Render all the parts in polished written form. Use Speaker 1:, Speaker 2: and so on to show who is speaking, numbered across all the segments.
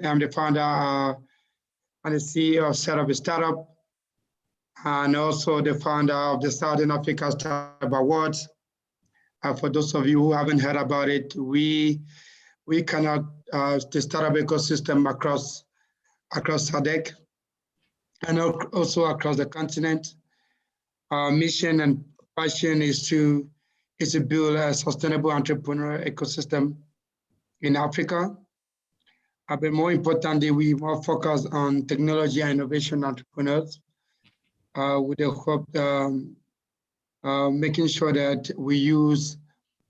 Speaker 1: I'm the founder and the CEO of Set Up a Startup, and also the founder of the Southern Africa Startup Awards. For those of you who haven't heard about it, we connect the startup ecosystem across SADC and also across the continent. Our mission and passion is to build a sustainable entrepreneurial ecosystem in Africa. But more importantly, we more focus on technology and innovation entrepreneurs with the hope making sure that we use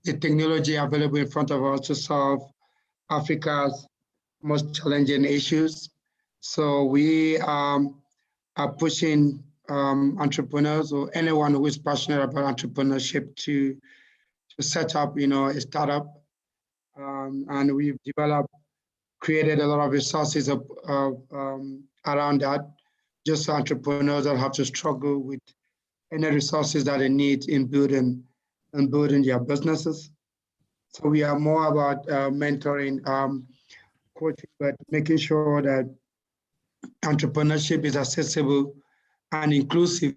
Speaker 1: the technology available in front of us to solve Africa's most challenging issues. So we are pushing entrepreneurs or anyone who is passionate about entrepreneurship to set up, a startup. And we've created a lot of resources around that, just so entrepreneurs don't have to struggle with any resources that they need in building their businesses. So we are more about mentoring, coaching, but making sure that entrepreneurship is accessible and inclusive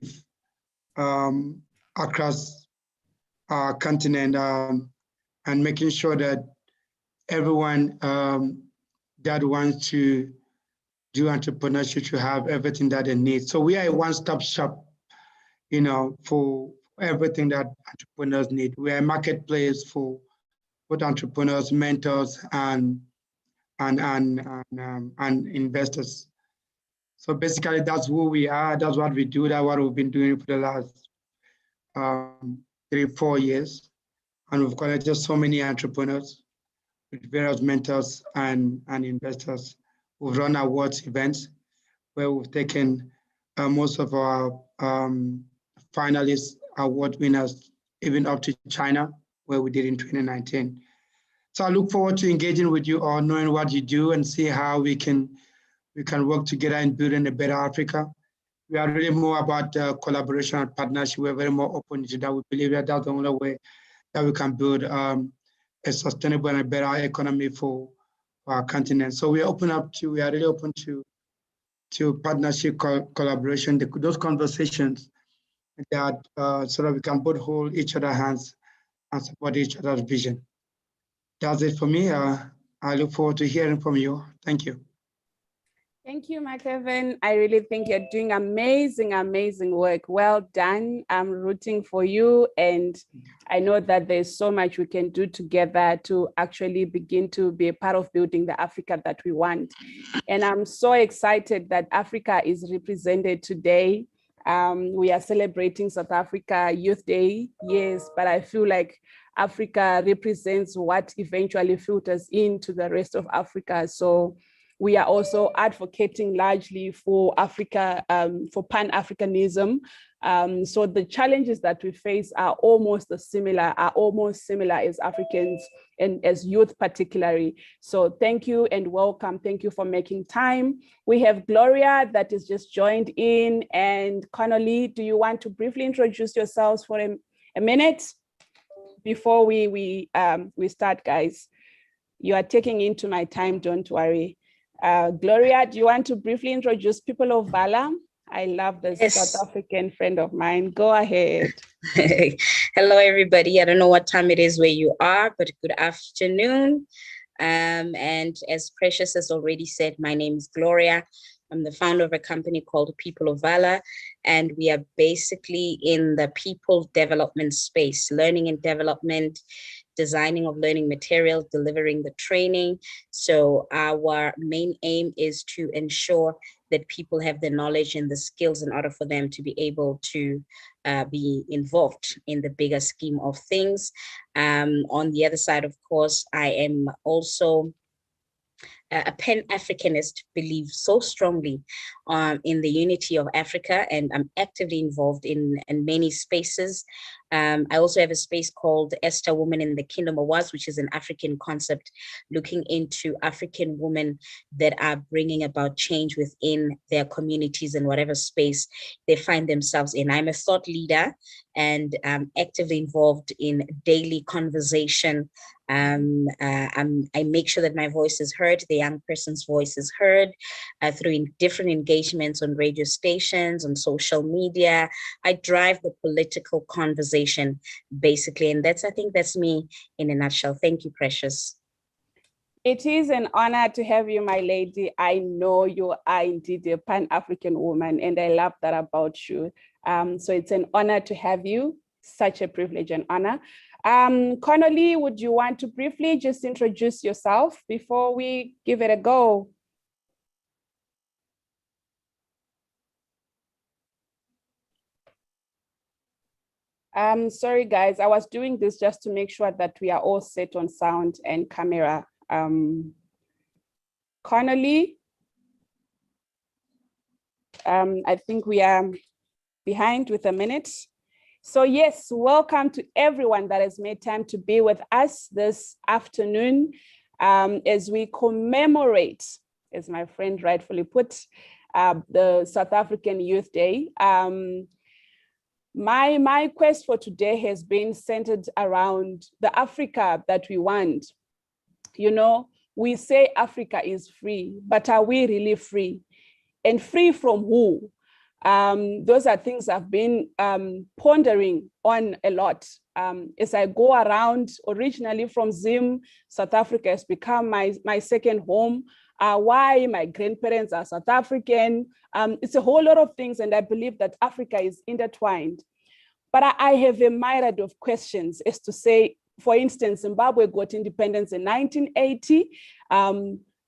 Speaker 1: across our continent, and making sure that everyone that wants to do entrepreneurship should have everything that they need. So we are a one-stop shop, for everything that entrepreneurs need. We are a marketplace for both entrepreneurs, mentors, and investors. So basically, that's who we are. That's what we do. That's what we've been doing for the last 3-4 years, and we've connected so many entrepreneurs with various mentors and investors. We've run awards events where we've taken most of our finalists, award winners, even up to China, where we did in 2019. So I look forward to engaging with you all, knowing what you do, and see how we can work together in building a better Africa. We are really more about collaboration and partnership. We're very more open to that. We believe that that's the only way that we can build a sustainable and a better economy for our continent. So we are really open to partnership, collaboration, those conversations that so that we can both hold each other's hands and support each other's vision. That's it for me. I look forward to hearing from you. Thank you.
Speaker 2: Thank you, Mark Evan. I really think you're doing amazing, amazing work. Well done. I'm rooting for you. And I know that there's so much we can do together to actually begin to be a part of building the Africa that we want. And I'm so excited that Africa is represented today. We are celebrating South Africa Youth Day, yes, but I feel like Africa represents what eventually filters into the rest of Africa. So we are also advocating largely for Africa, for Pan-Africanism. So the challenges that we face are almost similar as Africans and as youth particularly. So thank you and welcome. Thank you for making time. We have Gloria that is just joined in, and Connolly, do you want to briefly introduce yourselves for a minute before we start, guys? You are taking into my time, don't worry. Gloria, do you want to briefly introduce people of Vala? I love this. Yes. South African friend of mine. Go ahead.
Speaker 3: Hello, everybody. I don't know what time it is where you are, but good afternoon. And as Precious has already said, my name is Gloria. I'm the founder of a company called People of Valor, and we are basically in the people development space, learning and development, designing of learning materials, delivering the training. So our main aim is to ensure that people have the knowledge and the skills in order for them to be able to be involved in the bigger scheme of things. On the other side, of course, I am also a Pan-Africanist, believe so strongly in the unity of Africa, and I'm actively involved in many spaces. I also have a space called Esther Women in the Kingdom Awards, which is an African concept looking into African women that are bringing about change within their communities in whatever space they find themselves in. I'm a thought leader and I'm actively involved in daily conversation I make sure that my voice is heard, the young person's voice is heard through different engagements on radio stations, on social media. I drive the political conversation, basically. And I think that's me in a nutshell. Thank you, Precious.
Speaker 2: It is an honor to have you, my lady. I know you are indeed a Pan-African woman, and I love that about you. So it's an honor to have you. Such a privilege and honor. Connolly, would you want to briefly just introduce yourself before we give it a go? Sorry, guys, I was doing this just to make sure that we are all set on sound and camera. Connolly, I think we are behind with a minute. So yes, welcome to everyone that has made time to be with us this afternoon as we commemorate, as my friend rightfully put, the South African Youth Day. My quest for today has been centered around the Africa that we want. You know, we say Africa is free, but are we really free? And free from who? Those are things I've been pondering on a lot. As I go around, originally from Zim, South Africa has become my second home. Why my grandparents are South African. It's a whole lot of things, and I believe that Africa is intertwined. But I have a myriad of questions as to say, for instance, Zimbabwe got independence in 1980.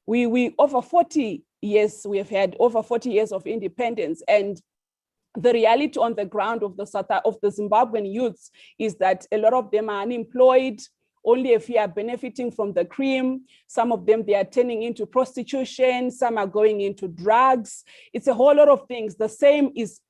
Speaker 2: We over 40 years, we have had over 40 years of independence, and the reality on the ground of the Zimbabwean youths is that a lot of them are unemployed. Only a few are benefiting from the cream. Some of them, they are turning into prostitution. Some are going into drugs. It's a whole lot of things. The same is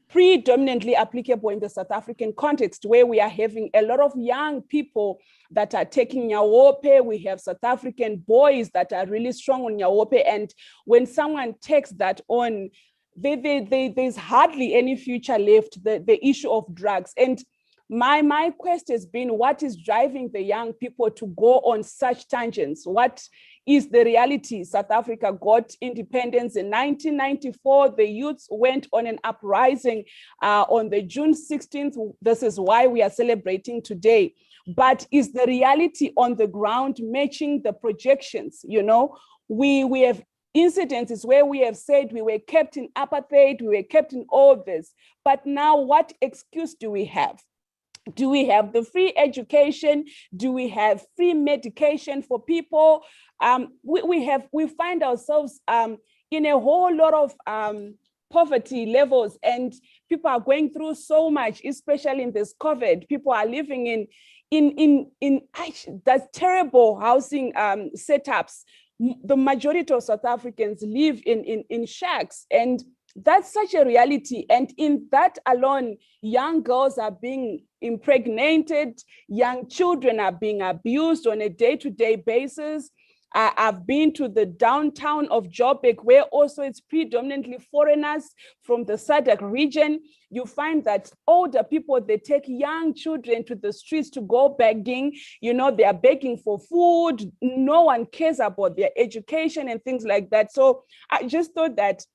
Speaker 2: predominantly applicable in the South African context, where we are having a lot of young people that are taking Nyawope. We have South African boys that are really strong on Nyawope. And when someone takes that on, there's hardly any future left, the issue of drugs. And my quest has been, what is driving the young people to go on such tangents? What is the reality? South Africa got independence in 1994. The youths went on an uprising on the June 16th. This is why we are celebrating today. But is the reality on the ground matching the projections? You know, we have incidences where we have said we were kept in apartheid, we were kept in all this. But now what excuse do we have? Do we have the free education? Do we have free medication for people? We find ourselves in a whole lot of poverty levels, and people are going through so much, especially in this COVID. People are living in that's terrible housing setups. The majority of South Africans live in shacks, and that's such a reality. And in that alone, young girls are being impregnated, young children are being abused on a day-to-day basis. I've been to the downtown of Joburg, where also it's predominantly foreigners from the SADC region. You find that older people, they take young children to the streets to go begging. You know, they are begging for food. No one cares about their education and things like that. So I just thought that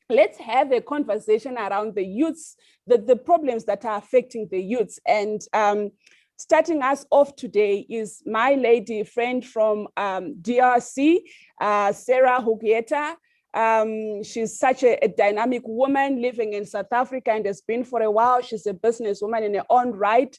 Speaker 2: let's have a conversation around the youths, the problems that are affecting the youths. And starting us off today is my lady friend from DRC, Sarah Hugieta. She's such a dynamic woman living in South Africa and has been for a while. She's a businesswoman in her own right.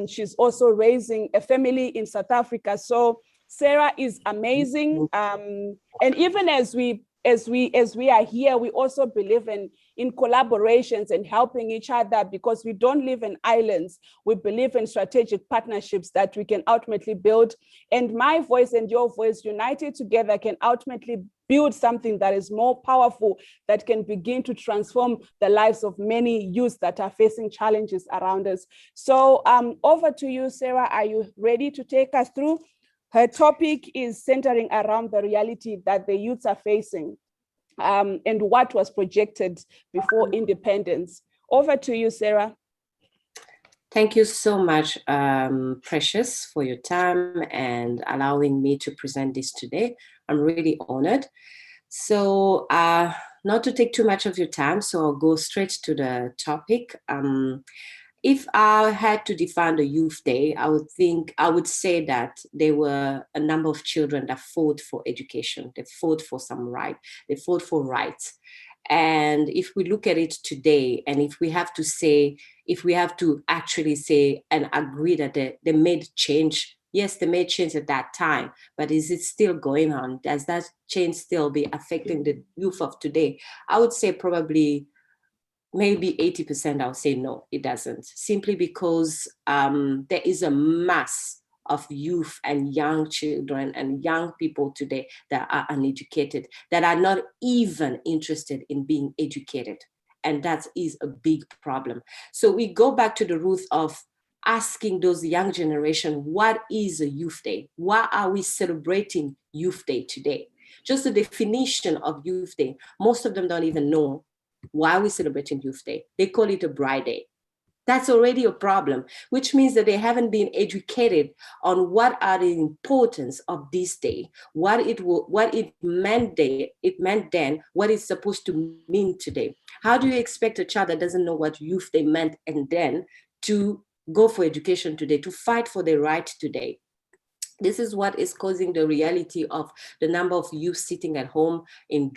Speaker 2: She's also raising a family in South Africa. So Sarah is amazing. And even as we are here, we also believe in collaborations and helping each other, because we don't live in islands. We believe in strategic partnerships that we can ultimately build. And my voice and your voice united together can ultimately build something that is more powerful, that can begin to transform the lives of many youths that are facing challenges around us. So over to you, Sarah. Are you ready to take us through? Her topic is centering around the reality that the youths are facing and what was projected before independence. Over to you, Sarah.
Speaker 4: Thank you so much, Precious, for your time and allowing me to present this today. I'm really honored. So not to take too much of your time, so I'll go straight to the topic. If I had to define the Youth Day, I would say that there were a number of children that fought for education. They fought for some right. They fought for rights. And if we look at it today, and if we have to actually say and agree that they made change, yes, they made change at that time, but is it still going on? Does that change still be affecting the youth of today? I would say probably maybe 80%, I'll say no, it doesn't. Simply because there is a mass of youth and young children and young people today that are uneducated, that are not even interested in being educated. And that is a big problem. So we go back to the root of asking those young generation, what is a Youth Day? Why are we celebrating Youth Day today? Just the definition of Youth Day, most of them don't even know why are we celebrating Youth Day. They call it a bride day. That's already a problem, which means that they haven't been educated on what are the importance of this day, what it meant then, what it's supposed to mean today. How do you expect a child that doesn't know what Youth Day meant and then to go for education today, to fight for their right today? This is what is causing the reality of the number of youth sitting at home in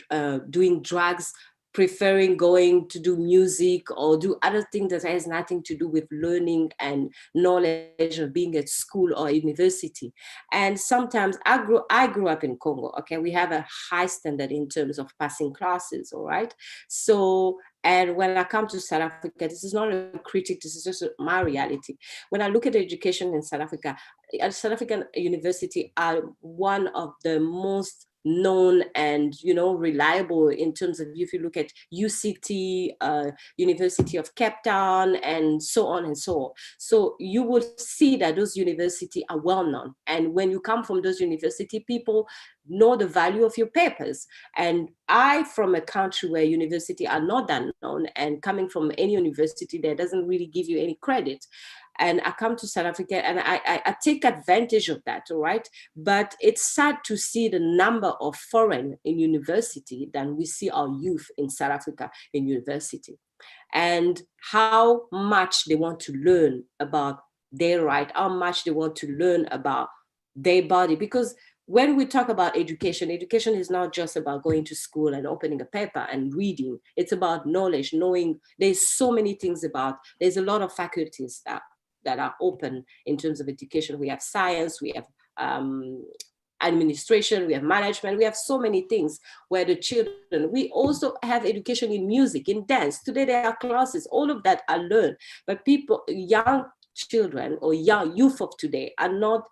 Speaker 4: doing drugs, preferring going to do music or do other things that has nothing to do with learning and knowledge of being at school or university. And sometimes I grew up in Congo. Okay, we have a high standard in terms of passing classes. All right, so. And when I come to South Africa, this is not a critic, this is just my reality. When I look at education in South Africa, South African university are one of the most known and reliable in terms of, if you look at UCT, University of Cape Town, and so on and so on. So you will see that those universities are well known, and when you come from those university, people know the value of your papers. And I, from a country where university are not that known, and coming from any university that doesn't really give you any credit, and I come to South Africa and I take advantage of that, all right? But it's sad to see the number of foreign in university than we see our youth in South Africa in university, and how much they want to learn about their right, how much they want to learn about their body. Because when we talk about education, education is not just about going to school and opening a paper and reading. It's about knowledge, knowing. There's so many things there's a lot of faculties that are open in terms of education. We have science, we have administration, we have management, we have so many things where the children, we also have education in music, in dance. Today there are classes, all of that are learned. But people, young children or young youth of today are not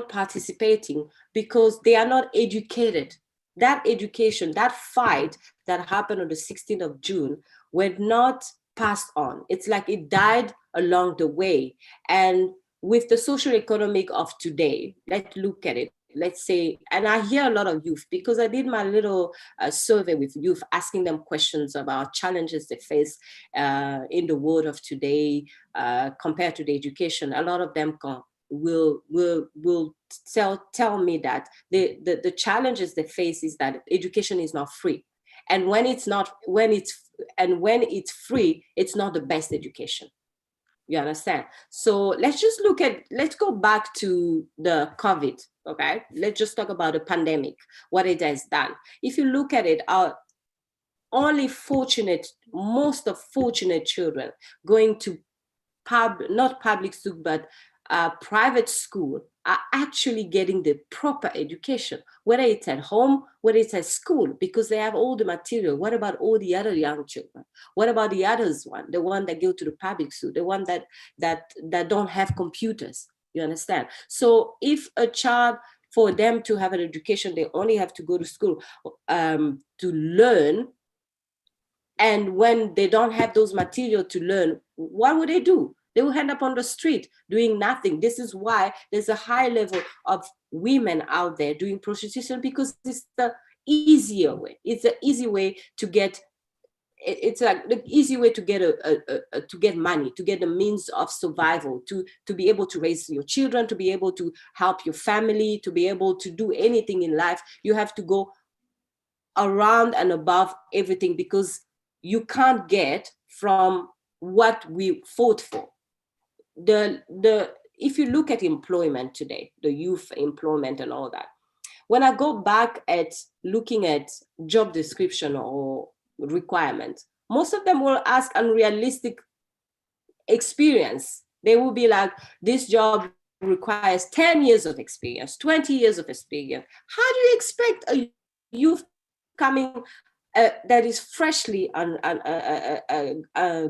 Speaker 4: participating because they are not educated. That education, that fight that happened on the 16th of June were not passed on. It's like it died along the way. And with the social economic of today, let's look at it. Let's say, and I hear a lot of youth, because I did my little survey with youth, asking them questions about challenges they face in the world of today compared to the education. A lot of them will tell me that the challenges they face is that education is not free. And when it's free, it's not the best education. You understand? So let's go back to the COVID, okay? Let's just talk about the pandemic, what it has done. If you look at it, our most of fortunate children going to not public school, but private school are actually getting the proper education, whether it's at home, whether it's at school, because they have all the material. What about all the other young children? What about the others the one that go to the public school, the one that don't have computers? You understand? So if a child, for them to have an education, they only have to go to school to learn. And when they don't have those material to learn, what would they do? They will end up on the street doing nothing. This is why there's a high level of women out there doing prostitution, because it's the easier way. It's the easy way to get it's like the easy way to get to get money, to get the means of survival, to be able to raise your children, to be able to help your family, to be able to do anything in life. You have to go around and above everything, because you can't get from what we fought for. If you look at employment today, the youth employment and all that, when I go back at looking at job description or requirements, most of them will ask unrealistic experience. They will be like, this job requires 10 years of experience, 20 years of experience. How do you expect a youth coming that is freshly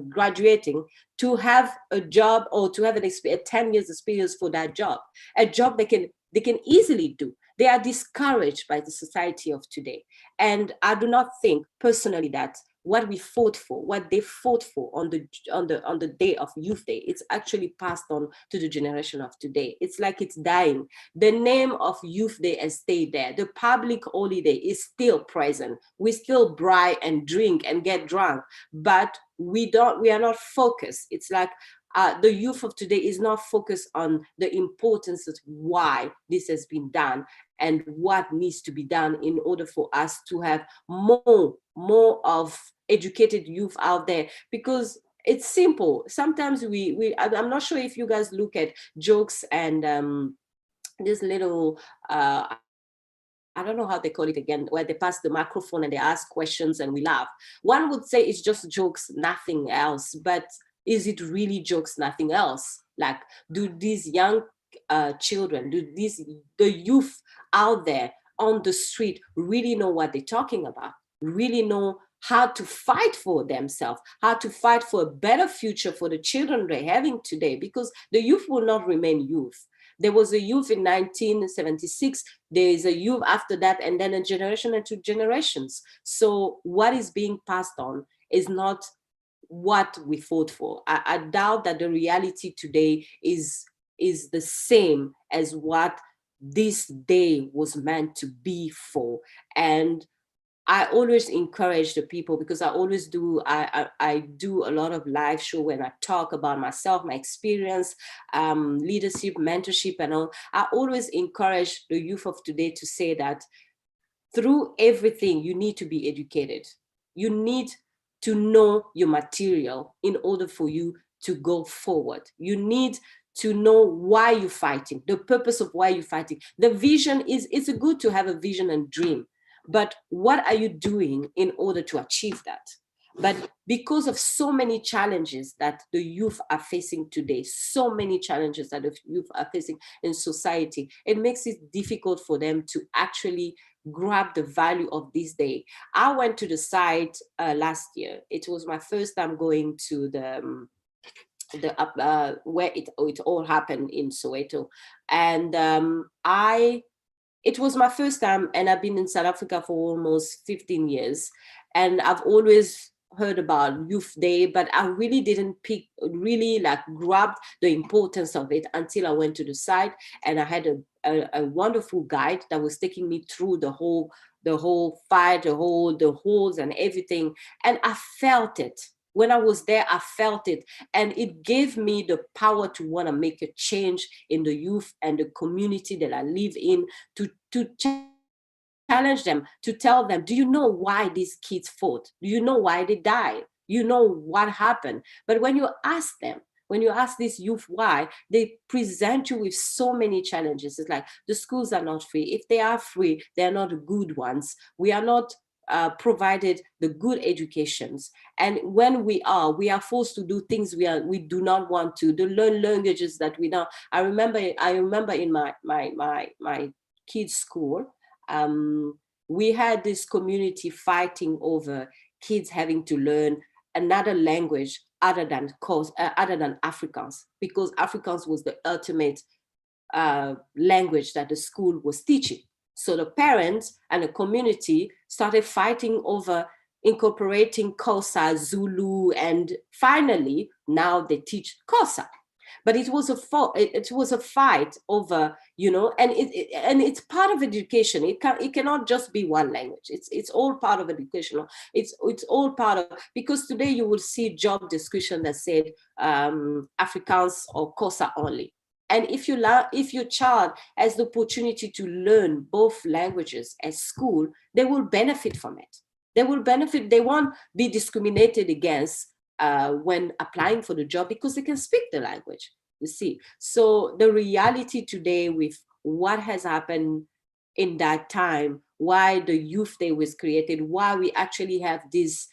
Speaker 4: graduating to have a job, or to have a 10 years experience for that job, a job they can easily do? They are discouraged by the society of today. And I do not think personally that what we fought for, what they fought for on the day of Youth Day, it's actually passed on to the generation of today. It's like it's dying. The name of Youth Day has stayed there. The public holiday is still present. We still bribe and drink and get drunk, but we are not focused. It's like the youth of today is not focused on the importance of why this has been done and what needs to be done in order for us to have more of educated youth out there. Because it's simple. Sometimes I'm not sure if you guys look at jokes and this little I don't know how they call it again, where they pass the microphone and they ask questions and we laugh. One would say it's just jokes, nothing else. But is it really jokes, nothing else? Like, do these young children, the youth out there on the street really know what they're talking about? Really know how to fight for themselves, how to fight for a better future for the children they're having today? Because the youth will not remain youth. There was a youth in 1976, there is a youth after that, and then a generation and two generations. So what is being passed on is not what we fought for. I doubt that the reality today is the same as what this day was meant to be for. And I always encourage the people, because I always do, I do a lot of live show when I talk about myself, my experience, leadership, mentorship, and all. I always encourage the youth of today to say that through everything, you need to be educated. You need to know your material in order for you to go forward. You need to know why you're fighting, the purpose of why you're fighting. The vision it's good to have a vision and dream, but what are you doing in order to achieve that? But because of so many challenges that the youth are facing today, so many challenges that the youth are facing in society, it makes it difficult for them to actually grab the value of this day. I went to the site last year. It was my first time going to the where it all happened in Soweto, and it was my first time, and I've been in South Africa for almost 15 years, and I've always heard about Youth Day, but I really didn't grab the importance of it until I went to the site, and I had a wonderful guide that was taking me through the whole fight, the holes and everything, and I felt it. When I was there, I felt it, and it gave me the power to want to make a change in the youth and the community that I live in, to challenge them, to tell them, do you know why these kids fought? Do you know why they died? You know what happened? But when you ask them, when you ask this youth why, they present you with so many challenges. It's like, the schools are not free. If they are free, they're not good ones. We are not provided the good educations, and when we are forced to do things we do not want to learn languages that we don't. I remember in my kids' school, we had this community fighting over kids having to learn another language other than Afrikaans, because Afrikaans was the ultimate language that the school was teaching. So the parents and the community started fighting over incorporating Xhosa, Zulu, and finally now they teach Xhosa. but it was a fight over, you know, and it's part of education. It cannot just be one language. It's all part of education. It's all part of, because today you will see job description that said Afrikaans or Xhosa only. And if your child has the opportunity to learn both languages at school, they will benefit from it. They will benefit. They won't be discriminated against when applying for the job because they can speak the language, you see. So the reality today with what has happened in that time, why the Youth Day was created, why we actually have this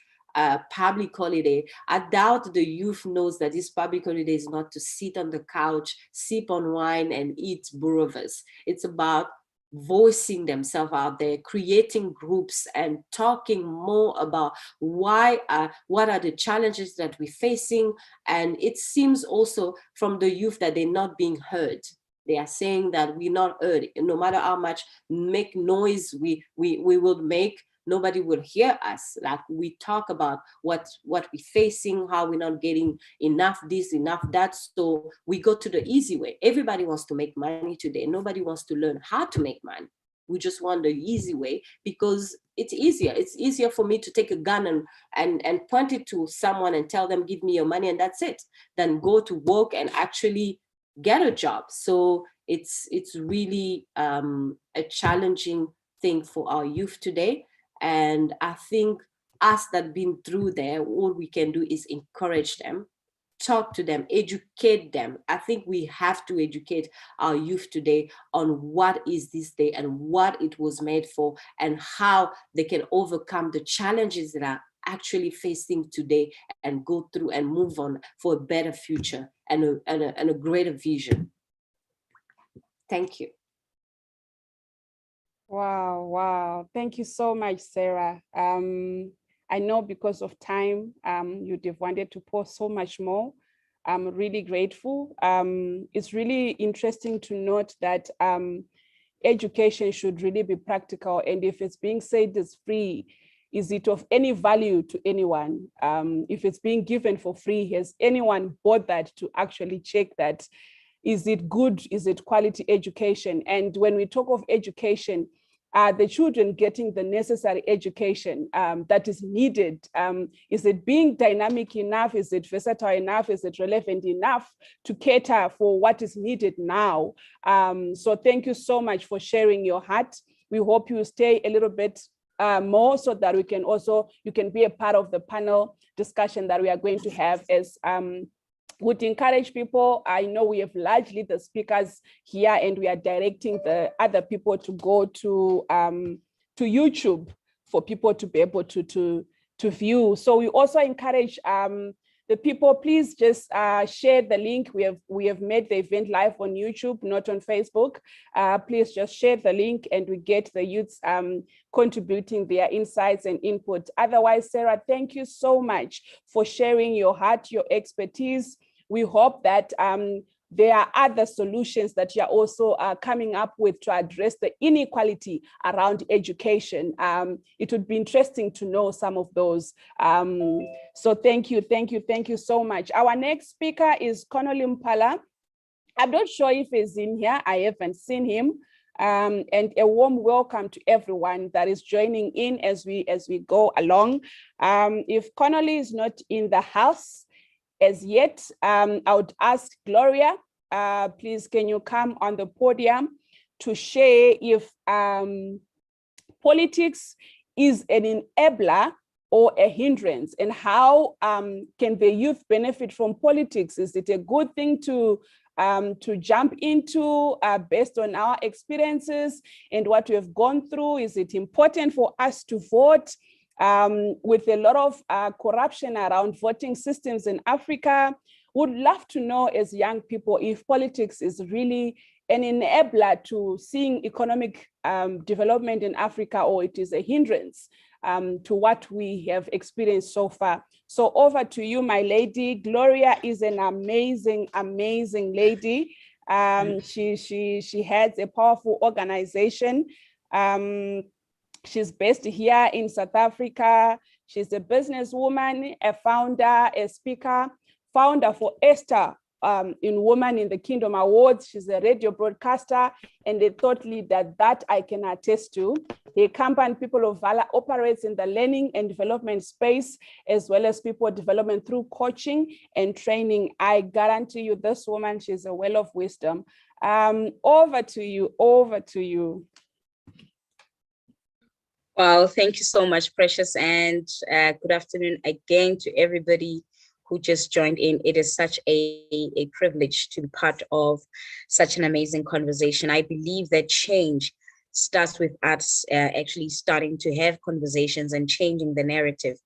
Speaker 4: public holiday. I doubt the youth knows that this public holiday is not to sit on the couch, sip on wine and eat burrovers. It's about voicing themselves out there, creating groups and talking more about what are the challenges that we're facing. And it seems also from the youth that they're not being heard. They are saying that we're not heard. No matter how much make noise we will make, nobody will hear us. Like we talk about what we're facing, how we're not getting enough this, enough that. So we go to the easy way. Everybody wants to make money today. Nobody wants to learn how to make money. We just want the easy way because it's easier. It's easier for me to take a gun and point it to someone and tell them, give me your money and that's it, than go to work and actually get a job. So it's really a challenging thing for our youth today. And I think us that been through there, all we can do is encourage them, talk to them, educate them. I think we have to educate our youth today on what is this day and what it was made for and how they can overcome the challenges that are actually facing today and go through and move on for a better future and a greater vision. Thank you.
Speaker 2: Wow. Thank you so much, Sarah. I know because of time, you'd have wanted to pour so much more. I'm really grateful. It's really interesting to note that education should really be practical. And if it's being said it's free, is it of any value to anyone? If it's being given for free, has anyone bothered to actually check that? Is it good? Is it quality education? And when we talk of education, the children getting the necessary education that is needed? Is it being dynamic enough? Is it versatile enough? Is it relevant enough to cater for what is needed now? So thank you so much for sharing your heart. We hope you stay a little bit more so that you can be a part of the panel discussion that we are going to have as would encourage people. I know we have largely the speakers here and we are directing the other people to go to YouTube for people to be able to view. So we also encourage the people, please just share the link. We have made the event live on YouTube, not on Facebook. Please just share the link and we get the youths contributing their insights and input. Otherwise, Sarah, thank you so much for sharing your heart, your expertise. We hope that there are other solutions that you're also coming up with to address the inequality around education. It would be interesting to know some of those. So thank you so much. Our next speaker is Connolly Mpala. I'm not sure if he's in here. I haven't seen him. And a warm welcome to everyone that is joining in as we go along. If Connolly is not in the house as yet, I would ask Gloria, please can you come on the podium to share if politics is an enabler or a hindrance, and how can the youth benefit from politics? Is it a good thing to jump into based on our experiences and what we have gone through? Is it important for us to vote? With a lot of corruption around voting systems in Africa, would love to know as young people if politics is really an enabler to seeing economic development in Africa, or it is a hindrance to what we have experienced so far. So over to you, my lady. Gloria is an amazing lady. She has a powerful organization. She's based here in South Africa. She's a businesswoman, a founder, a speaker, founder for Esther in Woman in the Kingdom Awards. She's a radio broadcaster and a thought leader that I can attest to. Her company, People of Valor, operates in the learning and development space, as well as people development through coaching and training. I guarantee you this woman, she's a well of wisdom. Over to you, over to you.
Speaker 3: Well, thank you so much, Precious, and good afternoon again to everybody who just joined in. It is such a privilege to be part of such an amazing conversation. I believe that change starts with us actually starting to have conversations and changing the narrative,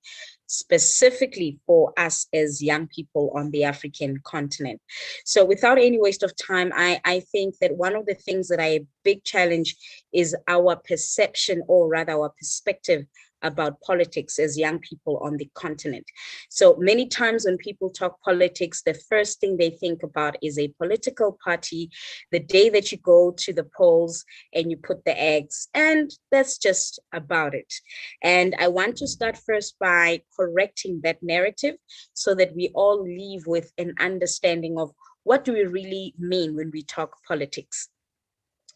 Speaker 3: specifically for us as young people on the African continent. So without any waste of time, I think that one of the things that a big challenge is our perception, or rather our perspective about politics as young people on the continent. So many times when people talk politics, the first thing they think about is a political party, the day that you go to the polls and you put the eggs, and that's just about it. And I want to start first by correcting that narrative so that we all leave with an understanding of what do we really mean when we talk politics.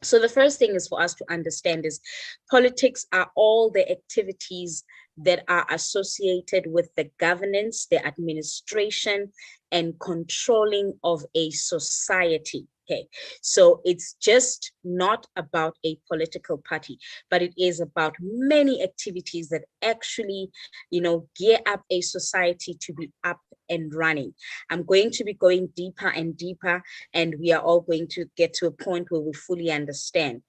Speaker 3: So the first thing is for us to understand is politics are all the activities that are associated with the governance, the administration, and controlling of a society. Okay, so it's just not about a political party, but it is about many activities that actually, gear up a society to be up and running. I'm going to be going deeper and deeper, and we are all going to get to a point where we fully understand.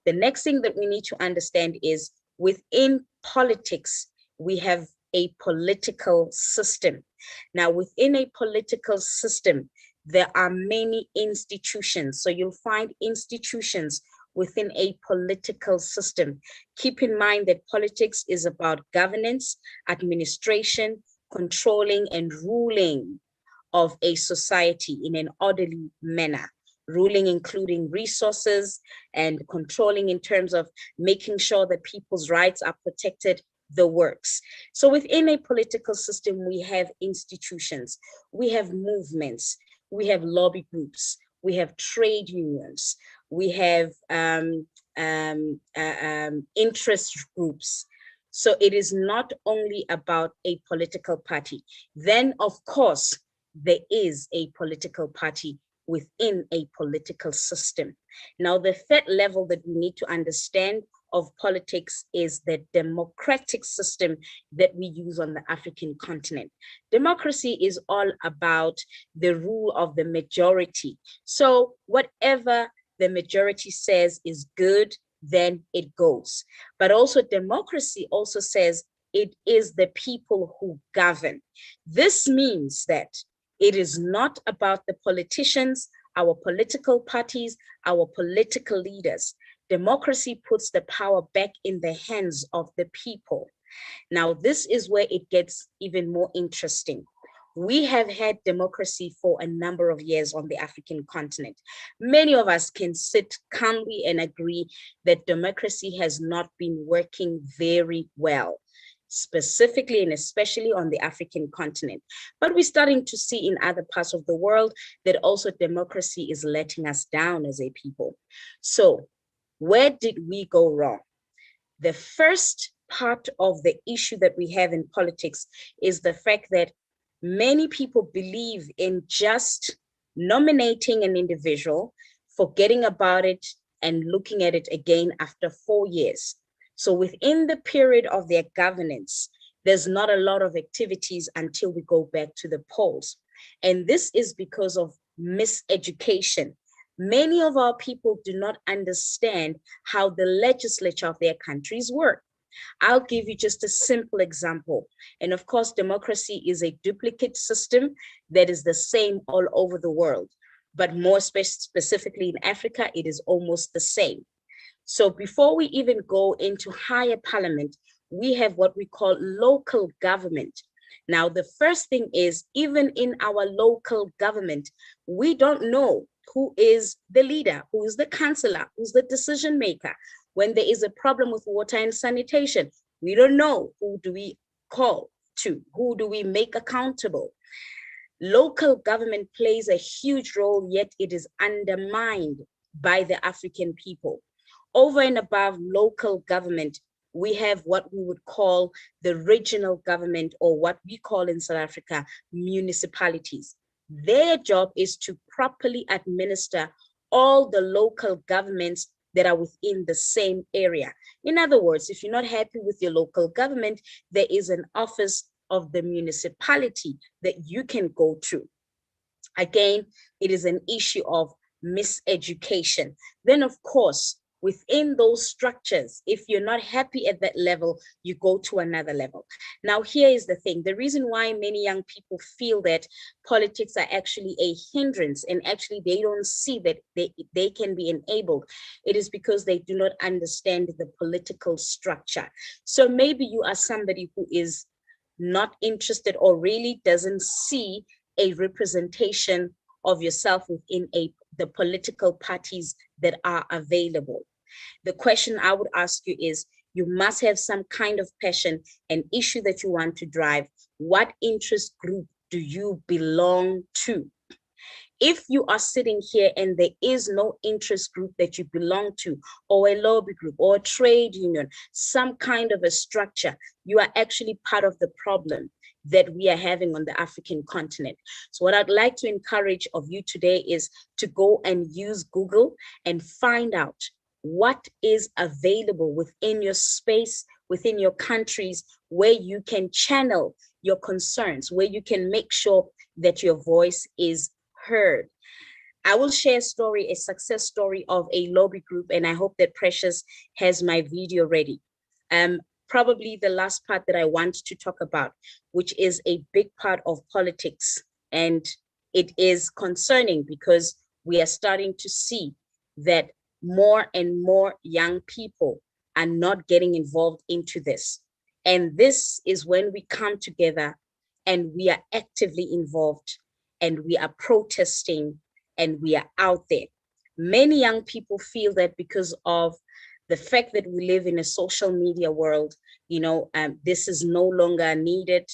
Speaker 3: The next thing that we need to understand is within politics, we have a political system. Now, within a political system, there are many institutions. So you'll find institutions within a political system. Keep in mind that politics is about governance, administration, controlling and ruling of a society in an orderly manner. Ruling including resources and controlling in terms of making sure that people's rights are protected, the works. So within a political system, we have institutions, we have movements, we have lobby groups, we have trade unions, we have interest groups. So it is not only about a political party. Then, of course, there is a political party within a political system. Now, the third level that we need to understand of politics is the democratic system that we use on the African continent. Democracy is all about the rule of the majority. So whatever the majority says is good, then it goes. But also democracy also says it is the people who govern. This means that it is not about the politicians, our political parties, our political leaders. Democracy puts the power back in the hands of the people. Now, this is where it gets even more interesting. We have had democracy for a number of years on the African continent. Many of us can sit calmly and agree that democracy has not been working very well, specifically and especially on the African continent. But we're starting to see in other parts of the world that also democracy is letting us down as a people. So where did we go wrong? The first part of the issue that we have in politics is the fact that many people believe in just nominating an individual, forgetting about it, and looking at it again after 4 years. So within the period of their governance, there's not a lot of activities until we go back to the polls. And this is because of miseducation. Many of our people do not understand how the legislature of their countries work. I'll give you just a simple example. And of course, democracy is a duplicate system that is the same all over the world. But more specifically in Africa, it is almost the same. So before we even go into higher parliament, we have what we call local government. Now, the first thing is, even in our local government, we don't know who is the leader, who is the councillor, who's the decision maker. When there is a problem with water and sanitation, we don't know who do we call to, who do we make accountable. Local government plays a huge role, yet it is undermined by the African people. Over and above local government, we have what we would call the regional government, or what we call in South Africa, municipalities. Their job is to properly administer all the local governments that are within the same area. In other words, if you're not happy with your local government, there is an office of the municipality that you can go to. Again, it is an issue of miseducation. Then, of course, within those structures, if you're not happy at that level, you go to another level. Now, here is the thing. The reason why many young people feel that politics are actually a hindrance, and actually they don't see that they can be enabled, it is because they do not understand the political structure. So maybe you are somebody who is not interested, or really doesn't see a representation of yourself within the political parties that are available. The question I would ask you is, you must have some kind of passion, an issue that you want to drive. What interest group do you belong to? If you are sitting here and there is no interest group that you belong to, or a lobby group, or a trade union, some kind of a structure, you are actually part of the problem that we are having on the African continent. So what I'd like to encourage of you today is to go and use Google and find out what is available within your space, within your countries, where you can channel your concerns, where you can make sure that your voice is heard. I will share a story, a success story of a lobby group, and I hope that Precious has my video ready. Probably the last part that I want to talk about, which is a big part of politics. And it is concerning because we are starting to see that more and more young people are not getting involved into this. And this is when we come together and we are actively involved, and we are protesting, and we are out there. Many young people feel that because of the fact that we live in a social media world, this is no longer needed.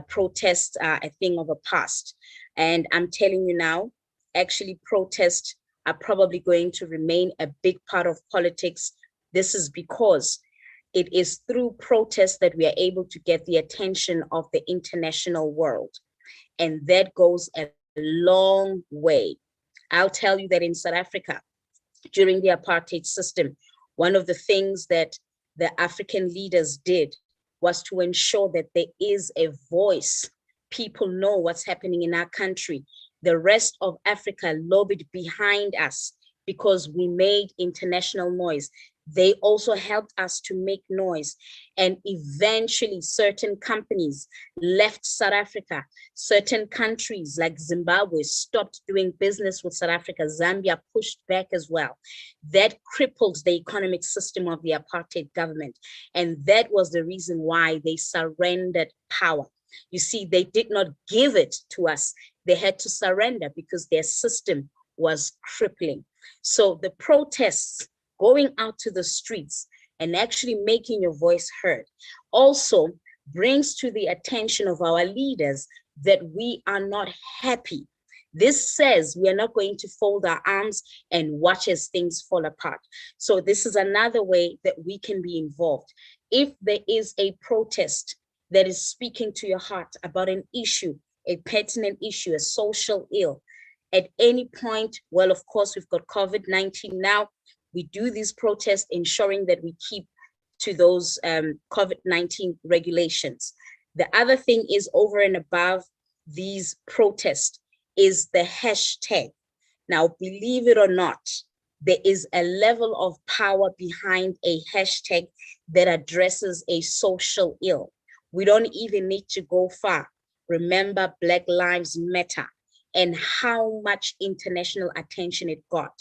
Speaker 3: Protests are a thing of the past. And I'm telling you now, actually protests are probably going to remain a big part of politics. This is because it is through protests that we are able to get the attention of the international world. And that goes a long way. I'll tell you that in South Africa, during the apartheid system, one of the things that the African leaders did was to ensure that there is a voice. People know what's happening in our country. The rest of Africa lobbied behind us because we made international noise. They also helped us to make noise. And eventually certain companies left South Africa. Certain countries like Zimbabwe stopped doing business with South Africa. Zambia pushed back as well. That crippled the economic system of the apartheid government. And that was the reason why they surrendered power. You see, they did not give it to us. They had to surrender because their system was crippling. So the protests, going out to the streets and actually making your voice heard, also brings to the attention of our leaders that we are not happy. This says we are not going to fold our arms and watch as things fall apart. So this is another way that we can be involved. If there is a protest that is speaking to your heart about an issue, a pertinent issue, a social ill, at any point, well, of course, we've got COVID-19 now. We do these protests ensuring that we keep to those COVID-19 regulations. The other thing is, over and above these protests, is the hashtag. Now, believe it or not, there is a level of power behind a hashtag that addresses a social ill. We don't even need to go far. Remember Black Lives Matter and how much international attention it got.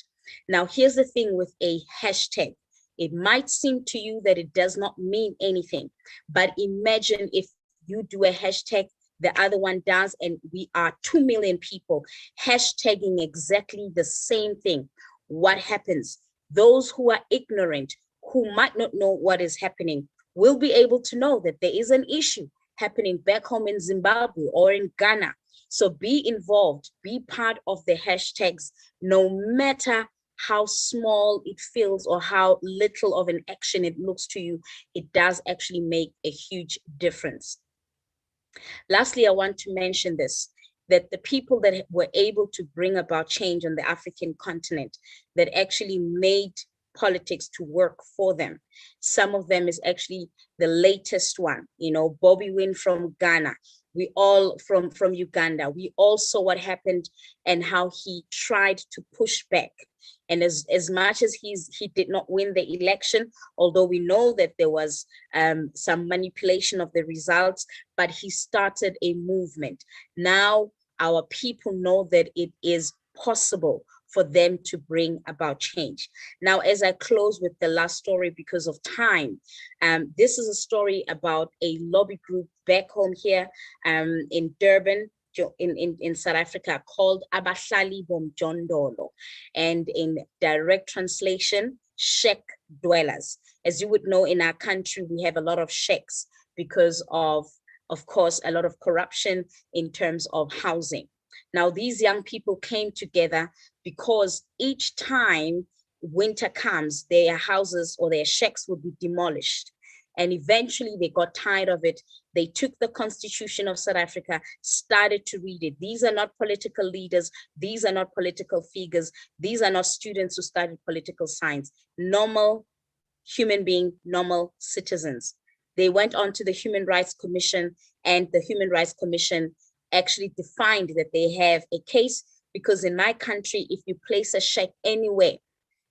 Speaker 3: Now, here's the thing with a hashtag. It might seem to you that it does not mean anything, but imagine if you do a hashtag, the other one does, and we are 2 million people hashtagging exactly the same thing. What happens? Those who are ignorant, who might not know what is happening, will be able to know that there is an issue happening back home in Zimbabwe or in Ghana. So be involved, be part of the hashtags, no matter how small it feels or how little of an action it looks to you, it does actually make a huge difference. Lastly, I want to mention this, that the people that were able to bring about change on the African continent, that actually made politics to work for them. Some of them is actually the latest one, you know, Bobby Wine from Ghana. We all from Uganda. We all saw what happened and how he tried to push back. And as much as he did not win the election, although we know that there was some manipulation of the results, but he started a movement. Now our people know that it is possible for them to bring about change. Now, as I close with the last story because of time, this is a story about a lobby group back home here in Durban, in South Africa, called Abahlali Bomjondolo, and in direct translation, shack dwellers. As you would know, in our country, we have a lot of shacks because of course, a lot of corruption in terms of housing. Now, these young people came together because each time winter comes, their houses or their shacks would be demolished. And eventually they got tired of it. They took the Constitution of South Africa, started to read it. These are not political leaders. These are not political figures. These are not students who studied political science. Normal human being, normal citizens. They went on to the Human Rights Commission, and the Human Rights Commission actually defined that they have a case, because in my country, if you place a shack anywhere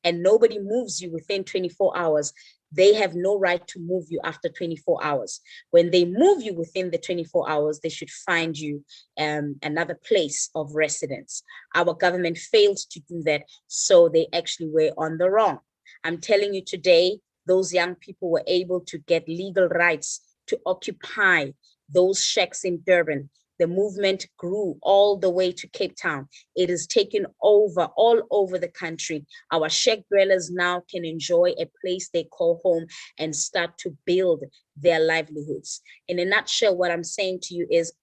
Speaker 3: and nobody moves you within 24 hours, they have no right to move you after 24 hours. When they move you within the 24 hours, they should find you another place of residence. Our government failed to do that, so they actually were on the wrong. I'm telling you today, those young people were able to get legal rights to occupy those shacks in Durban. The movement grew all the way to Cape Town. It is taken over all over the country. Our shack dwellers now can enjoy a place they call home and start to build their livelihoods. In a nutshell, what I'm saying to you is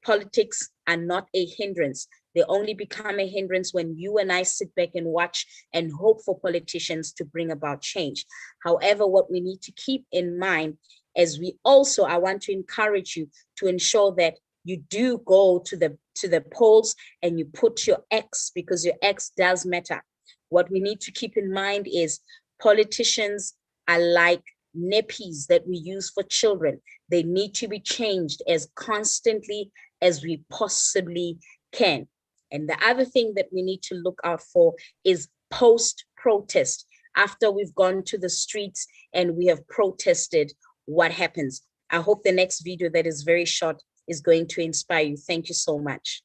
Speaker 3: politics are not a hindrance. They only become a hindrance when you and I sit back and watch and hope for politicians to bring about change. However, what we need to keep in mind is I want to encourage you to ensure that you do go to the polls and you put your X, because your X does matter. What we need to keep in mind is politicians are like nappies that we use for children. They need to be changed as constantly as we possibly can. And the other thing that we need to look out for is post-protest. After we've gone to the streets and we have protested, what happens? I hope the next video that is very short is going to inspire you. Thank you so much.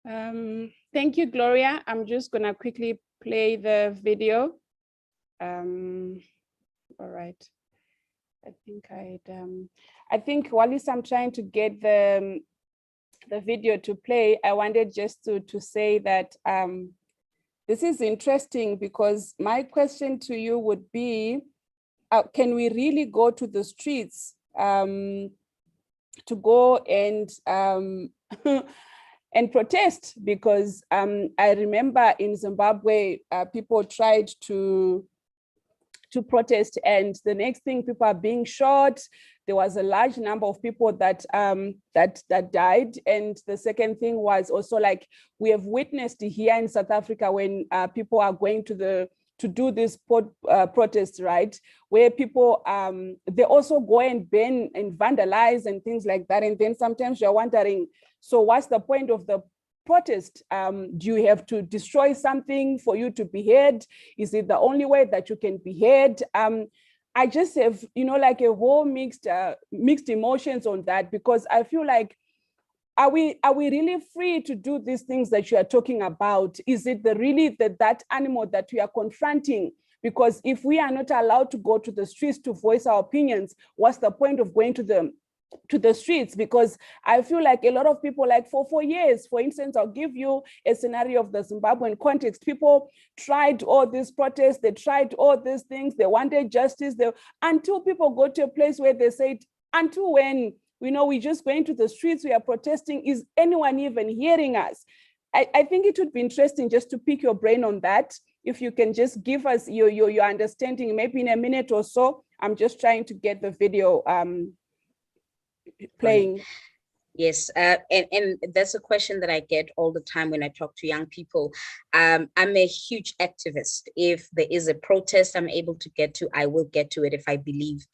Speaker 2: Thank you, Gloria. I'm just gonna quickly play the video. All right. I think while I'm trying to get the video to play, I wanted just to say that this is interesting, because my question to you would be, can we really go to the streets to go and and protest? Because I remember in Zimbabwe, people tried to protest, and the next thing, people are being shot. There was a large number of people that that died. And the second thing was also, like, we have witnessed here in South Africa when people are going to do this protest, right? Where people, they also go and burn and vandalize and things like that. And then sometimes you're wondering, so what's the point of the protest? Do you have to destroy something for you to be heard? Is it the only way that you can be heard? I just have, like a whole mixed emotions on that, because I feel like, are we really free to do these things that you are talking about? Is it really that animal that we are confronting? Because if we are not allowed to go to the streets to voice our opinions, what's the point of going to to the streets, because I feel like a lot of people, like for years, for instance, I'll give you a scenario of the Zimbabwean context. People tried all these protests, they tried all these things, they wanted justice, until people go to a place where they said, until when? We're just going to the streets, we are protesting. Is anyone even hearing us? I think it would be interesting just to pick your brain on that. If you can just give us your understanding, maybe in a minute or so. I'm just trying to get the video playing.
Speaker 3: Yes, and that's a question that I get all the time when I talk to young people. I'm a huge activist. If there is a protest I'm able to get to, I will get to it if I believe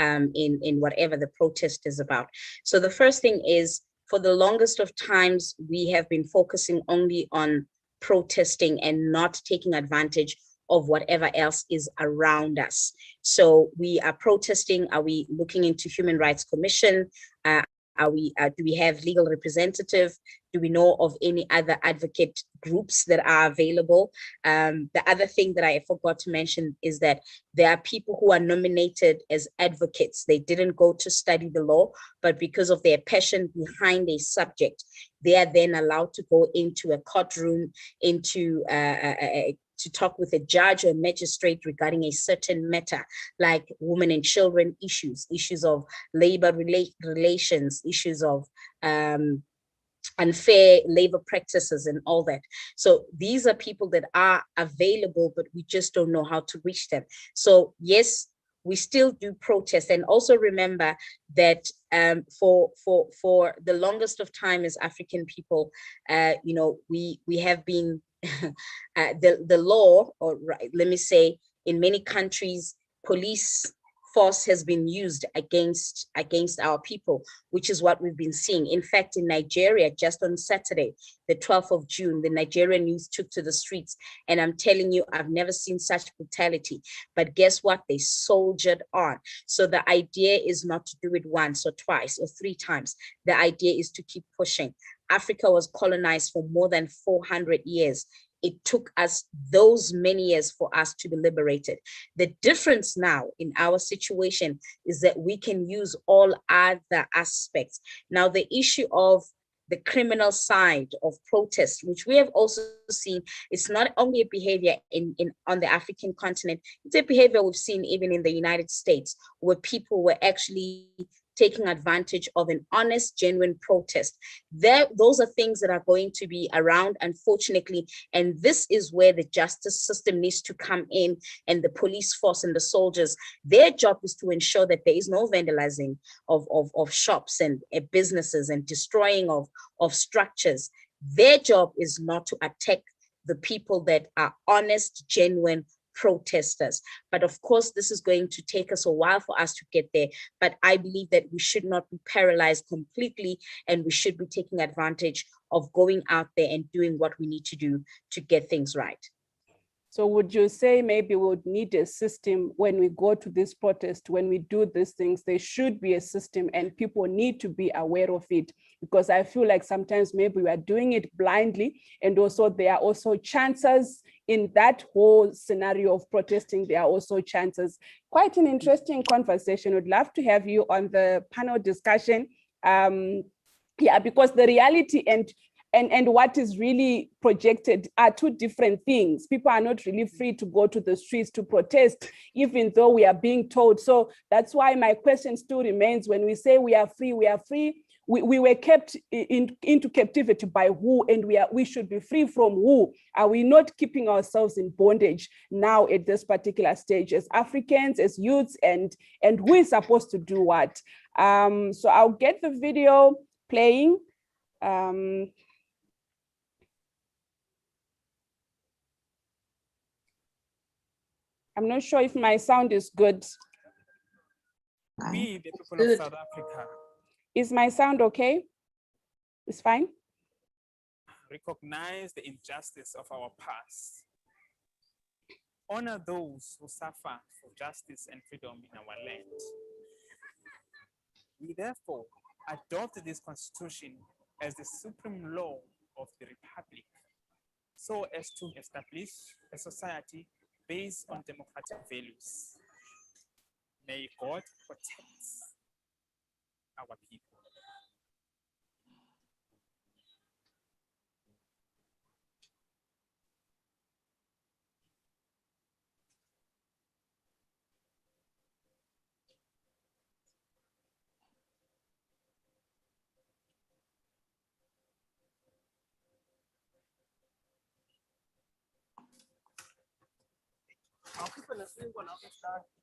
Speaker 3: in whatever the protest is about. So the first thing is, for the longest of times, we have been focusing only on protesting and not taking advantage of whatever else is around us. So we are protesting. Are we looking into Human Rights Commission? Do we have legal representative? Do we know of any other advocate groups that are available? The other thing that I forgot to mention is that there are people who are nominated as advocates. They didn't go to study the law, but because of their passion behind a subject, they are then allowed to go into a courtroom, to talk with a judge or magistrate regarding a certain matter, like women and children issues of labor relations, issues of unfair labor practices and all that. So these are people that are available, but we just don't know how to reach them. So yes, we still do protest. And also remember that for the longest of time as African people, we have been the law, or let me say, in many countries, police force has been used against our people, which is what we've been seeing. In fact, in Nigeria, just on Saturday, the 12th of June, the Nigerian youth took to the streets. And I'm telling you, I've never seen such brutality. But guess what? They soldiered on. So the idea is not to do it once or twice or 3 times. The idea is to keep pushing. Africa was colonized for more than 400 years. It took us those many years for us to be liberated. The difference now in our situation is that we can use all other aspects. Now, the issue of the criminal side of protest, which we have also seen, it's not only a behavior on the African continent, it's a behavior we've seen even in the United States, where people were actually taking advantage of an honest, genuine protest. Those are things that are going to be around, unfortunately, and this is where the justice system needs to come in, and the police force and the soldiers. Their job is to ensure that there is no vandalizing of shops and businesses and destroying of structures. Their job is not to attack the people that are honest, genuine protesters. But of course, this is going to take us a while for us to get there. But I believe that we should not be paralyzed completely, and we should be taking advantage of going out there and doing what we need to do to get things right.
Speaker 2: So would you say maybe we would need a system when we go to this protest, when we do these things, there should be a system and people need to be aware of it? Because I feel like sometimes maybe we are doing it blindly, and also there are also chances in that whole scenario of protesting, there are also chances. Quite an interesting conversation. Would love to have you on the panel discussion. Because the reality and what is really projected are 2 different things. People are not really free to go to the streets to protest, even though we are being told. So that's why my question still remains, when we say we are free, we were kept into captivity by who, and we should be free from who? Are we not keeping ourselves in bondage now at this particular stage as Africans, as youths, and who is supposed to do what? So I'll get the video playing. I'm not sure if my sound is good.
Speaker 5: We, the people of South Africa,
Speaker 2: is my sound okay? It's fine?
Speaker 5: Recognize the injustice of our past. Honor those who suffer for justice and freedom in our land. We therefore adopt this constitution as the supreme law of the Republic, so as to establish a society based on democratic values. May God protect our people.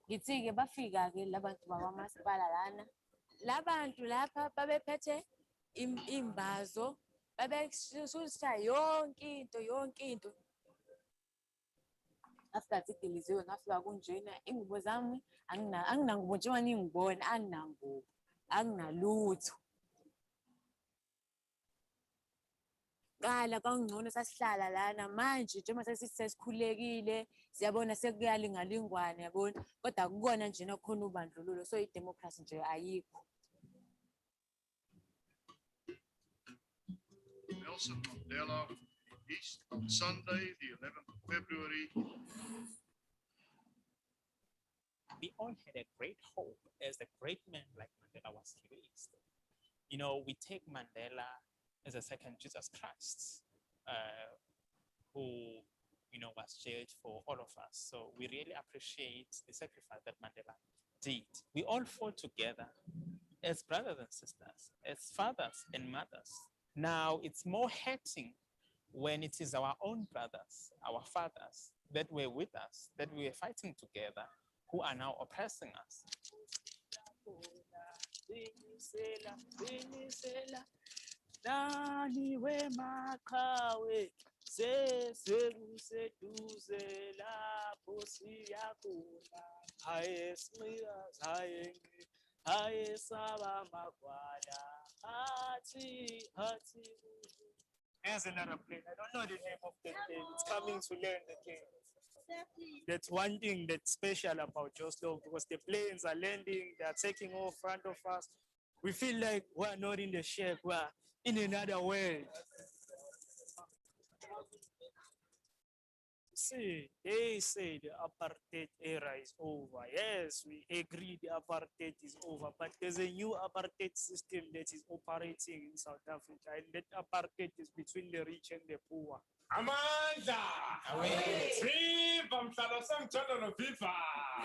Speaker 6: Ngitsi-ke bafika-ke labantu bakwamasipala lana. Labantu lapha babephethe imbazo, babesusa yonke into. Ngafika ngidiliziwe, ngafika kunjena ingubo zami anginangubo njengoba ningibona, anginangubo, anginalutho. Qala kwangcono sasihlala lana, manje njengoba sesikhulekile siyabona sekuyalingalingwana yabona, kodwa akukona nje nakhona ubandlululo, so idemocracy nje ayikho.
Speaker 7: Nelson Mandela East on Sunday, the 11th of February.
Speaker 5: We all had a great hope as a great man like Mandela was released. You know, we take Mandela as a second Jesus Christ, who, you know, was jailed for all of us. So we really appreciate the sacrifice that Mandela did. We all fought together as brothers and sisters, as fathers and mothers. Now it's more hurting when it is our own brothers, our fathers that were with us, that we were fighting together, who are now oppressing us. Nani we makawe seduze lapho siyakhona haye smiras haye saba magwala hathi There's another plane. I don't know the name of the plane. It's coming to land again. That's one thing that's special about Joslov, because the planes are landing, they're taking off in front of us. We feel like we're not in the ship, we're in another world. See, they say the apartheid era is over. Yes, we agree the apartheid is over, but there's a new apartheid system that is operating in South Africa, and that apartheid is between the rich and the poor.
Speaker 8: Amanda! Viva mhlalo semjondolo, viva!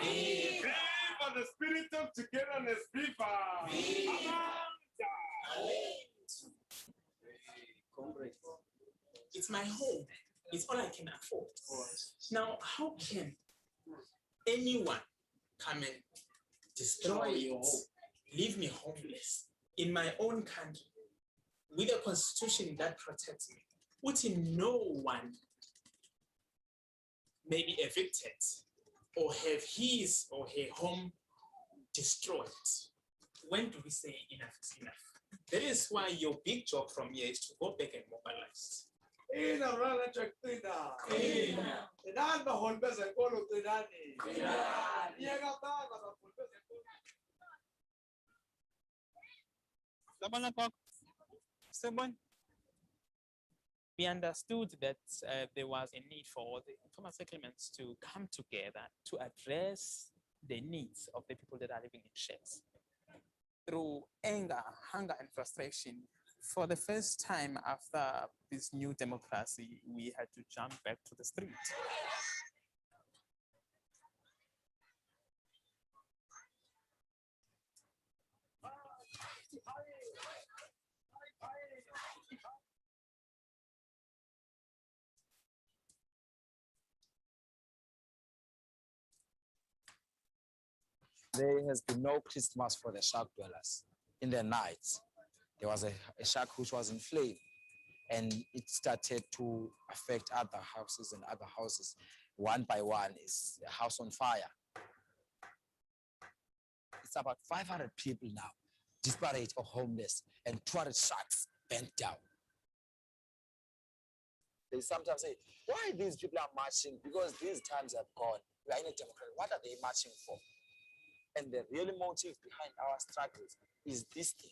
Speaker 8: Viva the spirit of togetherness, viva! Amanda!
Speaker 5: It's my home. It's all I can afford. Now, how can anyone come and destroy it, leave me homeless in my own country with a constitution that protects me? Would no one may be evicted or have his or her home destroyed? When do we say enough is enough? That is why your big job from here is to go back and mobilize. We understood that there was a need for the informal settlements to come together to address the needs of the people that are living in sheds. Through anger, hunger, and frustration, for the first time after this new democracy, we had to jump back to the street.
Speaker 9: There has been no Christmas for the shack dwellers. In the night, there was a shack which was in flame, and it started to affect other houses and other houses. One by one is a house on fire. It's about 500 people now, disparate or homeless, and 200 shacks bent down. They sometimes say, why these people are marching? Because these times have gone. We are in a democracy. What are they marching for? And the real motive behind our struggles is this thing.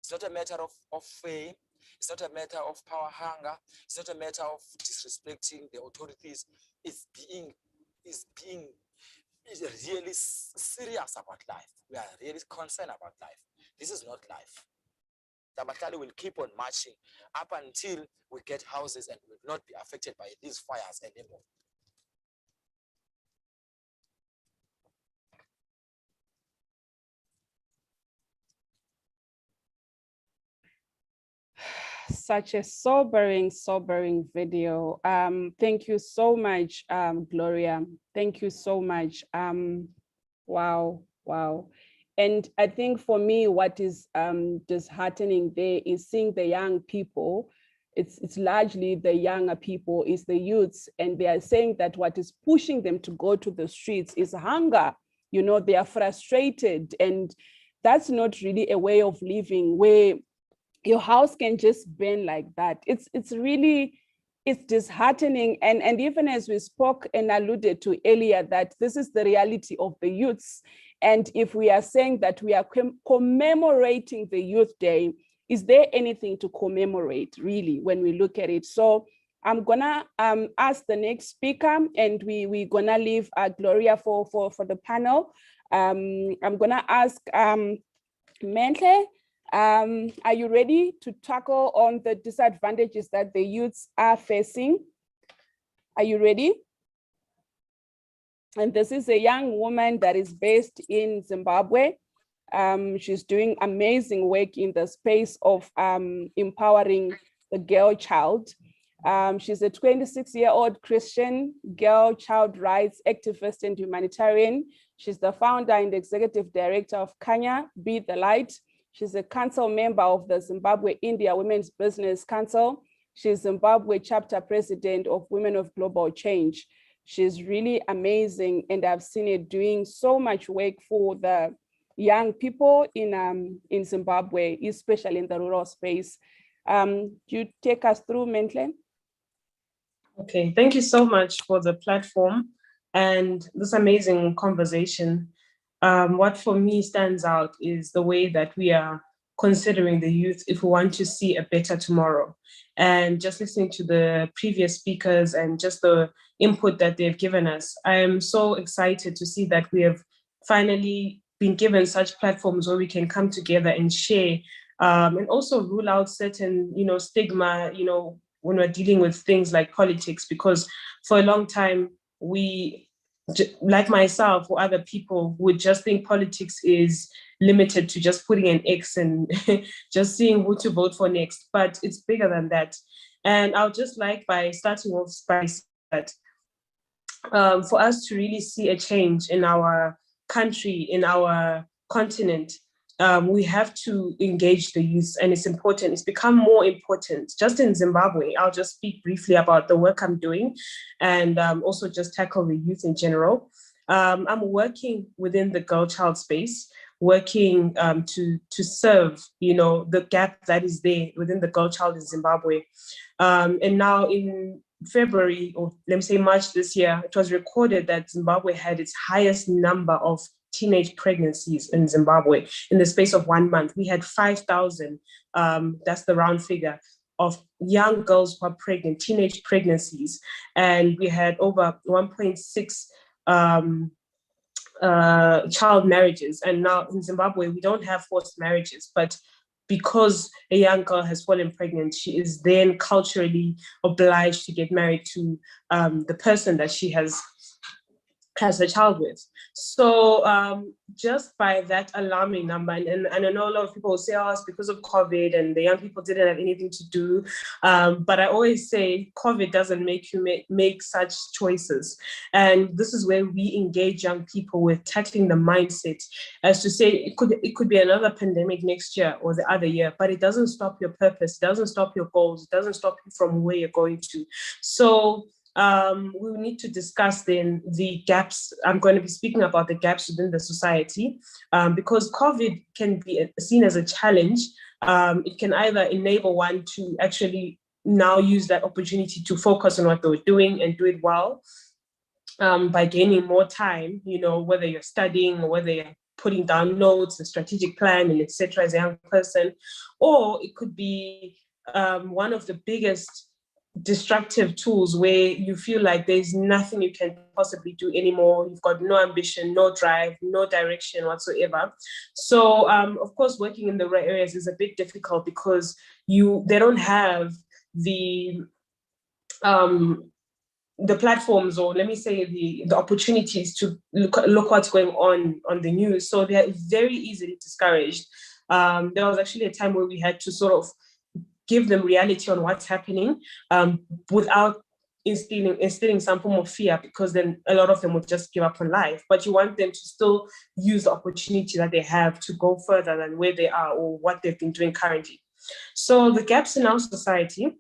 Speaker 9: It's not a matter of fame. It's not a matter of power hunger. It's not a matter of disrespecting the authorities. It's being really serious about life. We are really concerned about life. This is not life. Tabatali will keep on marching up until we get houses and will not be affected by these fires anymore.
Speaker 2: Such a sobering video. Thank you so much, Gloria. Thank you so much. Wow. And I think for me, what is disheartening there is seeing the young people. It's largely the younger people, it's the youths, and they are saying that what is pushing them to go to the streets is hunger. You know, they are frustrated, and that's not really a way of living where your house can just burn like that. It's really, it's disheartening. And even as we spoke and alluded to earlier, that this is the reality of the youths. And if we are saying that we are commemorating the Youth Day, is there anything to commemorate really when we look at it? So I'm gonna ask the next speaker, and we're gonna leave Gloria for the panel. I'm gonna ask Mentle, are you ready to tackle on the disadvantages that the youths are facing? Are you ready? And this is a young woman that is based in Zimbabwe. She's doing amazing work in the space of empowering the girl child. She's a 26-year-old Christian girl child rights activist and humanitarian. She's the founder and executive director of Kanya, Be the Light. She's a council member of the Zimbabwe India Women's Business Council. She's Zimbabwe chapter president of Women of Global Change. She's really amazing, and I've seen her doing so much work for the young people in Zimbabwe, especially in the rural space. Do you take us through, Mentle?
Speaker 10: Okay, thank you so much for the platform and this amazing conversation. What for me stands out is the way that we are considering the youth if we want to see a better tomorrow. And just listening to the previous speakers and just the input that they've given us, I am so excited to see that we have finally been given such platforms where we can come together and share and also rule out certain, stigma, when we're dealing with things like politics, because for a long time, we, like myself or other people, would just think politics is limited to just putting an X and just seeing who to vote for next, but it's bigger than that. And I'll just like by starting off by saying that for us to really see a change in our country, in our continent, we have to engage the youth, and it's important. It's become more important. Just in Zimbabwe, I'll just speak briefly about the work I'm doing and also just tackle the youth in general. I'm working within the girl child space, working to serve, the gap that is there within the girl child in Zimbabwe. And now in February, or let me say March this year, it was recorded that Zimbabwe had its highest number of teenage pregnancies in Zimbabwe in the space of 1 month. We had 5,000, that's the round figure, of young girls who are pregnant, teenage pregnancies. And we had over 1.6 child marriages. And now in Zimbabwe, we don't have forced marriages, but because a young girl has fallen pregnant, she is then culturally obliged to get married to the person that she has a child with. So just by that alarming number, and I know a lot of people will say, oh, it's because of COVID and the young people didn't have anything to do. But I always say COVID doesn't make you make such choices. And this is where we engage young people with tackling the mindset as to say, it could be another pandemic next year or the other year, but it doesn't stop your purpose. It doesn't stop your goals. It doesn't stop you from where you're going to. So we need to discuss then the gaps. I'm going to be speaking about the gaps within the society because COVID can be seen as a challenge. It can either enable one to actually now use that opportunity to focus on what they were doing and do it well by gaining more time, whether you're studying or whether you're putting down notes, a strategic plan, and etc. as a young person, or it could be one of the biggest destructive tools where you feel like there's nothing you can possibly do anymore. You've got no ambition, no drive, no direction whatsoever. So of course, working in the rural areas is a bit difficult because they don't have the platforms, or let me say the opportunities to look what's going on the news. So they're very easily discouraged. There was actually a time where we had to sort of give them reality on what's happening without instilling some form of fear, because then a lot of them would just give up on life. But you want them to still use the opportunity that they have to go further than where they are or what they've been doing currently. So the gaps in our society,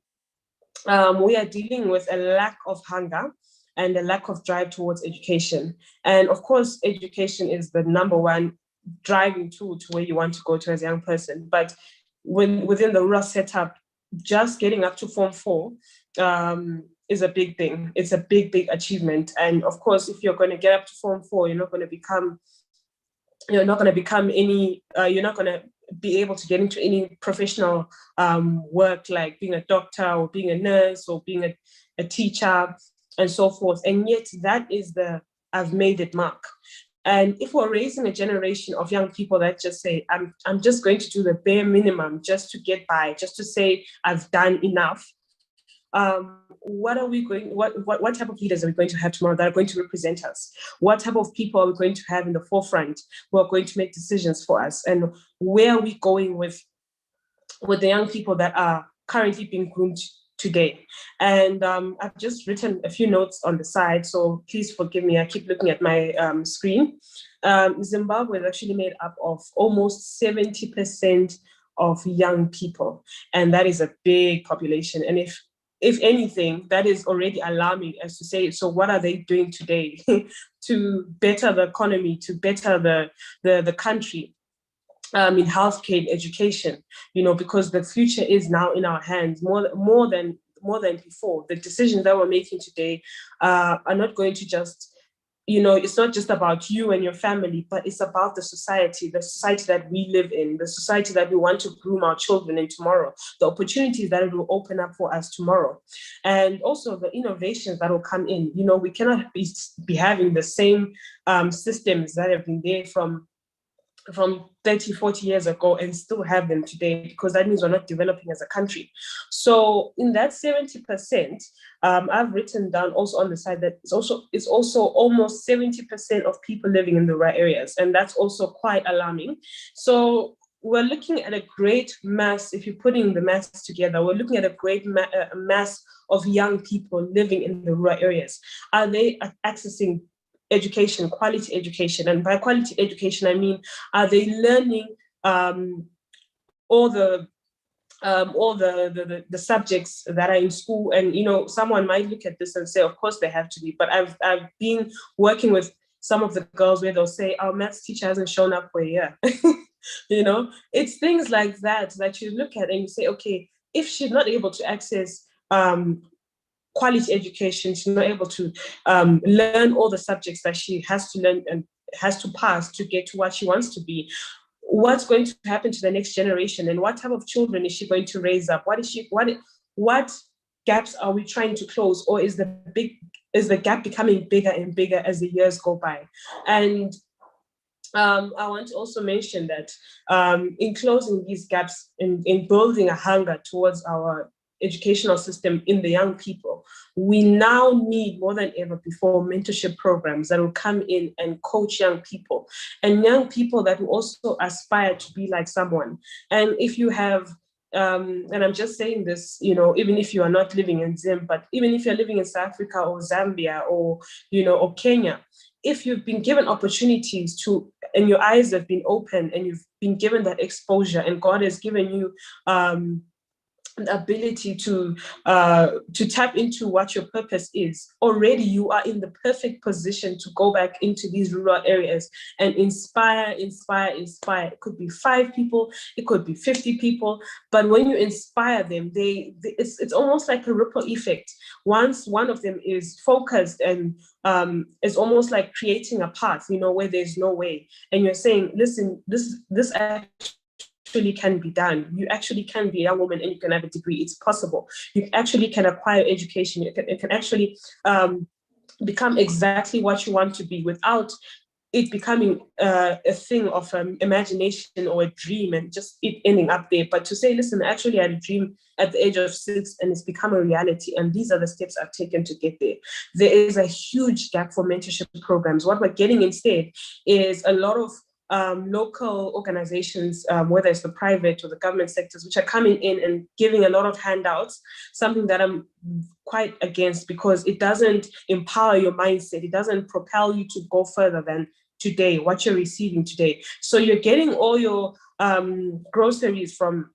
Speaker 10: we are dealing with a lack of hunger and a lack of drive towards education. And of course, education is the number one driving tool to where you want to go to as a young person. But within the rural setup, just getting up to Form 4 is a big thing. It's a big, big achievement. And of course, if you're going to get up to Form 4, you're not going to be able to get into any professional work, like being a doctor or being a nurse or being a teacher and so forth. And yet that is the I've made it mark. And if we're raising a generation of young people that just say, I'm just going to do the bare minimum just to get by, just to say I've done enough, what type of leaders are we going to have tomorrow that are going to represent us? What type of people are we going to have in the forefront who are going to make decisions for us? And where are we going with the young people that are currently being groomed today? And I've just written a few notes on the side, so please forgive me, I keep looking at my screen. Zimbabwe is actually made up of almost 70% of young people, and that is a big population. And if anything, that is already alarming, as to say, so what are they doing today to better the economy, to better the country? In healthcare and education, because the future is now in our hands more than before. The decisions that we're making today are not going to just, it's not just about you and your family, but it's about the society that we live in, the society that we want to groom our children in tomorrow, the opportunities that it will open up for us tomorrow, and also the innovations that will come in. We cannot be having the same systems that have been there from 30, 40 years ago and still have them today, because that means we're not developing as a country. So in that 70%, I've written down also on the side that it's also almost 70% of people living in the rural areas. And that's also quite alarming. So we're looking at a great mass, if you're putting the mass together, we're looking at a great mass of young people living in the rural areas. Are they accessing education, quality education? And by quality education, I mean, are they learning all the subjects that are in school? And someone might look at this and say, of course they have to be, but I've been working with some of the girls where they'll say, our maths teacher hasn't shown up for a year. It's things like that you look at and you say, okay, if she's not able to access quality education, she's not able to learn all the subjects that she has to learn and has to pass to get to what she wants to be, what's going to happen to the next generation? And what type of children is she going to raise up? What gaps are we trying to close? Or is the gap becoming bigger and bigger as the years go by? And I want to also mention that in closing these gaps, in building a hunger towards our educational system in the young people, we now need more than ever before mentorship programs that will come in and coach young people, and young people that will also aspire to be like someone. And if you have and I'm just saying this, even if you are not living in Zim, but even if you're living in South Africa or Zambia or Kenya, if you've been given opportunities to, and your eyes have been open and you've been given that exposure, and God has given you the ability to tap into what your purpose is, already you are in the perfect position to go back into these rural areas and inspire. It could be 5 people, it could be 50 people, but when you inspire them, it's almost like a ripple effect. Once one of them is focused, and it's almost like creating a path, where there's no way, and you're saying, listen, this actually actually can be done. You actually can be a young woman and you can have a degree. It's possible. You actually can acquire education. You can actually become exactly what you want to be without it becoming a thing of imagination or a dream and just it ending up there. But to say, listen, I actually had a dream at the age of 6 and it's become a reality. And these are the steps I've taken to get there. There is a huge gap for mentorship programs. What we're getting instead is a lot of local organizations, whether it's the private or the government sectors, which are coming in and giving a lot of handouts, something that I'm quite against because it doesn't empower your mindset. It doesn't propel you to go further than today, what you're receiving today. So you're getting all your groceries from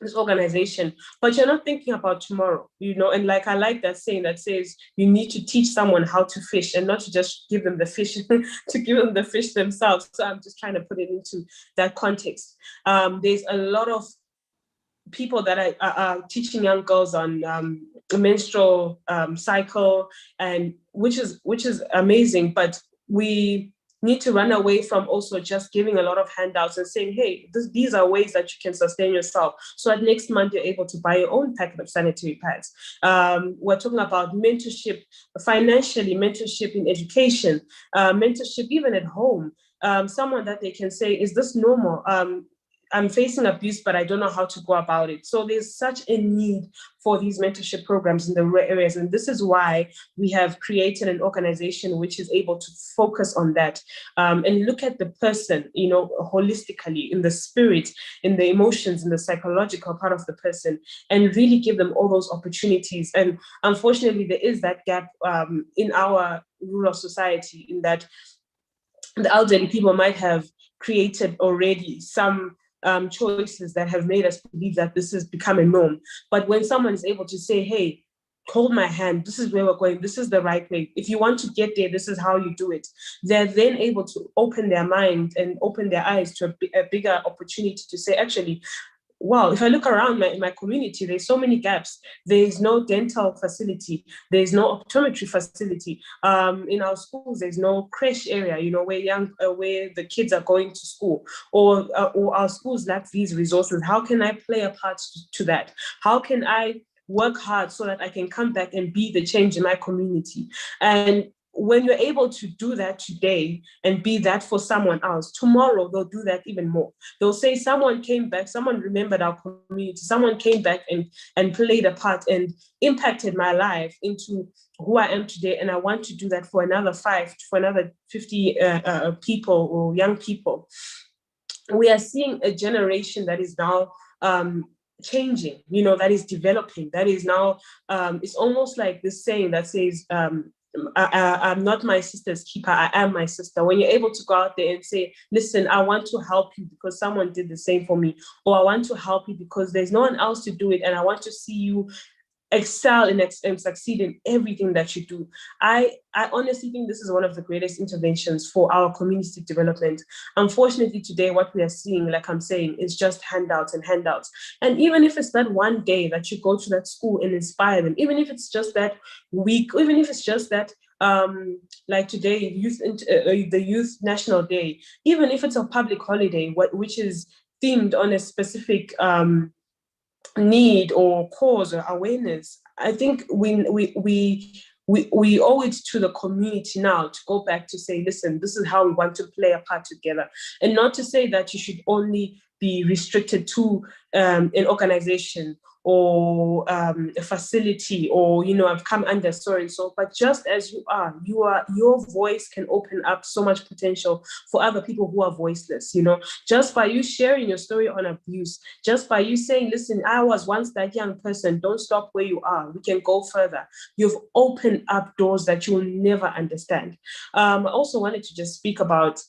Speaker 10: this organization, but you're not thinking about tomorrow, and like I like that saying that says you need to teach someone how to fish and not to just give them the fish to give them the fish themselves. So I'm just trying to put it into that context. There's a lot of people that are teaching young girls on menstrual cycle, and which is amazing, but we need to run away from also just giving a lot of handouts and saying, hey, these are ways that you can sustain yourself. So at next month, you're able to buy your own packet of sanitary pads. We're talking about mentorship financially, mentorship in education, mentorship even at home. Someone that they can say, is this normal? I'm facing abuse, but I don't know how to go about it. So there's such a need for these mentorship programs in the areas. And this is why we have created an organization which is able to focus on that and look at the person, holistically, in the spirit, in the emotions, in the psychological part of the person, and really give them all those opportunities. And unfortunately, there is that gap in our rural society, in that the elderly people might have created already some choices that have made us believe that this has become a norm. But when someone is able to say, hey, hold my hand, this is where we're going, this is the right way. If you want to get there, this is how you do it. They're then able to open their mind and open their eyes to a bigger opportunity to say, actually, wow, if I look around my community, there's so many gaps. There's no dental facility. There's no optometry facility. In our schools, there's no creche area, where the kids are going to school, or our schools lack these resources. How can I play a part to that? How can I work hard so that I can come back and be the change in my community? And when you're able to do that today and be that for someone else, tomorrow they'll do that even more. They'll say, someone came back, someone remembered our community, someone came back and played a part and impacted my life into who I am today. And I want to do that for another 50 people or young people. We are seeing a generation that is now changing, that is developing, that is now, it's almost like this saying that says, I'm not my sister's keeper, I am my sister. When you're able to go out there and say, listen, I want to help you because someone did the same for me, or I want to help you because there's no one else to do it, and I want to see you excel and succeed in everything that you do. I honestly think this is one of the greatest interventions for our community development. Unfortunately, today, what we are seeing, like I'm saying, is just handouts and handouts. And even if it's that one day that you go to that school and inspire them, even if it's just that week, even if it's just that like today, the Youth National Day, even if it's a public holiday, which is themed on a specific need or cause or awareness, I think we owe it to the community now to go back to say, listen, this is how we want to play a part together, and not to say that you should only be restricted to an organization or a facility, or I've come under so and so, but just as your voice can open up so much potential for other people who are voiceless. Just by you sharing your story on abuse, just by you saying, listen, I was once that young person, don't stop where you are, we can go further. You've opened up doors that you'll never understand. I also wanted to just speak about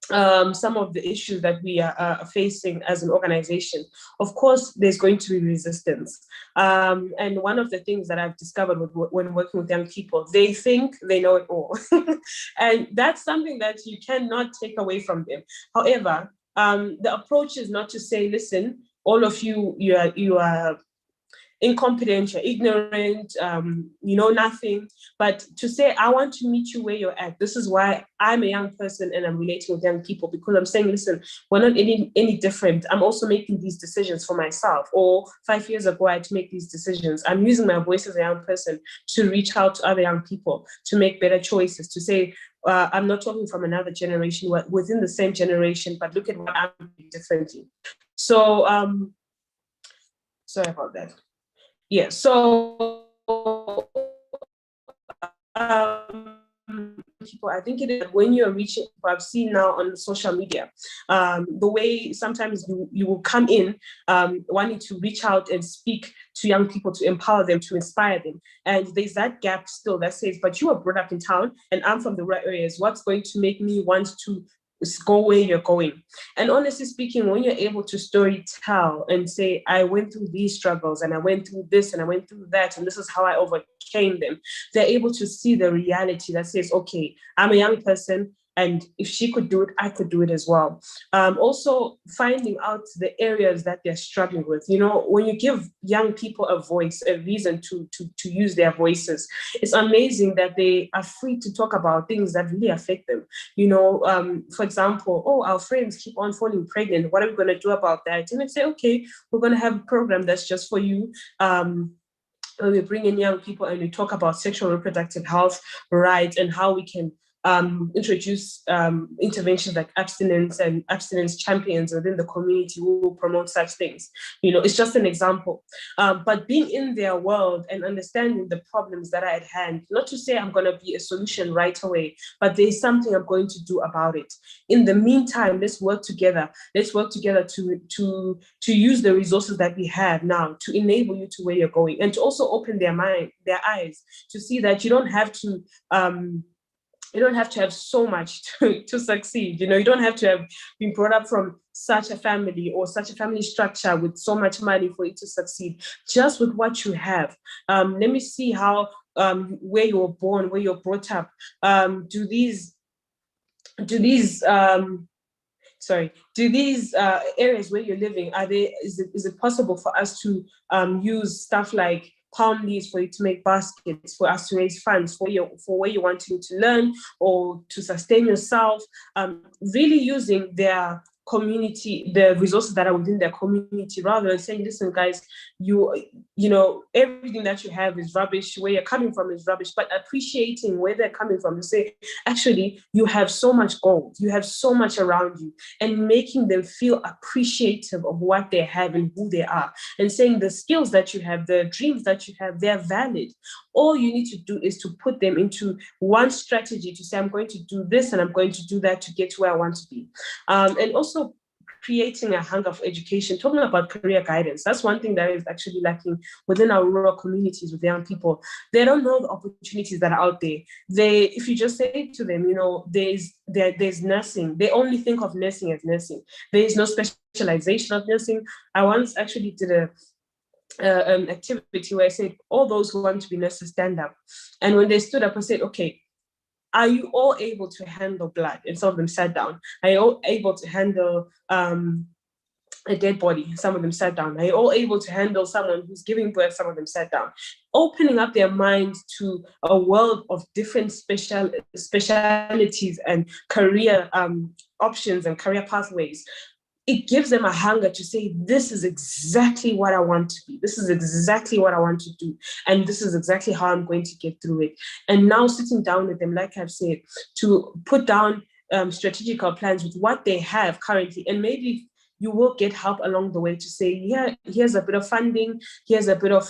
Speaker 10: some of the issues that we are facing as an organization. Of course, there's going to be resistance. And one of the things that I've discovered when working with young people, they think they know it all. And that's something that you cannot take away from them. However, the approach is not to say, listen, all of you are incompetent, you're ignorant, you know nothing. But to say, I want to meet you where you're at. This is why I'm a young person and I'm relating with young people, because I'm saying, listen, we're not any different. I'm also making these decisions for myself. Or 5 years ago, I had to make these decisions. I'm using my voice as a young person to reach out to other young people, to make better choices, to say, I'm not talking from another generation, we're within the same generation, but look at what I'm doing differently. So, sorry about that. Yeah, so people, I think it is when you're reaching, I've seen now on social media, the way sometimes you will come in wanting to reach out and speak to young people, to empower them, to inspire them. And there's that gap still that says, but you were brought up in town and I'm from the right areas. What's going to make me want to go where you're going? And honestly speaking, when you're able to story tell and say, I went through these struggles and I went through this and I went through that, and this is how I overcame them, they're able to see the reality that says, okay, I'm a young person, and if she could do it, I could do it as well. Also finding out the areas that they're struggling with. You know, when you give young people a voice, a reason to use their voices, it's amazing that they are free to talk about things that really affect them. You know, for example, oh, our friends keep on falling pregnant. What are we going to do about that? And they say, okay, we're going to have a program that's just for you. We bring in young people and we talk about sexual reproductive health rights and how we can introduce interventions like abstinence and abstinence champions within the community who will promote such things. You know, it's just an example. But being in their world and understanding the problems that are at hand, not to say I'm going to be a solution right away, but there's something I'm going to do about it. In the meantime, let's work together. Let's work together to use the resources that we have now to enable you to where you're going, and to also open their mind, their eyes, to see that you don't have to have so much to succeed. You know, you don't have to have been brought up from such a family or such a family structure with so much money for you to succeed. Just with what you have. Let me see how where you were born, where you're brought up. Do these areas where you're living, is it possible for us to use stuff like palm leaves for you to make baskets, for us to raise funds for where you're wanting to learn or to sustain yourself, really using their community, the resources that are within their community, rather than saying, listen, guys, you know, everything that you have is rubbish, where you're coming from is rubbish, but appreciating where they're coming from, to say, actually, you have so much gold, you have so much around you, and making them feel appreciative of what they have and who they are, and saying the skills that you have, the dreams that you have, they're valid. All you need to do is to put them into one strategy to say, I'm going to do this and I'm going to do that to get to where I want to be. And also creating a hunger for education, talking about career guidance. That's one thing that is actually lacking within our rural communities with young people. They don't know the opportunities that are out there. If you just say to them, you know, there's nursing, they only think of nursing as nursing. There is no specialization of nursing. I once actually did an activity where I said, all those who want to be nurses, stand up. And when they stood up, I said, okay, are you all able to handle blood? And some of them sat down. Are you all able to handle a dead body? Some of them sat down. Are you all able to handle someone who's giving birth? Some of them sat down. Opening up their minds to a world of different specialities and career options and career pathways. It gives them a hunger to say, this is exactly what I want to be. This is exactly what I want to do. And this is exactly how I'm going to get through it. And now sitting down with them, like I've said, to put down strategical plans with what they have currently. And maybe you will get help along the way to say, yeah, here's a bit of funding, here's a bit of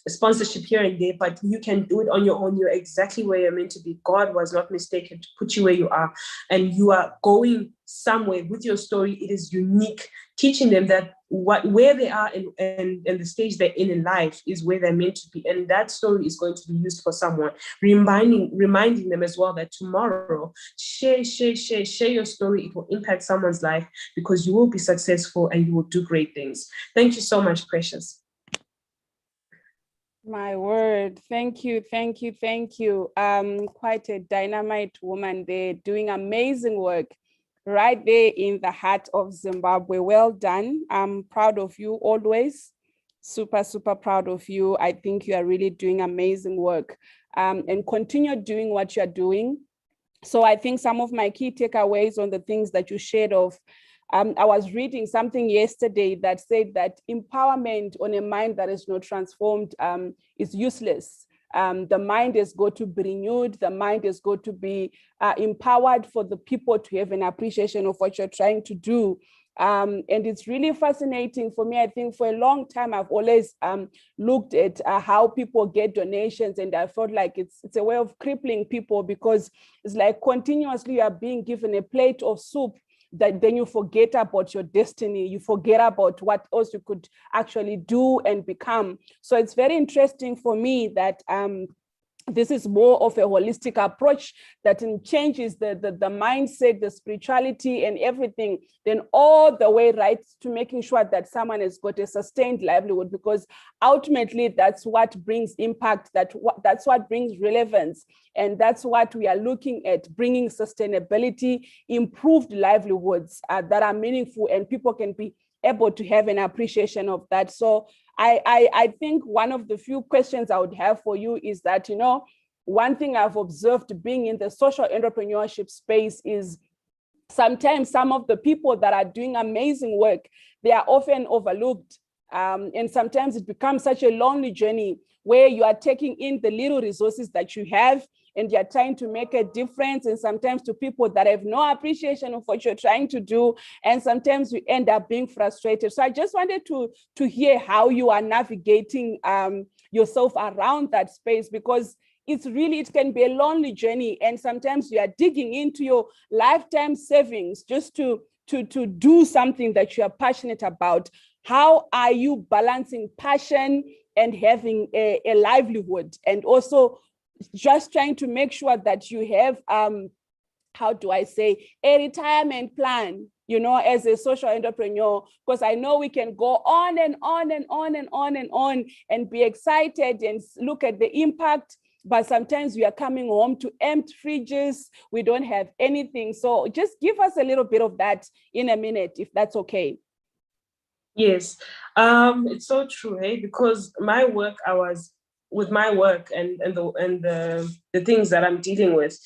Speaker 10: sponsorship here and there, but you can do it on your own. You're exactly where you're meant to be. God was not mistaken to put you where you are. And you are going somewhere with your story. It is unique, teaching them that where they are and the stage they're in life is where they're meant to be. And that story is going to be used for someone, reminding them as well that tomorrow, share your story. It will impact someone's life, because you will be successful and you will do great things. Thank you so much, Precious.
Speaker 2: My word. Thank you. Quite a dynamite woman there, doing amazing work right there in the heart of Zimbabwe. Well done. I'm proud of you always. Super, super proud of you. I think you are really doing amazing work, and continue doing what you're doing. So I think some of my key takeaways on the things that you shared of, I was reading something yesterday that said that empowerment on a mind that is not transformed is useless. The mind has got to be renewed. The mind has got to be empowered for the people to have an appreciation of what you're trying to do. And it's really fascinating for me. I think for a long time, I've always looked at how people get donations, and I felt like it's a way of crippling people, because it's like continuously you are being given a plate of soup that then you forget about your destiny, you forget about what else you could actually do and become. So it's very interesting for me that this is more of a holistic approach that changes the mindset, the spirituality and everything, then all the way right to making sure that someone has got a sustained livelihood, because ultimately that's what brings impact, that's what brings relevance. And that's what we are looking at, bringing sustainability, improved livelihoods that are meaningful, and people can be able to have an appreciation of that. So I think one of the few questions I would have for you is that, you know, one thing I've observed being in the social entrepreneurship space is sometimes some of the people that are doing amazing work, they are often overlooked. And sometimes it becomes such a lonely journey where you are taking in the little resources that you have and you're trying to make a difference, and sometimes to people that have no appreciation of what you're trying to do, and sometimes you end up being frustrated. So I just wanted to hear how you are navigating yourself around that space, because it can be a lonely journey, and sometimes you are digging into your lifetime savings just to do something that you are passionate about. How are you balancing passion and having a livelihood, and also just trying to make sure that you have, how do I say, a retirement plan, you know, as a social entrepreneur? Because I know we can go on and on and on and on and on and be excited and look at the impact, but sometimes we are coming home to empty fridges, we don't have anything. So just give us a little bit of that in a minute, if that's okay.
Speaker 10: Yes, it's so true, hey, because with my work and the things that I'm dealing with,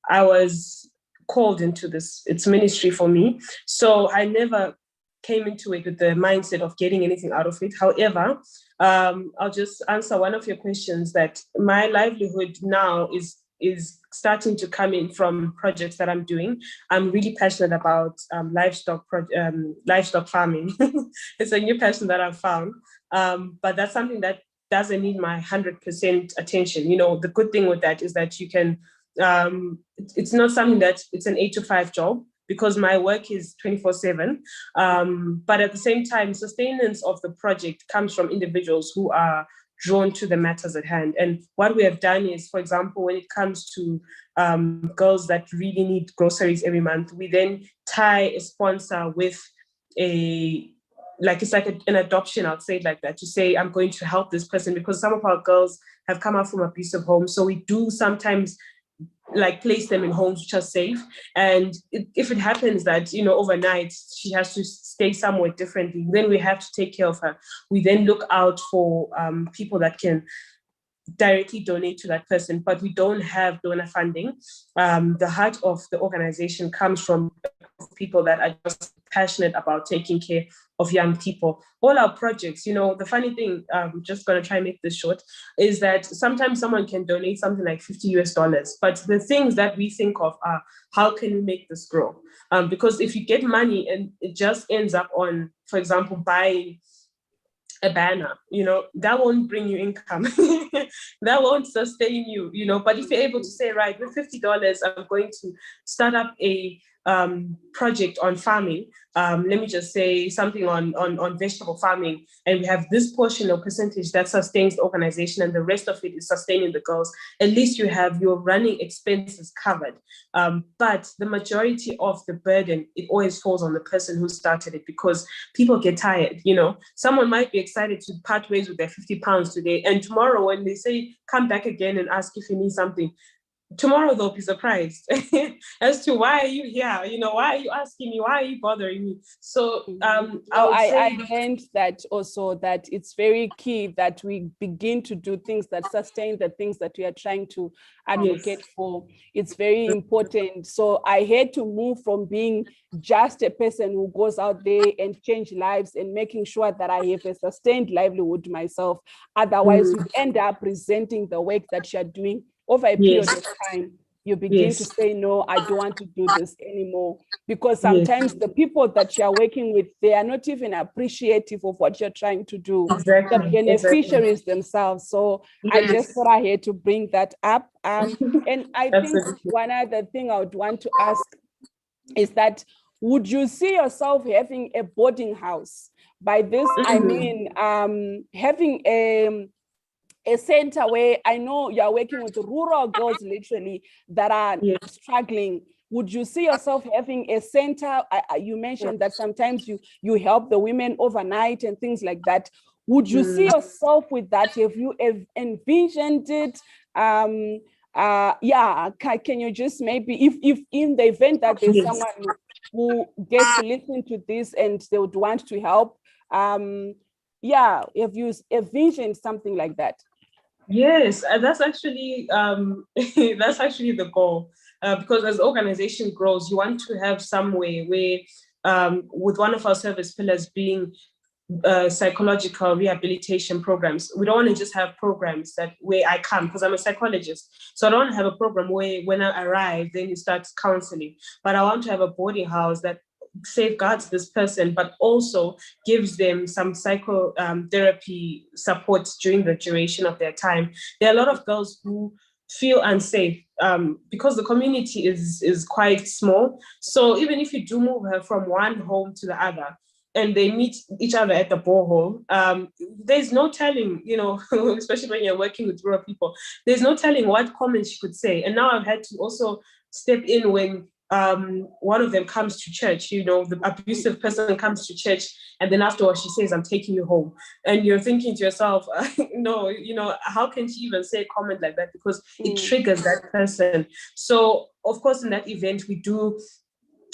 Speaker 10: I was called into this, it's ministry for me. So I never came into it with the mindset of getting anything out of it. However, I'll just answer one of your questions, that my livelihood now is starting to come in from projects that I'm doing. I'm really passionate about livestock farming. It's a new passion that I've found, but that's something that doesn't need my 100% attention. You know, the good thing with that is that you can, it's not something that it's an 8 to 5 job, because my work is 24/7. But at the same time, sustenance of the project comes from individuals who are drawn to the matters at hand. And what we have done is, for example, when it comes to girls that really need groceries every month, we then tie a sponsor with it's like an adoption, I'd say it like that, to say, I'm going to help this person, because some of our girls have come out from abusive homes. So we do sometimes like place them in homes which are safe. And if it happens that, you know, overnight she has to stay somewhere differently, then we have to take care of her. We then look out for people that can directly donate to that person, but we don't have donor funding. The heart of the organization comes from people that are just passionate about taking care of young people. All our projects, you know, the funny thing, I'm just going to try and make this short, is that sometimes someone can donate something like $50, but the things that we think of are, how can we make this grow? Because if you get money and it just ends up on, for example, buying a banner, you know, that won't bring you income. That won't sustain you, you know. But if you're able to say, right, with $50, I'm going to start up a project on farming, let me just say something on vegetable farming, and we have this portion or percentage that sustains the organization and the rest of it is sustaining the girls, at least you have your running expenses covered. But the majority of the burden, it always falls on the person who started it, because people get tired, you know. Someone might be excited to part ways with their £50 today, and tomorrow when they say come back again and ask if you need something, tomorrow they'll be surprised as to why are you here? You know, why are you asking me? Why are you bothering me? So
Speaker 2: I learned that also, that it's very key that we begin to do things that sustain the things that we are trying to advocate for. It's very important. So I had to move from being just a person who goes out there and change lives and making sure that I have a sustained livelihood myself. Otherwise, you end up resenting the work that you're doing over a period of time. You begin to say, no, I don't want to do this anymore. Because sometimes the people that you're working with, they are not even appreciative of what you're trying to do. The beneficiaries themselves. So I just thought I had to bring that up. And I think one other thing I would want to ask is that, would you see yourself having a boarding house? By this, I mean having a center where, I know you're working with rural girls literally that are struggling. Would you see yourself having a center? You mentioned that sometimes you help the women overnight and things like that. Would you see yourself with that? Have you envisioned it? Can you just maybe, if in the event that there's someone who gets to listen to this and they would want to help, have you envisioned something like that?
Speaker 10: Yes, that's actually that's actually the goal. Because as the organization grows, you want to have some way where, with one of our service pillars being psychological rehabilitation programs. We don't want to just have programs that where I come, because I'm a psychologist. So I don't want to have a program where when I arrive, then you start counseling. But I want to have a boarding house that safeguards this person, but also gives them some psychotherapy support during the duration of their time. There are a lot of girls who feel unsafe because the community is quite small. So even if you do move her from one home to the other, and they meet each other at the borehole, there's no telling, you know, especially when you're working with rural people, there's no telling what comments she could say. And now I've had to also step in when one of them comes to church, you know, the abusive person comes to church, and then afterwards she says, I'm taking you home. And you're thinking to yourself, no, you know, how can she even say a comment like that? Because it triggers that person. So, of course, in that event,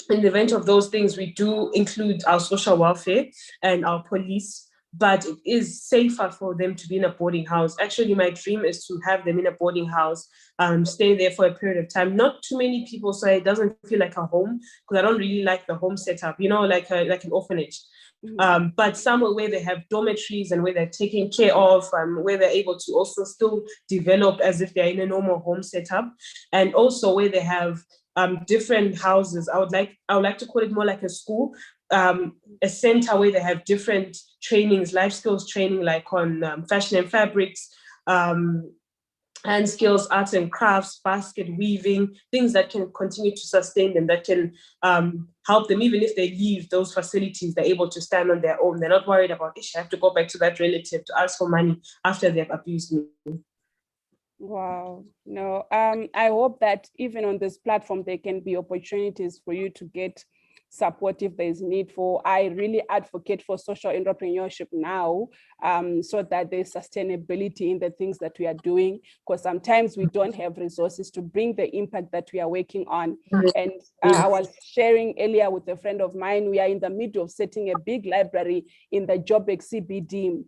Speaker 10: in the event of those things, we do include our social welfare and our police, but it is safer for them to be in a boarding house. Actually, my dream is to have them in a boarding house, stay there for a period of time. Not too many people, so it doesn't feel like a home, because I don't really like the home setup, you know, like an orphanage. But somewhere where they have dormitories and where they're taken care of, where they're able to also still develop as if they're in a normal home setup, and also where they have different houses. I would like to call it more like a school, a center where they have different trainings, life skills training, like on fashion and fabrics, hand skills, arts and crafts, basket weaving, things that can continue to sustain them, that can help them. Even if they leave those facilities, they're able to stand on their own. They're not worried about, I have to go back to that relative to ask for money after they've abused me.
Speaker 2: Wow. No, I hope that even on this platform, there can be opportunities for you to get support if there's need for. I really advocate for social entrepreneurship now, so that there's sustainability in the things that we are doing, because sometimes we don't have resources to bring the impact that we are working on. And I was sharing earlier with a friend of mine, we are in the middle of setting a big library in the Joburg CBD.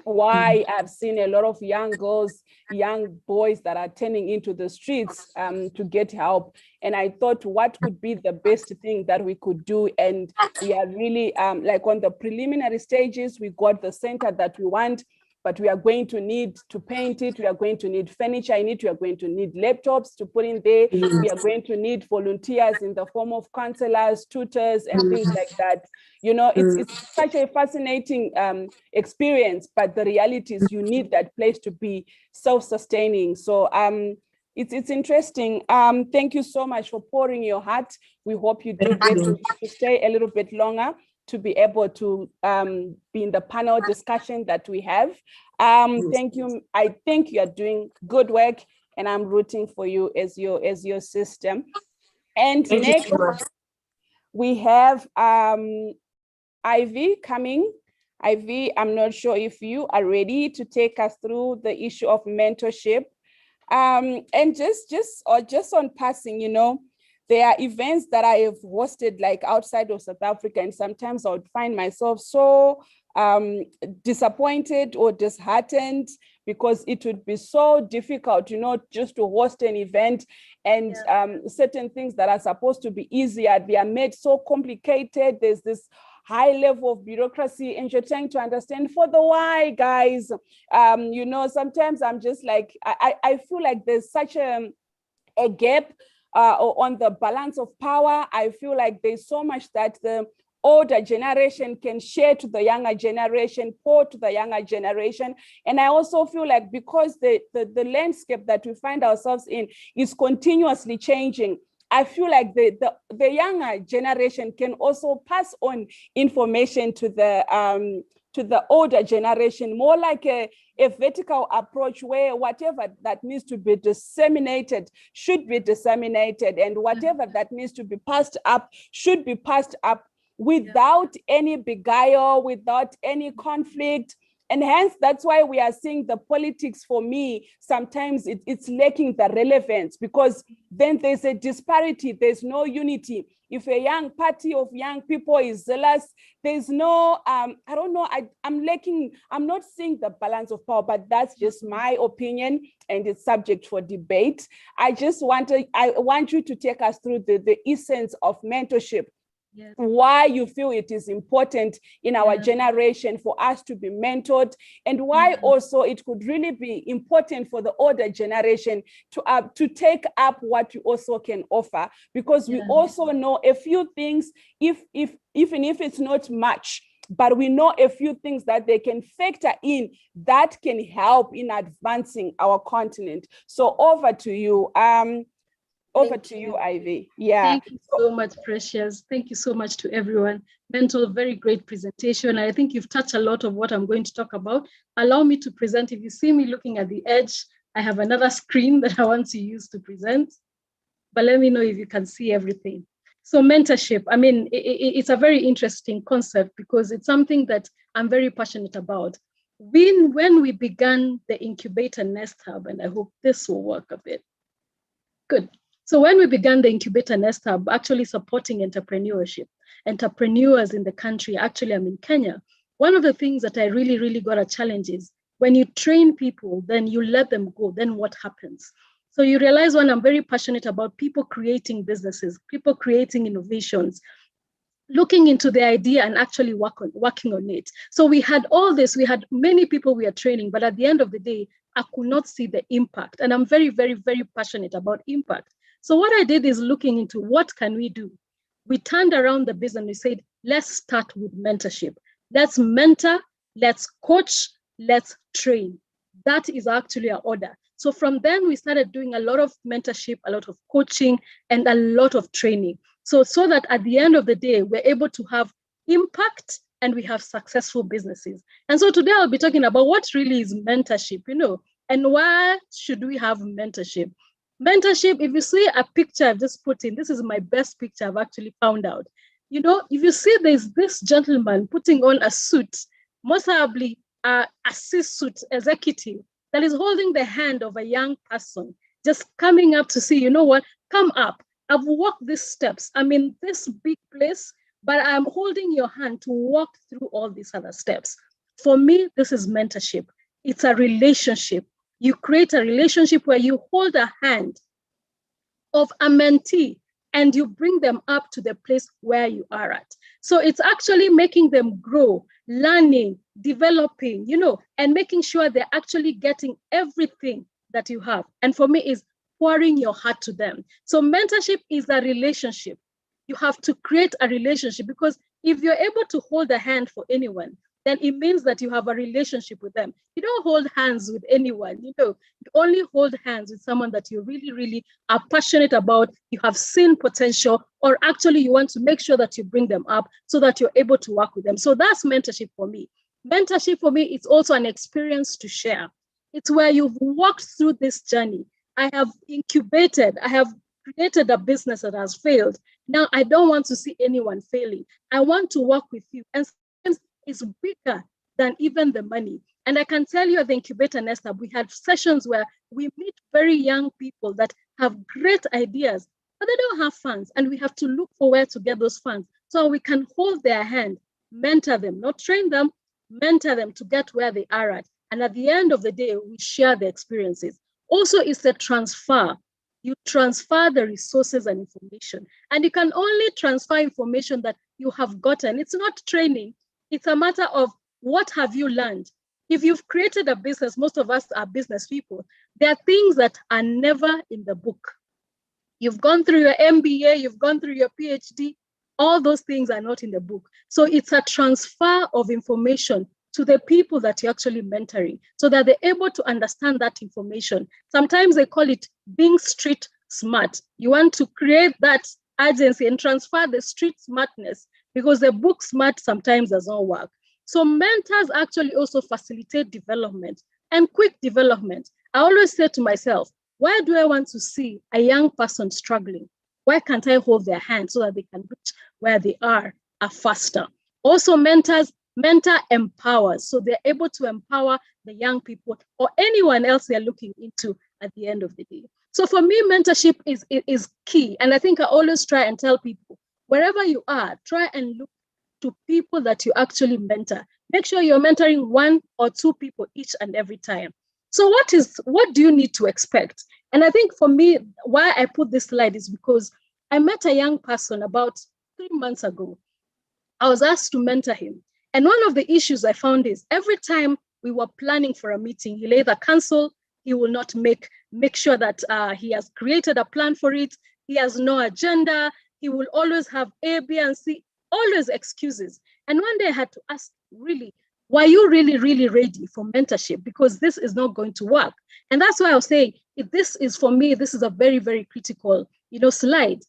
Speaker 2: Why I've seen a lot of young girls, young boys that are turning into the streets to get help. And I thought, what could be the best thing that we could do? And we are really like on the preliminary stages, we got the center that we want, but we are going to need to paint it. We are going to need furniture in it. We are going to need laptops to put in there. We are going to need volunteers in the form of counselors, tutors, and things like that. You know, it's such a fascinating experience, but the reality is you need that place to be self-sustaining. So it's interesting. Thank you so much for pouring your heart. We hope you do get to stay a little bit longer to be able to be in the panel discussion that we have. Thank you. I think you are doing good work, and I'm rooting for you as your system. And next, we have Ivy coming. Ivy, I'm not sure if you are ready to take us through the issue of mentorship. And just on passing, you know, there are events that I have hosted like outside of South Africa, and sometimes I would find myself so disappointed or disheartened because it would be so difficult, you know, just to host an event, and certain things that are supposed to be easier, they are made so complicated. There's this high level of bureaucracy, and you're trying to understand for the why, guys. You know, sometimes I'm just like, I feel like there's such a gap on the balance of power. I feel like there's so much that the older generation can share to the younger generation, pour to the younger generation. And I also feel like because the landscape that we find ourselves in is continuously changing, I feel like the younger generation can also pass on information to the older generation, more like a vertical approach where whatever that needs to be disseminated should be disseminated, and whatever that needs to be passed up should be passed up without any beguile, without any conflict. And hence, that's why we are seeing the politics, for me, sometimes it's lacking the relevance, because then there's a disparity, there's no unity. If a young party of young people is zealous, there's no, I don't know, I'm not seeing the balance of power, but that's just my opinion, and it's subject for debate. I want you to take us through the essence of mentorship. Yes. Why you feel it is important in our generation for us to be mentored, and why also it could really be important for the older generation to take up what you also can offer, because we also know a few things, even if it's not much, but we know a few things that they can factor in that can help in advancing our continent. So over to you. Over to you, Ivy. Yeah.
Speaker 11: Thank you so much, Precious. Thank you so much to everyone. Mental, very great presentation. I think you've touched a lot of what I'm going to talk about. Allow me to present. If you see me looking at the edge, I have another screen that I want to use to present. But let me know if you can see everything. So mentorship, I mean, it's a very interesting concept because it's something that I'm very passionate about. When we began the Incubator Nest Hub, and I hope this will work a bit. Good. So when we began the Incubator Nest Hub, actually supporting entrepreneurship, entrepreneurs in the country, actually I'm in Kenya, one of the things that I really got a challenge is when you train people, then you let them go, then what happens? So you realize when I'm very passionate about people creating businesses, people creating innovations, looking into the idea and actually working on it. So we had all this, we had many people we are training, but at the end of the day, I could not see the impact. And I'm very passionate about impact. So what I did is looking into what can we do? We turned around the business and we said, let's start with mentorship. Let's mentor, let's coach, let's train. That is actually our order. So from then we started doing a lot of mentorship, a lot of coaching, and a lot of training. So that at the end of the day, we're able to have impact and we have successful businesses. And so today I'll be talking about what really is mentorship, you know, and why should we have mentorship? Mentorship, if you see a picture I've just put in, this is my best picture I've actually found out. You know, if you see there's this gentleman putting on a suit, most probably a C-suite executive that is holding the hand of a young person, just coming up to say, you know what, come up. I've walked these steps. I'm in this big place, but I'm holding your hand to walk through all these other steps. For me, this is mentorship. It's a relationship. You create a relationship where you hold a hand of a mentee and you bring them up to the place where you are at. So it's actually making them grow, learning, developing, you know, and making sure they're actually getting everything that you have. And for me, is pouring your heart to them. So mentorship is a relationship. You have to create a relationship, because if you're able to hold a hand for anyone, then it means that you have a relationship with them. You don't hold hands with anyone, you know, you only hold hands with someone that you really are passionate about, you have seen potential, or actually you want to make sure that you bring them up so that you're able to work with them. So that's mentorship for me. Mentorship for me is also an experience to share. It's where you've walked through this journey. I have incubated, I have created a business that has failed. Now I don't want to see anyone failing. I want to work with you. And it's bigger than even the money. And I can tell you at the incubator nest hub, we had sessions where we meet very young people that have great ideas, but they don't have funds. And we have to look for where to get those funds so we can hold their hand, mentor them, not train them, mentor them to get where they are at. And at the end of the day, we share the experiences. Also, it's the transfer. You transfer the resources and information. And you can only transfer information that you have gotten. It's not training. It's a matter of what have you learned? If you've created a business, most of us are business people. There are things that are never in the book. You've gone through your MBA, you've gone through your PhD, all those things are not in the book. So it's a transfer of information to the people that you're actually mentoring so that they're able to understand that information. Sometimes they call it being street smart. You want to create that agency and transfer the street smartness because the book smart sometimes does not work. So mentors actually also facilitate development and quick development. I always say to myself, why do I want to see a young person struggling? Why can't I hold their hand so that they can reach where they are faster? Also, mentor empowers, so they're able to empower the young people or anyone else they're looking into at the end of the day. So for me, mentorship is key. And I think I always try and tell people, wherever you are, try and look to people that you actually mentor. Make sure you're mentoring 1 or 2 people each and every time. So what do you need to expect? And I think for me, why I put this slide is because I met a young person about 3 months ago. I was asked to mentor him. And one of the issues I found is every time we were planning for a meeting, he'll either cancel, he will not make sure that he has created a plan for it. He has no agenda. He will always have A, B, and C, always excuses. And one day I had to ask, really, were you really, really ready for mentorship? Because this is not going to work. And that's why I was saying, this is for me, this is a very, very critical, slide.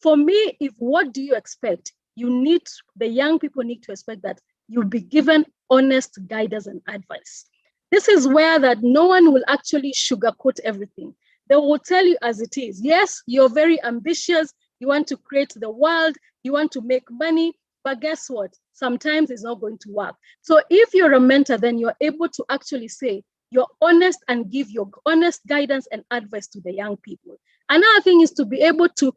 Speaker 11: For me, what do you expect? The young people need to expect that you'll be given honest guidance and advice. This is where that no one will actually sugarcoat everything. They will tell you as it is. Yes, you're very ambitious. You want to create the world. You want to make money. But guess what? Sometimes it's not going to work. So if you're a mentor, then you're able to actually say you're honest and give your honest guidance and advice to the young people. Another thing is to be able to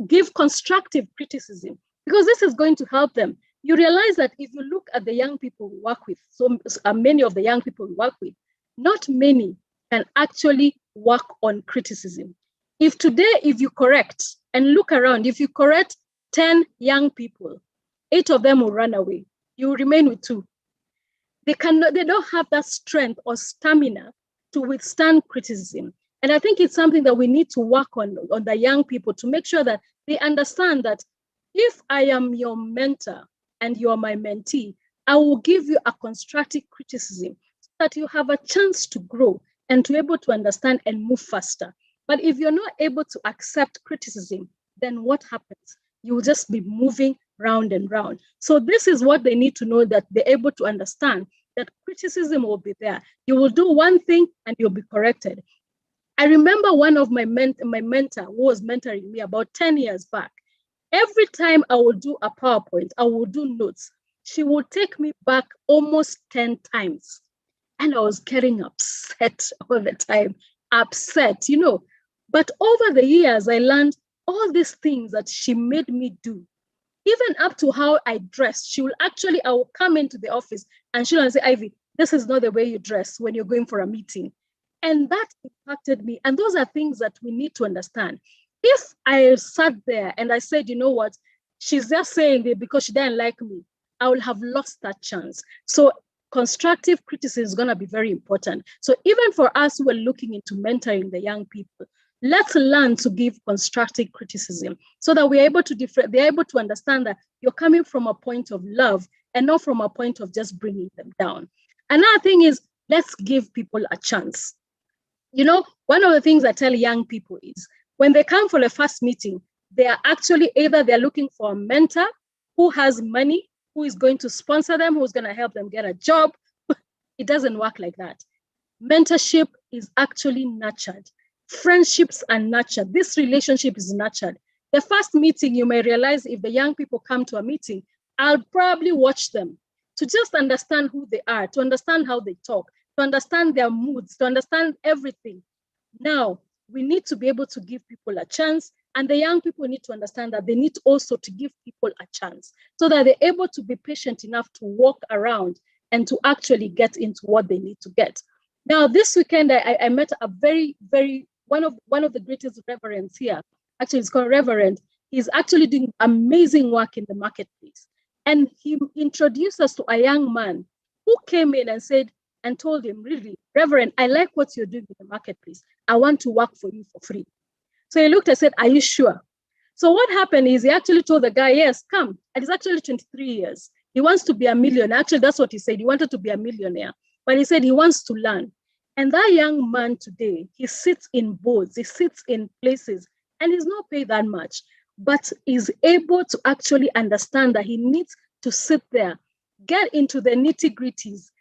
Speaker 11: give constructive criticism, because this is going to help them. You realize that if you look at the young people we work with, so many of the young people we work with, not many can actually work on criticism. If you correct and look around, if you correct 10 young people, 8 of them will run away. You will remain with 2. They don't have that strength or stamina to withstand criticism. And I think it's something that we need to work on the young people to make sure that they understand that if I am your mentor and you're my mentee, I will give you a constructive criticism so that you have a chance to grow and to be able to understand and move faster. But if you're not able to accept criticism, then what happens? You will just be moving round and round. So this is what they need to know, that they're able to understand that criticism will be there. You will do one thing and you'll be corrected. I remember one of my mentor who was mentoring me about 10 years back. Every time I would do a PowerPoint, I would do notes, she would take me back almost 10 times. And I was getting upset all the time, upset. But over the years, I learned all these things that she made me do. Even up to how I dressed, I will come into the office and she'll say, Ivy, this is not the way you dress when you're going for a meeting. And that impacted me. And those are things that we need to understand. If I sat there and I said, you know what, she's just saying it because she didn't like me, I will have lost that chance. So constructive criticism is going to be very important. So even for us who are looking into mentoring the young people, let's learn to give constructive criticism so that they're able to understand that you're coming from a point of love and not from a point of just bringing them down. Another thing is, let's give people a chance. One of the things I tell young people is when they come for the first meeting, they are actually they're looking for a mentor who has money, who is going to sponsor them, who's going to help them get a job. It doesn't work like that. Mentorship is actually nurtured. Friendships are nurtured. This relationship is nurtured. The first meeting, you may realize if the young people come to a meeting, I'll probably watch them. to just understand who they are, to understand how they talk, to understand their moods, to understand everything. Now, we need to be able to give people a chance, and the young people need to understand that they need also to give people a chance so that they're able to be patient enough to walk around and to actually get into what they need to get. Now, this weekend, I met a one of the greatest reverends here. Actually, it's called Reverend. He's actually doing amazing work in the marketplace. And he introduced us to a young man who came in and said, and told him, really, Reverend, I like what you're doing in the marketplace. I want to work for you for free. So he looked and said, are you sure? So what happened is he actually told the guy, yes, come. And he's actually 23 years. He wants to be a millionaire. Actually, that's what he said. He wanted to be a millionaire. But he said he wants to learn. And that young man today, he sits in boards, he sits in places, and he's not paid that much, but is able to actually understand that he needs to sit there, get into the nitty-gritties,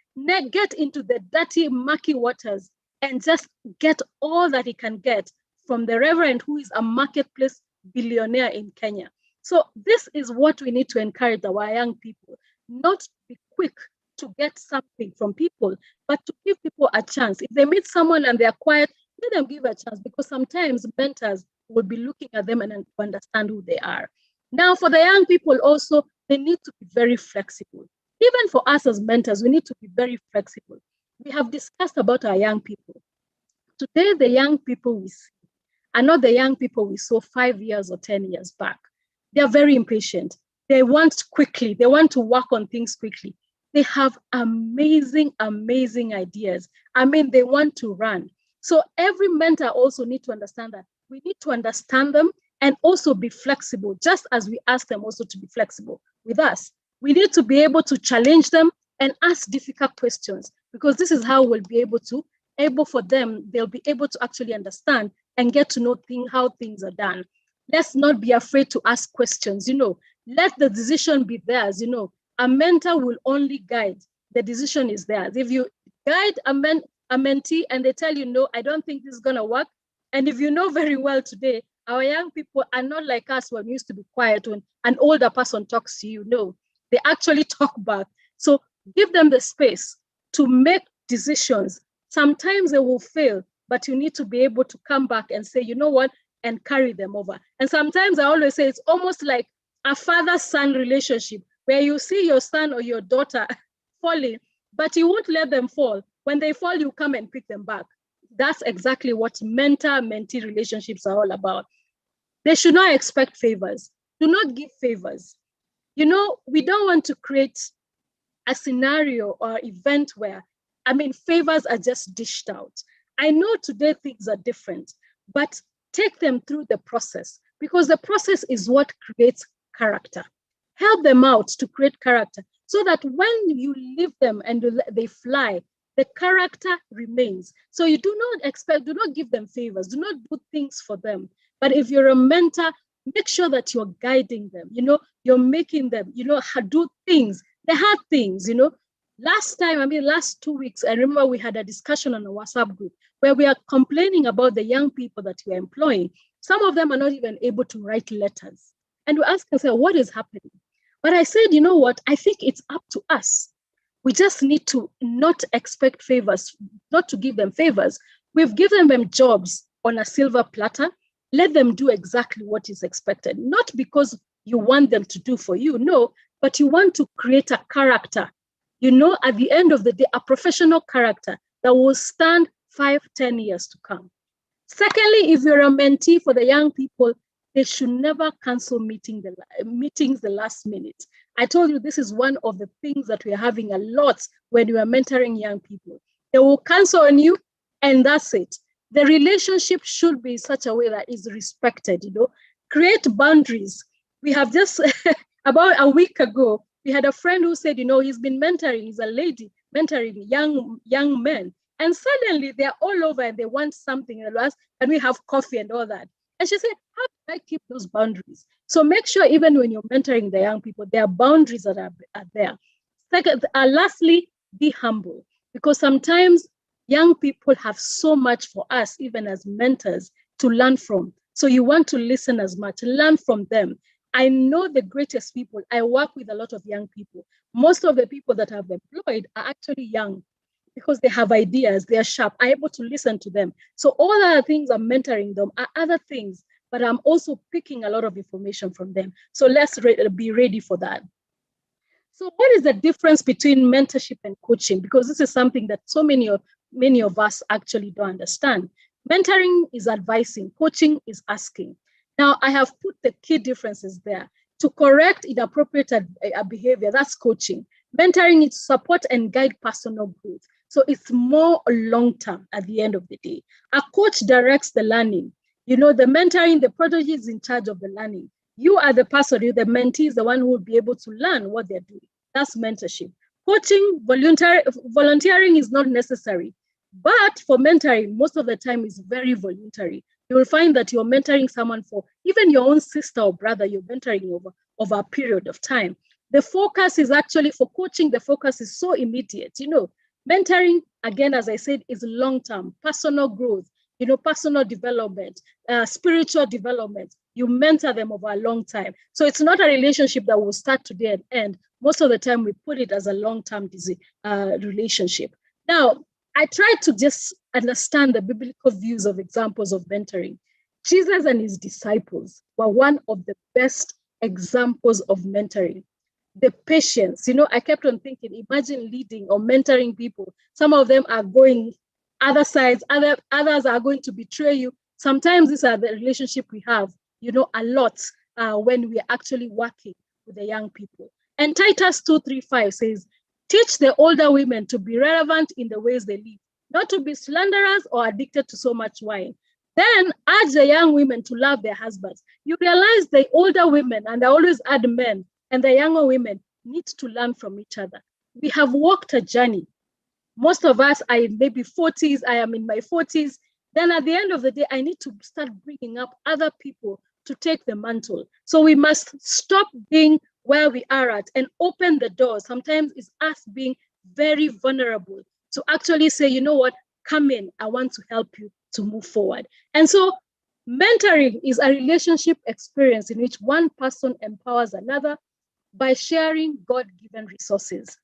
Speaker 11: get into the dirty, murky waters, and just get all that he can get from the Reverend, who is a marketplace billionaire in Kenya. So this is what we need to encourage our young people, not to be quick to get something from people, but to give people a chance. If they meet someone and they're quiet, let them give a chance, because sometimes mentors will be looking at them and understand who they are. Now, for the young people also, they need to be very flexible. Even for us as mentors, we need to be very flexible. We have discussed about our young people. Today, the young people we see are not the young people we saw 5 years or 10 years back. They are very impatient. They want quickly. They want to work on things quickly. They have amazing, amazing ideas. I mean, they want to run. So every mentor also needs to understand that we need to understand them and also be flexible, just as we ask them also to be flexible with us. We need to be able to challenge them and ask difficult questions, because this is how we'll be able for them, they'll be able to actually understand and get to know how things are done. Let's not be afraid to ask questions, let the decision be theirs, A mentor will only guide, the decision is theirs. If you guide a mentee and they tell you, no, I don't think this is gonna work, and if you know very well today, our young people are not like us when we used to be quiet when an older person talks to you. No, they actually talk back. So give them the space to make decisions. Sometimes they will fail, but you need to be able to come back and say, you know what, and carry them over. And sometimes I always say it's almost like a father-son relationship where you see your son or your daughter falling, but you won't let them fall. When they fall, you come and pick them back. That's exactly what mentor-mentee relationships are all about. They should not expect favors. Do not give favors. We don't want to create a scenario or event where, favors are just dished out. I know today things are different, but take them through the process, because the process is what creates character. Help them out to create character so that when you leave them and they fly, the character remains. So you do not give them favors, do not do things for them. But if you're a mentor, make sure that you're guiding them, you're making them, do things, the hard things, last 2 weeks, I remember we had a discussion on a WhatsApp group where we are complaining about the young people that we're employing. Some of them are not even able to write letters. And we ask ourselves, what is happening? But I said, you know what? I think it's up to us. We just need to not expect favors, not to give them favors. We've given them jobs on a silver platter. Let them do exactly what is expected. Not because you want them to do for you, no, but you want to create a character. At the end of the day, a professional character that will stand 5-10 years to come. Secondly, if you're a mentee for the young people, they should never cancel meetings the last minute. I told you this is one of the things that we're having a lot when we are mentoring young people. They will cancel on you, and that's it. The relationship should be in such a way that is respected, Create boundaries. We have just, about a week ago, we had a friend who said, he's been mentoring, he's a lady, mentoring young men. And suddenly they're all over and they want something, and we have coffee and all that. And she said, how do I keep those boundaries? So make sure even when you're mentoring the young people, there are boundaries that are there. Second, lastly, be humble, because sometimes young people have so much for us, even as mentors, to learn from. So you want to listen as much, learn from them. I know the greatest people. I work with a lot of young people. Most of the people that I've employed are actually young because they have ideas, they are sharp, I'm able to listen to them. So all other things I'm mentoring them are other things, but I'm also picking a lot of information from them. So let's be ready for that. So what is the difference between mentorship and coaching? Because this is something that so many of us actually don't understand. Mentoring is advising, coaching is asking. Now I have put the key differences there. To correct inappropriate behavior, that's coaching. Mentoring is support and guide personal growth. So it's more long-term at the end of the day. A coach directs the learning. You know, the mentoring, the protege is in charge of the learning. You are the person, the mentee is the one who will be able to learn what they're doing. That's mentorship. Coaching, volunteering is not necessary. But for mentoring, most of the time is very voluntary. You will find that you're mentoring someone for even your own sister or brother, you're mentoring over a period of time. The focus is actually for coaching, the focus is so immediate. You know, mentoring, again, as I said, is long-term, personal growth, you know, personal development, spiritual development. You mentor them over a long time. So it's not a relationship that will start today and end. Most of the time we put it as a long-term relationship. Now, I tried to just understand the biblical views of examples of mentoring. Jesus and his disciples were one of the best examples of mentoring. The patience, you know, I kept on thinking, imagine leading or mentoring people. Some of them are going other sides, others are going to betray you. Sometimes these are the relationship we have, you know, a lot when we're actually working with the young people. And Titus 2:3-5 says, teach the older women to be relevant in the ways they live, not to be slanderers or addicted to so much wine. Then urge the young women to love their husbands. You realize the older women, and I always add men, and the younger women need to learn from each other. We have walked a journey. Most of us are in maybe 40s, I am in my 40s. Then at the end of the day, I need to start bringing up other people to take the mantle. So we must stop being where we are at and open the doors. Sometimes it's us being very vulnerable to actually say, you know what, come in, I want to help you to move forward. And so mentoring is a relationship experience in which one person empowers another by sharing God-given resources.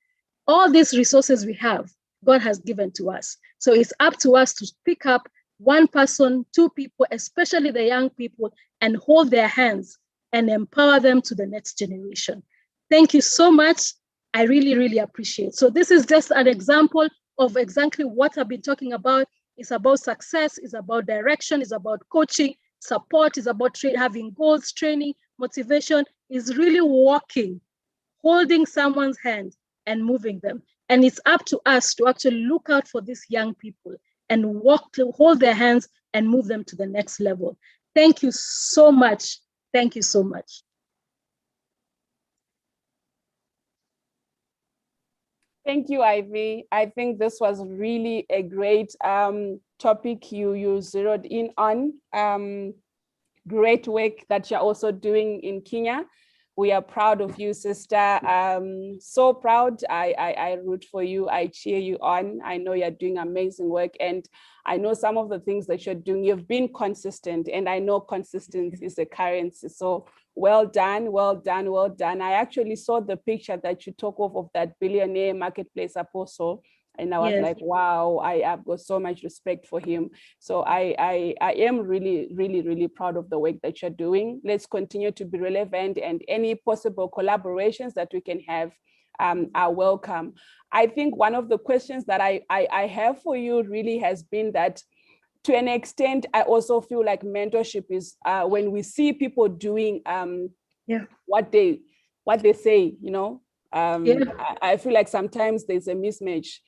Speaker 11: All these resources we have, God has given to us. So it's up to us to pick up one person, two people, especially the young people, and hold their hands and empower them to the next generation. Thank you so much. I really, really appreciate it. So this is just an example of exactly what I've been talking about. It's about success, it's about direction, it's about coaching, support, it's about having goals, training, motivation, is really walking, holding someone's hand and moving them. And it's up to us to actually look out for these young people and walk to hold their hands and move them to the next level. Thank you so much. Thank you so much.
Speaker 2: Thank you, Ivy. I think this was really a great topic you zeroed in on. Great work that you're also doing in Kenya. We are proud of you, sister. So proud. I root for you. I cheer you on. I know you're doing amazing work. And I know some of the things that you're doing, you've been consistent. And I know consistency is a currency. So well done, well done, well done. I actually saw the picture that you took off of that billionaire marketplace apostle. And I was like, wow, I've got so much respect for him. So I am really, really, really proud of the work that you're doing. Let's continue to be relevant, and any possible collaborations that we can have are welcome. I think one of the questions that I have for you really has been that, to an extent, I also feel like mentorship is when we see people doing what they say, you know, I feel like sometimes there's a mismatch.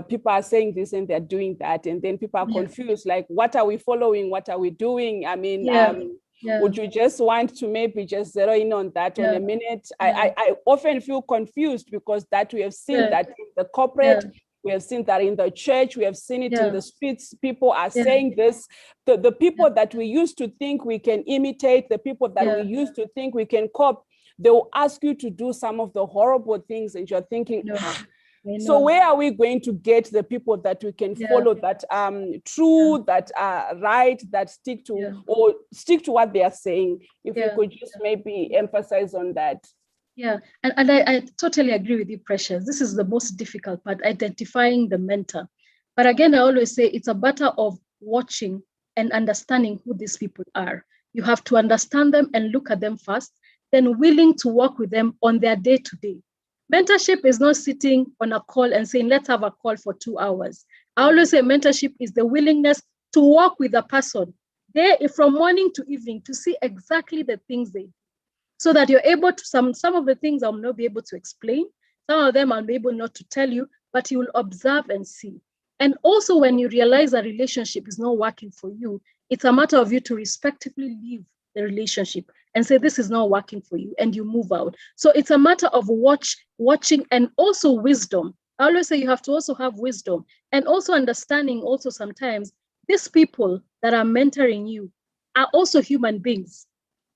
Speaker 2: People are saying this and they're doing that, and then people are confused, like, what are we following? What are we doing? I mean, would you just want to maybe just zero in on that on a minute? I often feel confused because that we have seen that in the corporate, we have seen that in the church, we have seen it in the streets. People are saying this. The people that we used to think we can imitate, the people that we used to think we can copy, they will ask you to do some of the horrible things, and you're thinking, So where are we going to get the people that we can follow that true, that are right, that stick to or stick to what they are saying? If you could just maybe emphasize on that.
Speaker 11: Yeah, and I totally agree with you, Precious. This is the most difficult part, identifying the mentor. But again, I always say it's a matter of watching and understanding who these people are. You have to understand them and look at them first, then willing to work with them on their day-to-day. Mentorship is not sitting on a call and saying, let's have a call for 2 hours. I always say mentorship is the willingness to work with a person there from morning to evening to see exactly the things they do, so that you're able to, some of the things I'll not be able to explain, some of them I'll be able not to tell you, but you will observe and see. And also when you realize a relationship is not working for you, it's a matter of you to respectively leave the relationship and say, this is not working for you, and you move out. So it's a matter of watching and also wisdom. I always say you have to also have wisdom and also understanding also sometimes these people that are mentoring you are also human beings.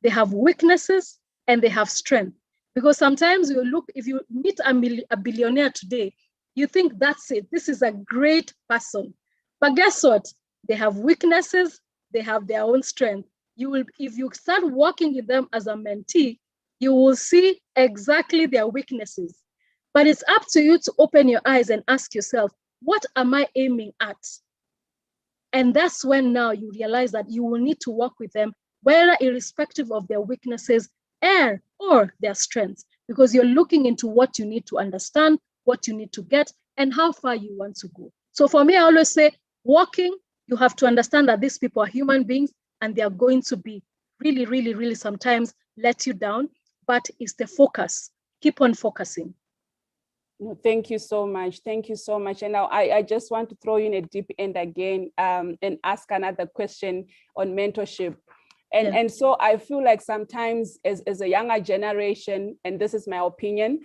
Speaker 11: They have weaknesses and they have strength. Because sometimes you look, if you meet a billionaire today, you think that's it, this is a great person. But guess what? They have weaknesses, they have their own strength. You will, if you start working with them as a mentee, you will see exactly their weaknesses. But it's up to you to open your eyes and ask yourself, what am I aiming at? And that's when now you realize that you will need to work with them, whether irrespective of their weaknesses or their strengths, because you're looking into what you need to understand, what you need to get, and how far you want to go. So for me, I always say, working, you have to understand that these people are human beings and they are going to be really, really, really sometimes let you down, but it's the focus. Keep on focusing.
Speaker 2: No, thank you so much. Thank you so much. And now I just want to throw in a deep end again and ask another question on mentorship. And so I feel like sometimes as a younger generation, and this is my opinion,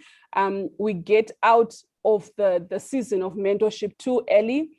Speaker 2: we get out of the season of mentorship too early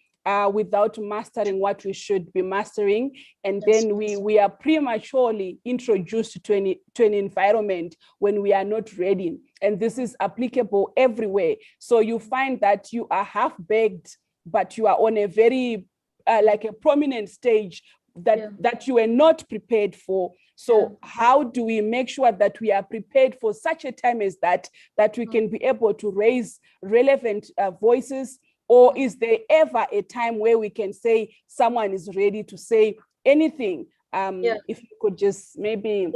Speaker 2: without mastering what we should be mastering. And then we are prematurely introduced to an environment when we are not ready. And this is applicable everywhere. So you find that you are half-baked, but you are on a very like a prominent stage that you were not prepared for. So how do we make sure that we are prepared for such a time as that we can be able to raise relevant voices? Or is there ever a time where we can say someone is ready to say anything? If you could just maybe.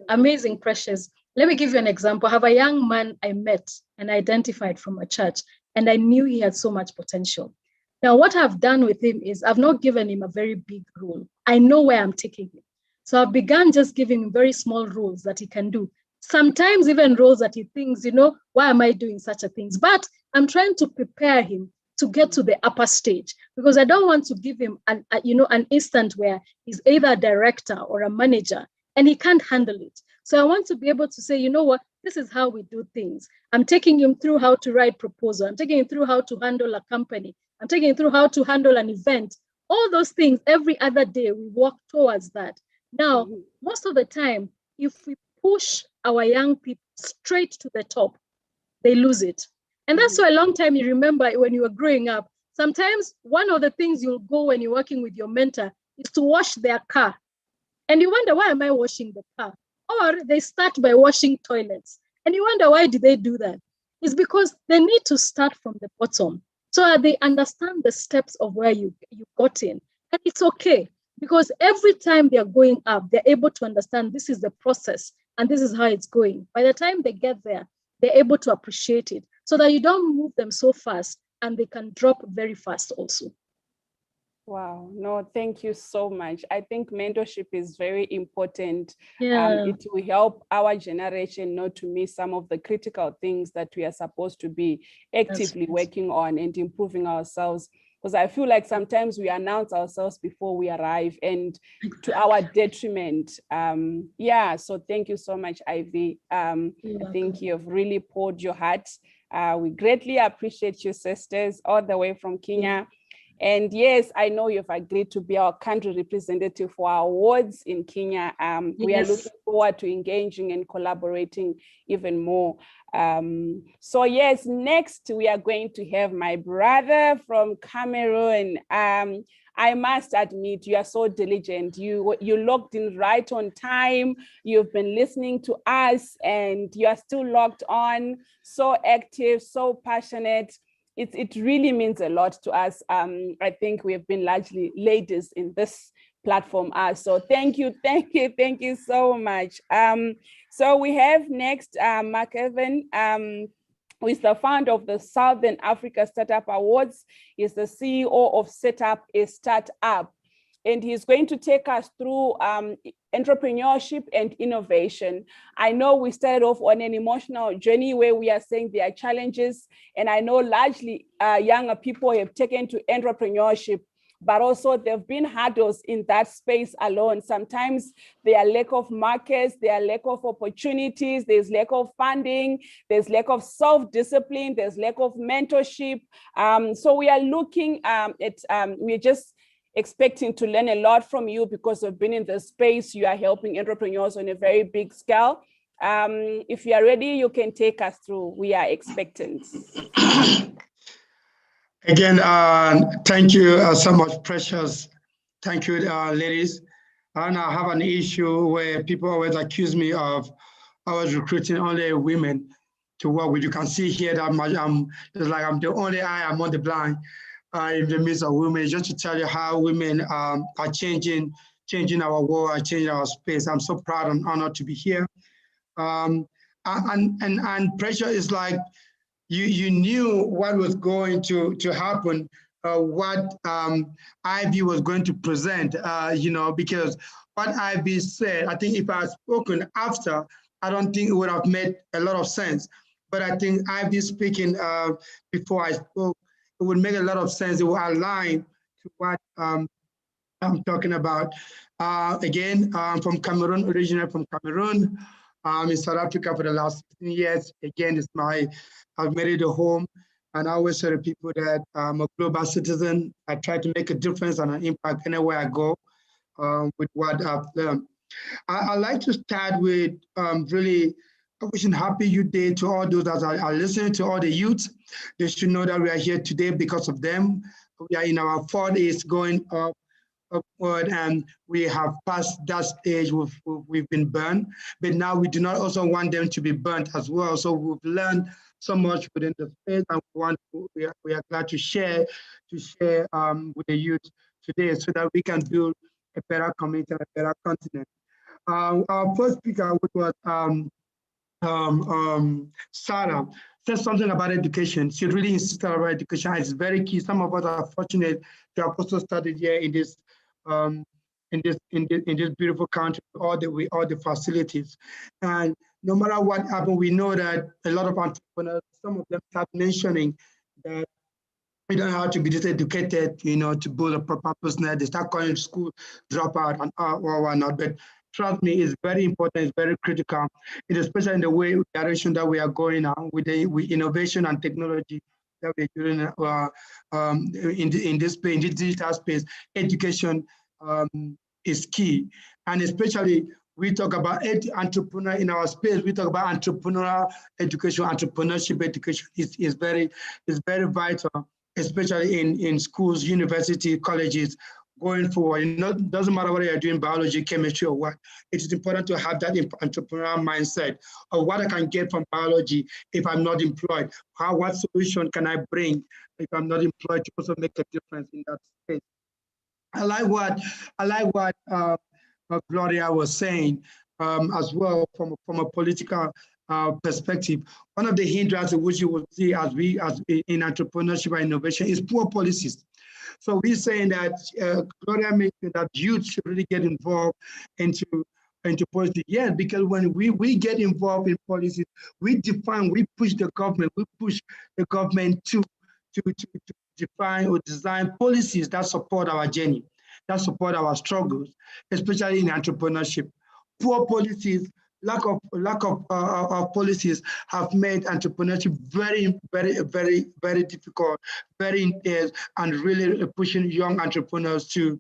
Speaker 11: Amazing, Precious. Let me give you an example. I have a young man I met and identified from a church, and I knew he had so much potential. Now, what I've done with him is I've not given him a very big role. I know where I'm taking him. So I've begun just giving him very small roles that he can do. Sometimes even roles that he thinks, why am I doing such a things? But I'm trying to prepare him to get to the upper stage, because I don't want to give him an instant where he's either a director or a manager and he can't handle it. So I want to be able to say, you know what, this is how we do things. I'm taking him through how to write proposal. I'm taking him through how to handle a company. I'm taking him through how to handle an event. All those things, every other day, we walk towards that. Now, most of the time, if we push our young people straight to the top, they lose it. And that's why a long time you remember when you were growing up, sometimes one of the things you'll go when you're working with your mentor is to wash their car. And you wonder, why am I washing the car? Or they start by washing toilets. And you wonder, why did they do that? It's because they need to start from the bottom so that they understand the steps of where you got in. And it's okay, because every time they're going up, they're able to understand this is the process and this is how it's going. By the time they get there, they're able to appreciate it so that you don't move them so fast and they can drop very fast also.
Speaker 2: Wow, no, thank you so much. I think mentorship is very important. It will help our generation not to miss some of the critical things that we are supposed to be actively working on and improving ourselves. Because I feel like sometimes we announce ourselves before we arrive and to our detriment. So thank you so much, Ivy. I think you've really poured your heart. We greatly appreciate you, sisters, all the way from Kenya. And yes, I know you've agreed to be our country representative for our awards in Kenya. We are
Speaker 11: Yes.
Speaker 2: looking forward to engaging and collaborating even more. So yes, next we are going to have my brother from Cameroon. I must admit, you are so diligent. You logged in right on time. You've been listening to us and you are still logged on, so active, so passionate. It really means a lot to us. I think we have been largely ladies in this platform. So thank you so much. So we have next Mark Evan, who is the founder of the Southern Africa Startup Awards. He's the CEO of Set Up a Startup. And he's going to take us through entrepreneurship and innovation. I know we started off on an emotional journey where we are saying there are challenges, and I know largely younger people have taken to entrepreneurship, but also there have been hurdles in that space alone. Sometimes there are lack of markets, there are lack of opportunities, there's lack of funding, there's lack of self-discipline, there's lack of mentorship. So we are looking we're just expecting to learn a lot from you because we've been in the space. You are helping entrepreneurs on a very big scale. If you are ready, you can take us through. We are expectant.
Speaker 1: Again, thank you so much, Precious. Thank you, ladies. And I have an issue where people always accuse me of I was recruiting only women to work with. You can see here that it's like I'm the only eye among the blind in the midst of women, just to tell you how women are changing our world, are changing our space. I'm so proud and honored to be here. And Pressure is like, you knew what was going to happen, what Ivy was going to present, because what Ivy said, I think if I had spoken after, I don't think it would have made a lot of sense. But I think Ivy speaking before I spoke, it would make a lot of sense. It will align to what I'm talking about. Again, I'm from Cameroon, originally from Cameroon. In South Africa for the last 15 years. Again, I've made it a home. And I always tell people that I'm a global citizen. I try to make a difference and an impact anywhere I go with what I've learned. I like to start with really wishing Happy Youth Day to all those that are listening, to all the youths. They should know that we are here today because of them. We are in our 40s going upward, and we have passed that stage. We've been burned, but now we do not also want them to be burnt as well. So we've learned so much within the space, and we are glad to share with the youth today so that we can build a better community and a better continent. Our first speaker, which was Sarah, said something about education. She really insisted about education. It's very key. Some of us are fortunate to have also studied here in this beautiful country, all the facilities. And no matter what happens, we know that a lot of entrepreneurs, some of them start mentioning that we don't have to be diseducated, to build a proper business. They start calling school dropout and or whatnot. But trust me, it's very important, it's very critical, especially in the direction that we are going now with innovation and technology that we're doing in this digital space. Education is key. And especially, we talk about entrepreneur in our space, we talk about entrepreneurial education, entrepreneurship education is very vital, especially in schools, universities, colleges, going forward. It doesn't matter whether you're doing biology, chemistry, or what. It is important to have that entrepreneurial mindset of what I can get from biology if I'm not employed. What solution can I bring if I'm not employed to also make a difference in that space? I like what Gloria was saying as well from a political perspective. One of the hindrances which you will see as in entrepreneurship and innovation is poor policies. So we're saying that Gloria mentioned that youth should really get involved into policy. Yes, because when we get involved in policies, we push the government to define or design policies that support our journey, that support our struggles, especially in entrepreneurship. Poor policies policies have made entrepreneurship very difficult, very intense, and really pushing young entrepreneurs to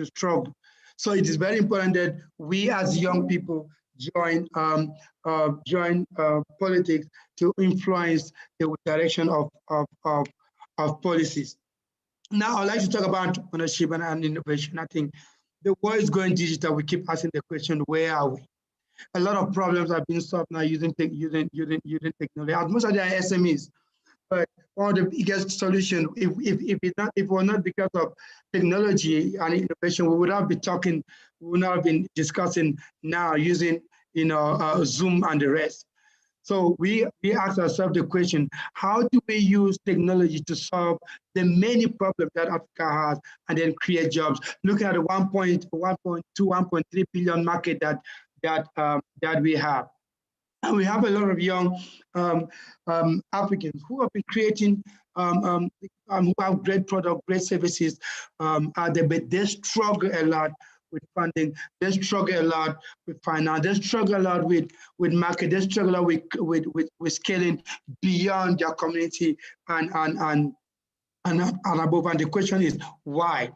Speaker 1: struggle. So it is very important that we as young people join politics to influence the direction of policies. Now, I'd like to talk about entrepreneurship and innovation. I think the world is going digital. We keep asking the question, where are we? A lot of problems are being solved now using technology. As most of them are SMEs, but one of the biggest solutions, if it were not because of technology and innovation, we would not have been discussing now using Zoom and the rest. So we ask ourselves the question, how do we use technology to solve the many problems that Africa has and then create jobs? Look at the 1.2, 1.3 billion market that we have. And we have a lot of young Africans who have been creating, who have great product, great services, but they struggle a lot with funding. They struggle a lot with finance. They struggle a lot with market. They struggle a lot with scaling beyond their community and above. And the question is why?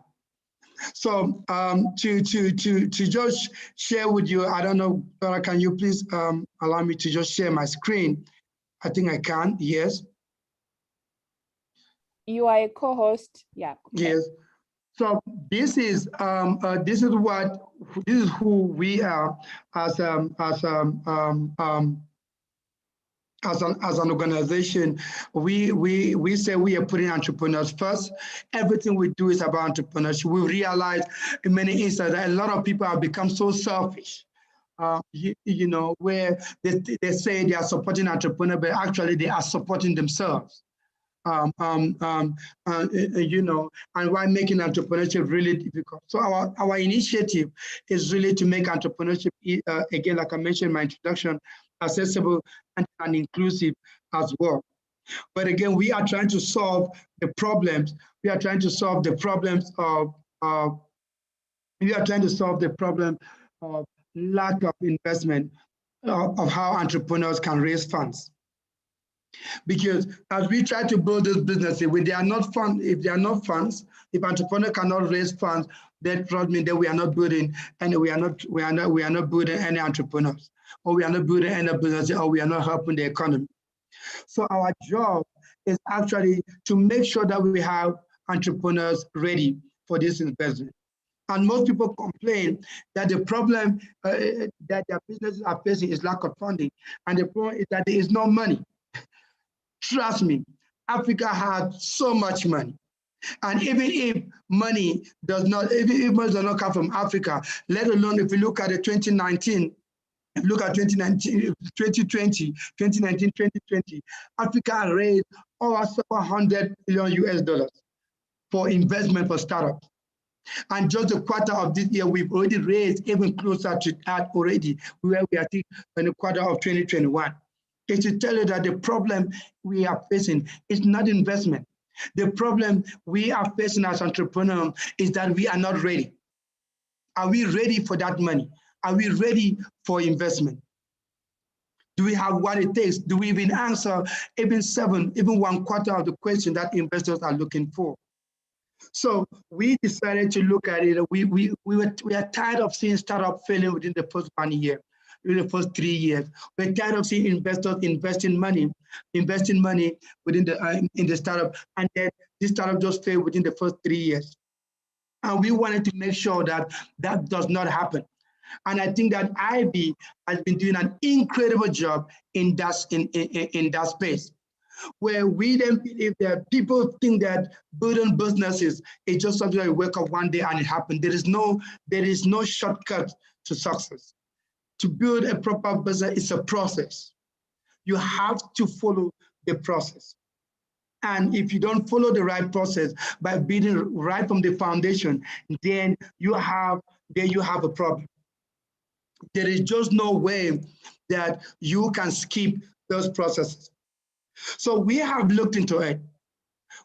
Speaker 1: So to just share with you, I don't know, Dora, can you please allow me to just share my screen? I think I can. Yes.
Speaker 2: You are a co-host. Yeah. Okay.
Speaker 1: Yes. So this is who we are as an organization. We say we are putting entrepreneurs first. Everything we do is about entrepreneurship. We realize in many instances that a lot of people have become so selfish. Where they say they are supporting entrepreneurs, but actually they are supporting themselves. And why making entrepreneurship really difficult. So our initiative is really to make entrepreneurship, again, like I mentioned in my introduction, accessible and inclusive as well. But again, we are trying to solve the problems. We are trying to solve the problems of lack of investment, of how entrepreneurs can raise funds. Because as we try to build this business, if they are not funds, if entrepreneurs cannot raise funds, that means that we are not building and we are not building any entrepreneurs, or we are not building any business, or we are not helping the economy. So our job is actually to make sure that we have entrepreneurs ready for this investment. And most people complain that the problem that their businesses are facing is lack of funding, and the problem is that there is no money. Trust me, Africa has so much money. And even if money does not come from Africa, let alone if you look at the 2019, look at 2019, 2020, Africa raised over $700 billion US for investment for startups. And just the quarter of this year, we've already raised even closer to that already, where we are in the quarter of 2021. It should tell you that the problem we are facing is not investment. The problem we are facing as entrepreneurs is that we are not ready. Are we ready for that money? Are we ready for investment? Do we have what it takes? Do we even answer even 1/4 of the question that investors are looking for? So we decided to look at it. We are tired of seeing startups failing within the first 1 year. In the first 3 years, we're tired of seeing investors investing money within in the startup, and then this startup just failed within the first 3 years. And we wanted to make sure that that does not happen. And I think that IB has been doing an incredible job in that space, where we then believe that people think that building businesses is just something that you wake up one day and it happens. There is no shortcut to success. To build a proper business is a process. You have to follow the process. And if you don't follow the right process by building right from the foundation, then you have a problem. There is just no way that you can skip those processes. So we have looked into it.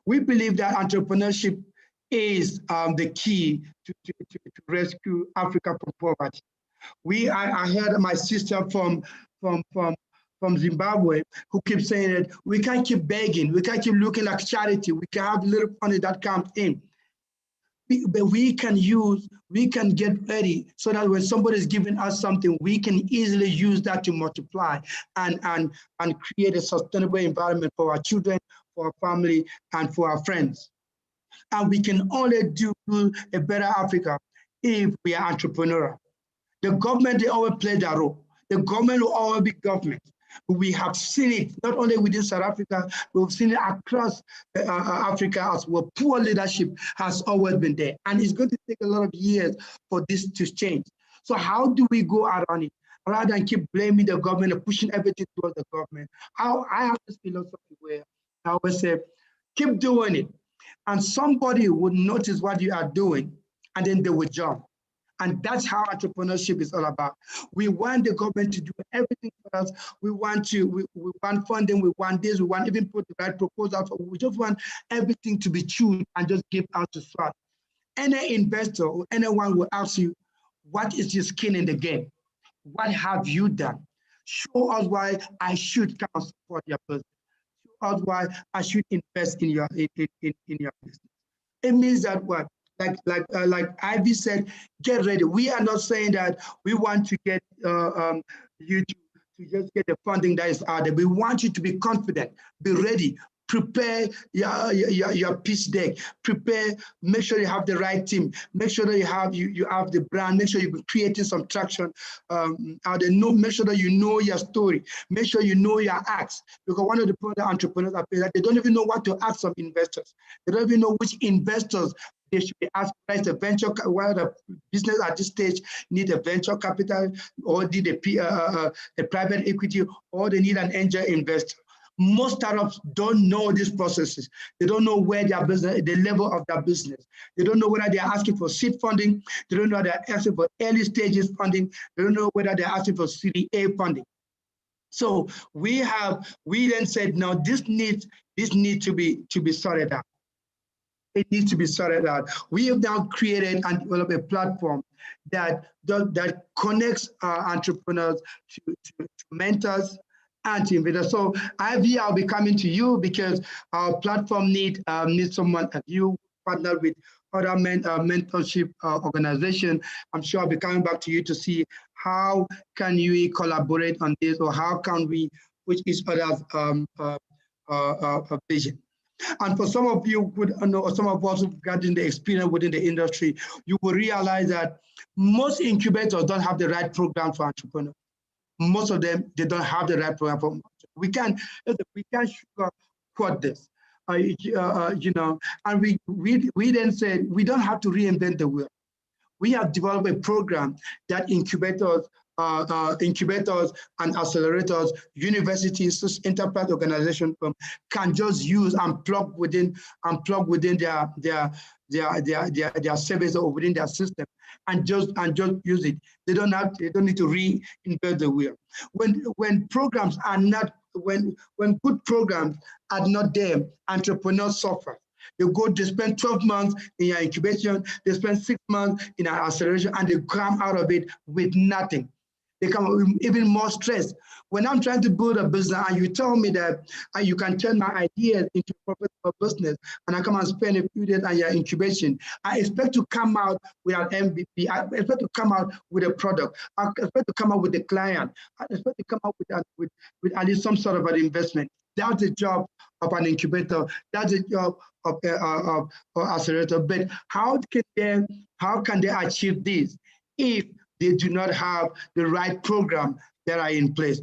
Speaker 1: We believe that entrepreneurship is the key to rescue Africa from poverty. I heard my sister from Zimbabwe who keeps saying that we can't keep begging, we can't keep looking like charity, we can have little money that comes in. But we can get ready so that when somebody is giving us something, we can easily use that to multiply and create a sustainable environment for our children, for our family, and for our friends. And we can only do a better Africa if we are entrepreneurial. The government, they always play that role. The government will always be government. We have seen it not only within South Africa, we've seen it across Africa as well. Poor leadership has always been there. And it's going to take a lot of years for this to change. So how do we go around it? Rather than keep blaming the government and pushing everything towards the government. I have this philosophy where I always say, keep doing it. And somebody would notice what you are doing, and then they will jump. And that's how entrepreneurship is all about. We want the government to do everything for us. We want funding, we want this, we want even put the right proposals. We just want everything to be chewed and just give out to swat. Any investor or anyone will ask you, what is your skin in the game? What have you done? Show us why I should come and support your business. Show us why I should invest in your business. It means that what? Like Ivy said, get ready. We are not saying that we want to get you to just get the funding that is out there. We want you to be confident, be ready, prepare your pitch deck, prepare, make sure you have the right team, make sure that you have the brand, make sure you've been creating some traction out there. Make sure that you know your story, make sure you know your acts. Because one of the problem entrepreneurs are that they don't even know what to ask some investors. They don't even know which investors they should be asked. The venture, whether the business at this stage need a venture capital, or need a private equity, or they need an angel investor. Most startups don't know these processes. They don't know where their business, the level of their business. They don't know whether they're asking for seed funding. They don't know they're asking for early stages funding. They don't know whether they're asking for Series A funding. So we then said, no, this needs to be sorted out. It needs to be sorted out. We have now created and developed a platform that connects entrepreneurs to mentors and to investors. So Ivy, I'll be coming to you because our platform needs someone like you, partner with other mentorship organization. I'm sure I'll be coming back to you to see how can we collaborate on this, or how can we push each other's vision. And for some of you who know, or some of us who've gotten the experience within the industry, you will realize that most incubators don't have the right program for entrepreneurs. Most of them, they don't have the right program for. We can't sugarcoat this, you know. And we then said we don't have to reinvent the wheel. We have developed a program that incubators and accelerators, universities, enterprise organizations can just use and plug within their service or within their system, and just use it. They don't need to reinvent the wheel. When programs are not, when good programs are not there, entrepreneurs suffer. They spend 12 months in your incubation, they spend 6 months in our acceleration, and they come out of it with nothing. They come with even more stress. When I'm trying to build a business and you tell me that you can turn my ideas into a profitable business, and I come and spend a few days at your incubation, I expect to come out with an MVP. I expect to come out with a product. I expect to come out with a client. I expect to come out with at least some sort of an investment. That's the job of an incubator. That's the job of an accelerator. But how can they achieve this if they do not have the right program that are in place?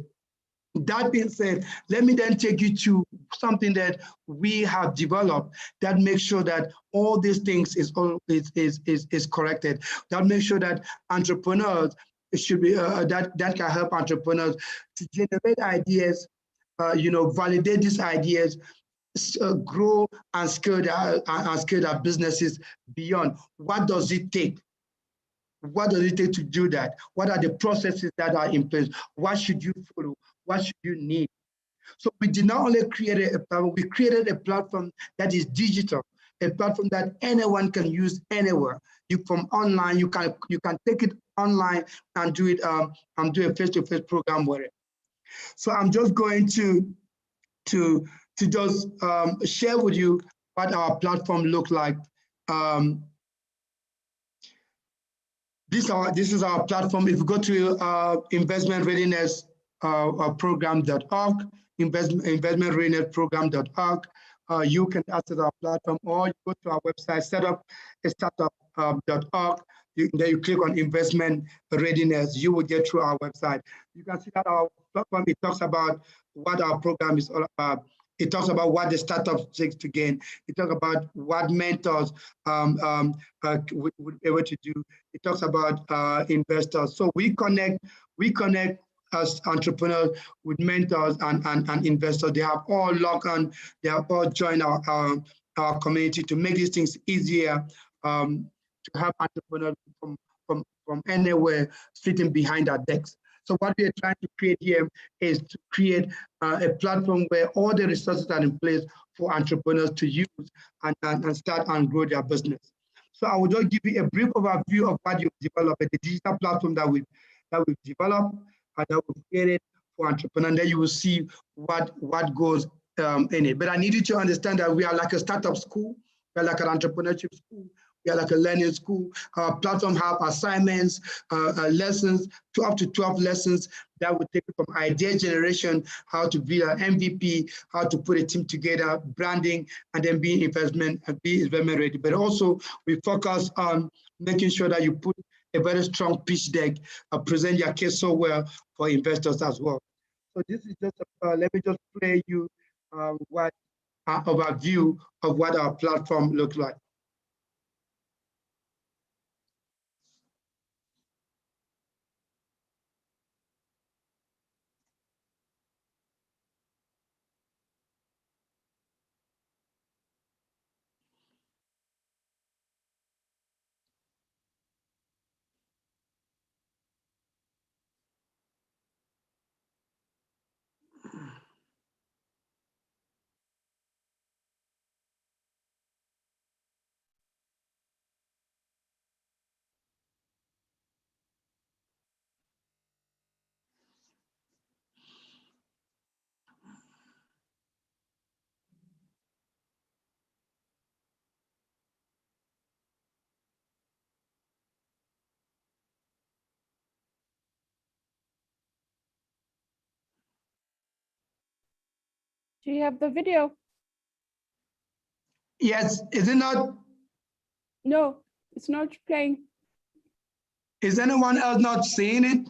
Speaker 1: That being said, let me then take you to something that we have developed that makes sure that all these things is corrected. That makes sure that entrepreneurs should be that can help entrepreneurs to generate ideas, validate these ideas, grow and scale their businesses beyond. What does it take? What does it take to do that? What are the processes that are in place? What should you follow? What should you need? So we did not only create a platform, we created a platform that is digital, a platform that anyone can use anywhere. You from online, you can take it online and do it do a face-to-face program with it. So I'm just going to just share with you what our platform look like. This is our platform. If you go to investment readiness program.org, investment readiness program.org, you can access our platform, or you go to our website, setup.org. Then you click on investment readiness, you will get through our website. You can see that our platform, it talks about what our program is all about. It talks about what the startup takes to gain. It talks about what mentors would be able to do. It talks about investors. So we connect as entrepreneurs with mentors and investors. They have all logged on. They have all joined our community to make these things easier to have entrepreneurs from anywhere sitting behind our decks. So what we are trying to create here is to create a platform where all the resources are in place for entrepreneurs to use and start and grow their business. So I will just give you a brief overview of what you've developed, the digital platform that we've developed and that we've created for entrepreneurs. And then you will see what goes in it. But I need you to understand that we are like a startup school, we are like an entrepreneurship school. We are like a learning school. Our platform have assignments, lessons, up to 12 lessons that will take you from idea generation, how to build an MVP, how to put a team together, branding, and then be investment ready. But also we focus on making sure that you put a very strong pitch deck, present your case so well for investors as well. So this is just, let me just play you what overview of what our platform looks like.
Speaker 2: Do you have the video?
Speaker 1: Yes, is it not?
Speaker 2: No, it's not playing.
Speaker 1: Is anyone else not seeing it?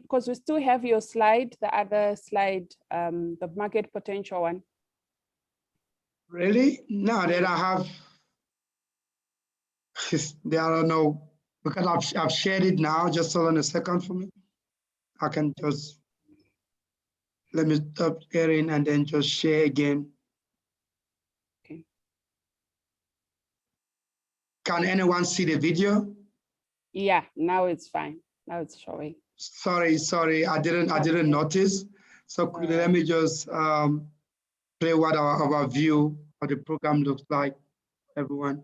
Speaker 2: Because we still have your slide, the other slide, the market potential one.
Speaker 1: Really? No, then I have, there are no, because I've shared it now. Just hold on a second for me. I can just, let me stop sharing and then just share again.
Speaker 2: Okay.
Speaker 1: Can anyone see the video?
Speaker 2: Yeah, now it's fine. Now it's showing.
Speaker 1: Sorry, I didn't notice. So let me just play what our view of the program looks like, everyone.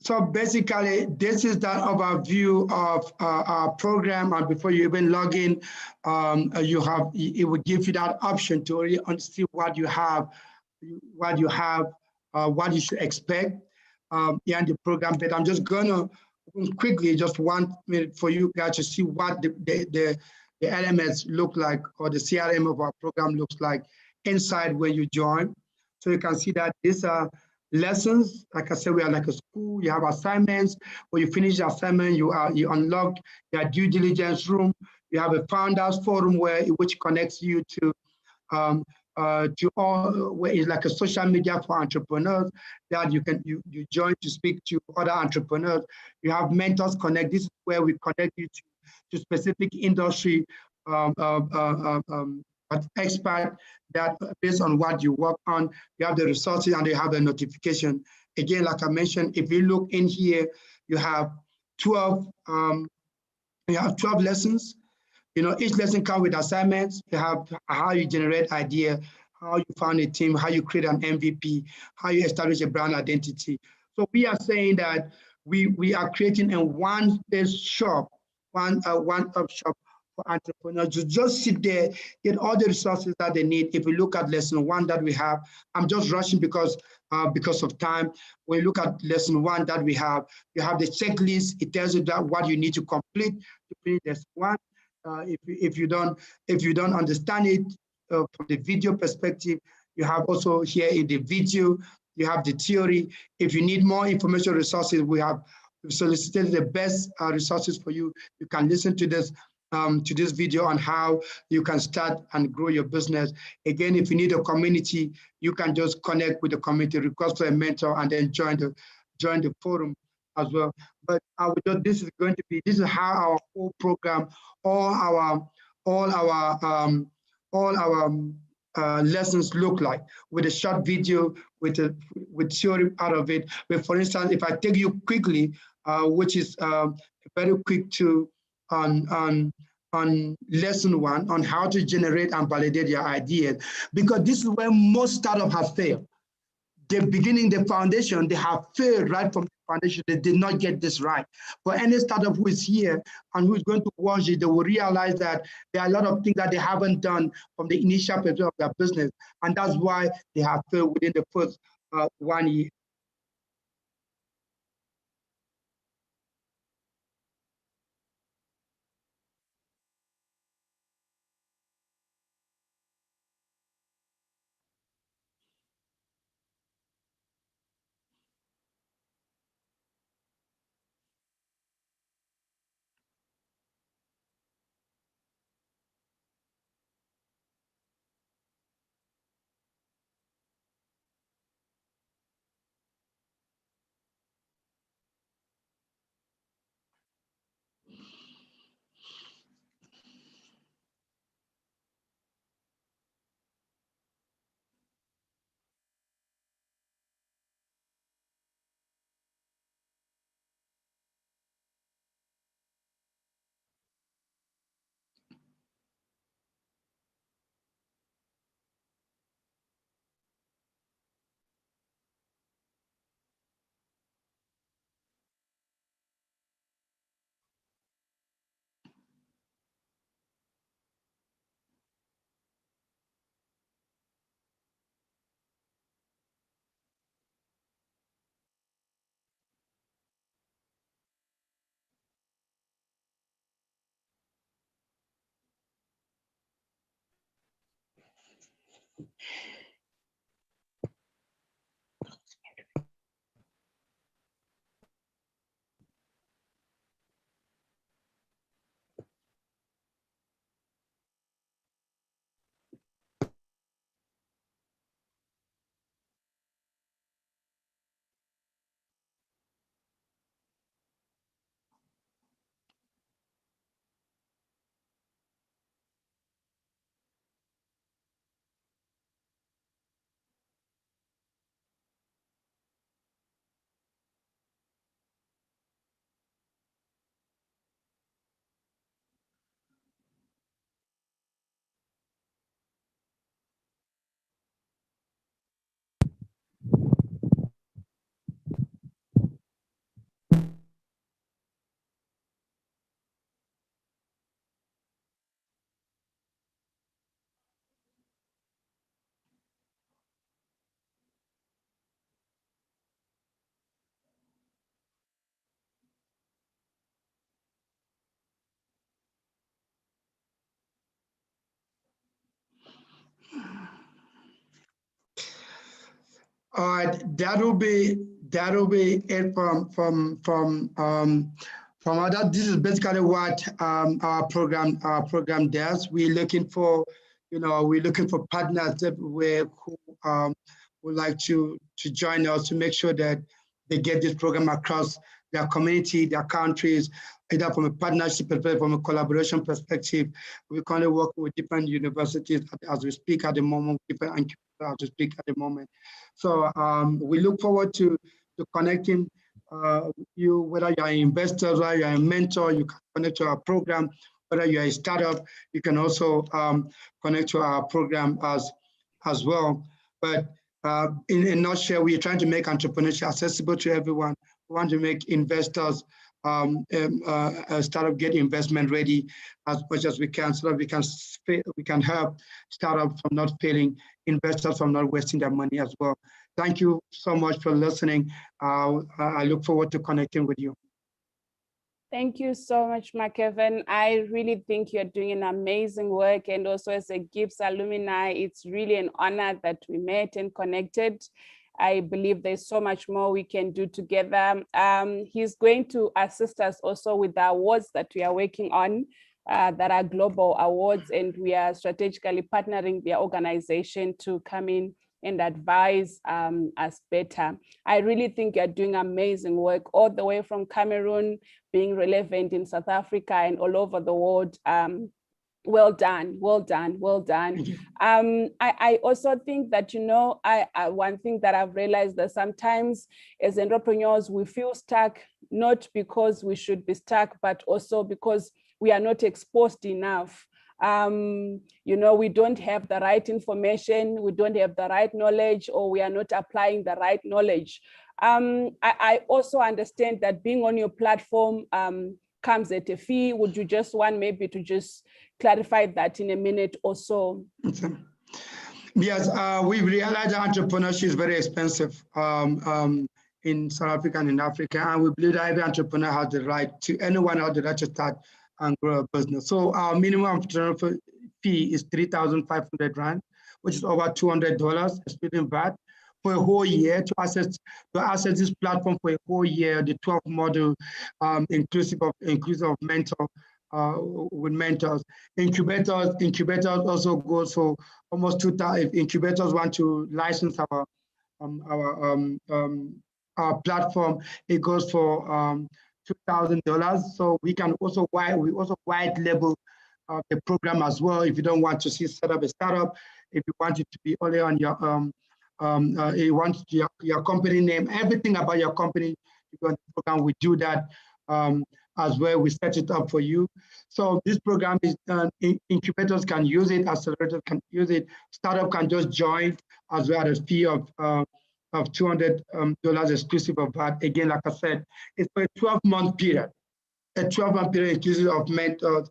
Speaker 1: So basically, this is that overview of our program. And before you even log in, it will give you that option to really see what you have, what you should expect in the program. But I'm just gonna quickly, just 1 minute for you guys to see what the elements look like, or the CRM of our program looks like inside when you join. So you can see that these are lessons. Like I said, we are like a school. You have assignments. When you finish the assignment, you unlock your due diligence room. You have a founders forum which connects you to all, where it's like a social media for entrepreneurs that you join to speak to other entrepreneurs. You have mentors connect. This is where we connect you to specific industry expert that based on what you work on, you have the resources and you have a notification. Again, like I mentioned, if you look in here, you have 12 lessons. Each lesson comes with assignments. You have how you generate idea, how you found a team, how you create an MVP, how you establish a brand identity. So we are saying that we are creating a one-stop shop, one-stop shop for entrepreneurs to just sit there, get all the resources that they need. If we look at lesson 1 that we have, I'm just rushing because of time. When you look at lesson 1 that we have, you have the checklist. It tells you that what you need to complete to finish lesson 1. If you don't understand it from the video perspective, you have also here in the video, you have the theory. If you need more information resources, we've solicited the best resources for you. You can listen to this video on how you can start and grow your business. Again, if you need a community, you can just connect with the community, request for a mentor, and then join the forum as well. But this is how our whole program, all our lessons look like, with a short video, with theory out of it. But for instance, if I take you quickly, which is very quick to on lesson 1 on how to generate and validate your ideas, because this is where most startups have failed. The beginning, the foundation, they have failed right from the foundation. They did not get this right. For any startup who is here and who is going to watch it, they will realize that there are a lot of things that they haven't done from the initial perspective of their business. And that's why they have failed within the first 1 year. All right, that'll be it from other. This is basically what our program does. We're looking for, we're looking for partners everywhere who would like to join us to make sure that they get this program across their community, their countries, either from a partnership perspective, from a collaboration perspective. We currently work with different universities as we speak at the moment, different incubators as we speak at the moment. So we look forward to connecting you, whether you're an investor, whether you're a mentor, you can connect to our program. Whether you're a startup, you can also connect to our program as well. But in a nutshell, we're trying to make entrepreneurship accessible to everyone. We want to make investors, startup get investment ready as much as we can, so that we can help startups from not failing, investors from not wasting their money as well. Thank you so much for listening. I look forward to connecting with you.
Speaker 2: Thank you so much, McKevin. I really think you're doing an amazing work. And also as a GIBS alumni, it's really an honor that we met and connected. I believe there's so much more we can do together. He's going to assist us also with the awards that we are working on, that are global awards, and we are strategically partnering their organization to come in and advise us better. I really think you're doing amazing work all the way from Cameroon, being relevant in South Africa and all over the world. Well done, well done, well done. I also think that, one thing that I've realized that sometimes as entrepreneurs, we feel stuck, not because we should be stuck, but also because we are not exposed enough. We don't have the right information, we don't have the right knowledge, or we are not applying the right knowledge. I also understand that being on your platform comes at a fee. Would you just want maybe to just clarify that in a minute or so?
Speaker 1: Yes, we've realized that entrepreneurship is very expensive in South Africa and in Africa, and we believe that every entrepreneur has the right to start and grow a business. So our minimum entrepreneurial fee is 3,500 Rand, which is over $200, excluding VAT, for a whole year to access this platform for a whole year, the 12 model, inclusive of mentor, with mentors. Incubators also goes for almost 2,000. If incubators want to license our platform, it goes for $2,000. So we also white label the program as well. If you don't want to set up a startup, if you want it to be only on your you want your company name, everything about your company, you program, we do that as well. We set it up for you. So this program is done. Incubators can use it, accelerators can use it, startup can just join as well at a fee of $200 exclusive of that. Again, like I said, it's for a 12-month period. A 12-month period inclusive of mentors,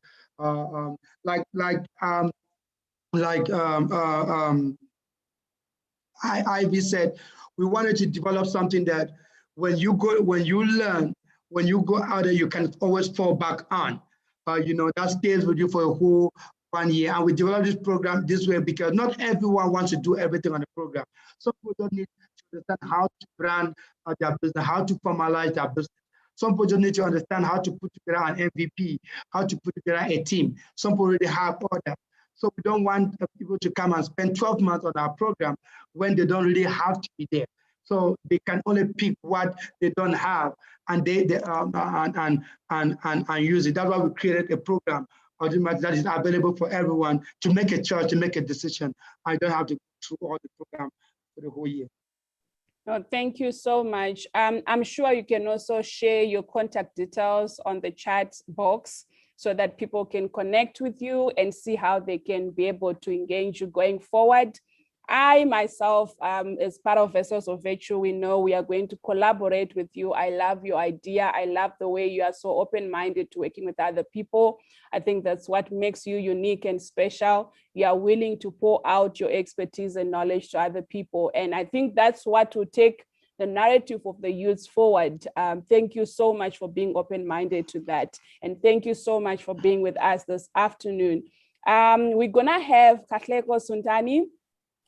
Speaker 1: Ivy said, we wanted to develop something that when you go out there, you can always fall back on. That stays with you for a whole 1 year. And we developed this program this way because not everyone wants to do everything on the program. Some people don't need to understand how to brand their business, how to formalize their business. Some people just need to understand how to put together an MVP, how to put together a team. Some people already have all that. So we don't want people to come and spend 12 months on our program when they don't really have to be there. So they can only pick what they don't have and and use it. That's why we created a program that is available for everyone to make a choice, to make a decision. I don't have to go through all the program for the whole year.
Speaker 2: No, thank you so much. I'm sure you can also share your contact details on the chat box so that people can connect with you and see how they can be able to engage you going forward. I myself, as part of Vessels of Virtue, we know we are going to collaborate with you. I love your idea. I love the way you are so open-minded to working with other people. I think that's what makes you unique and special. You are willing to pour out your expertise and knowledge to other people. And I think that's what will take the narrative of the youth forward. Thank you so much for being open-minded to that. And thank you so much for being with us this afternoon. We're gonna have Katleko Suntani.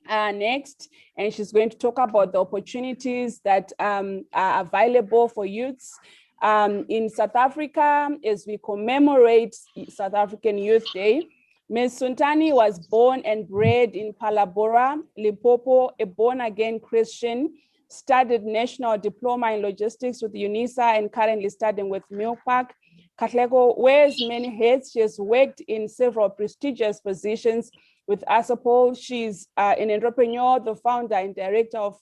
Speaker 2: next, and she's going to talk about the opportunities that are available for youths in South Africa as we commemorate South African Youth Day. Ms. Suntani was born and bred in Palabora, Limpopo, a born-again Christian, studied National Diploma in Logistics with UNISA and currently studying with Milpark. Katlego wears many hats. She has worked in several prestigious positions with ASAPOL. She's an entrepreneur, the founder and director of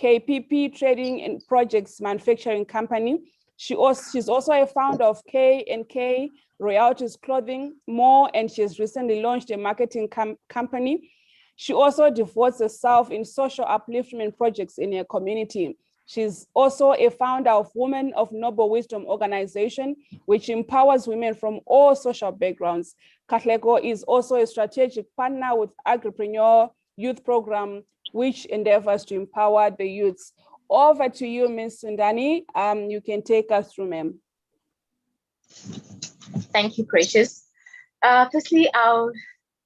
Speaker 2: KPP Trading and Projects Manufacturing Company. She's also a founder of K&K Royalties Clothing More, and she has recently launched a marketing company. She also devotes herself in social upliftment projects in her community. She's also a founder of Women of Noble Wisdom organization, which empowers women from all social backgrounds. Katlego is also a strategic partner with Agripreneur Youth Program, which endeavors to empower the youths. Over to you, Ms. Sundani. You can take us through, ma'am.
Speaker 12: Thank you, Precious. Firstly, I would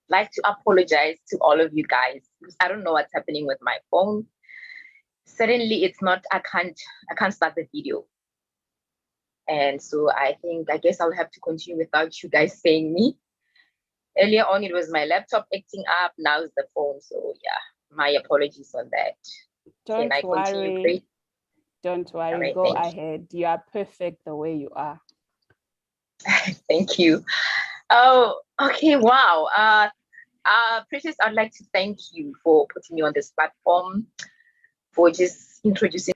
Speaker 12: like to apologize to all of you guys because I don't know what's happening with my phone. Suddenly, it's not. I can't start the video, and so I guess I'll have to continue without you guys saying me. Earlier on, it was my laptop acting up. Now it's the phone. So yeah, my apologies on that.
Speaker 2: Don't worry. Don't worry. Right, go ahead. You are perfect the way you are.
Speaker 12: Thank you. Oh, okay. Wow. Precious, I'd like to thank you for putting me on this platform, for just introducing.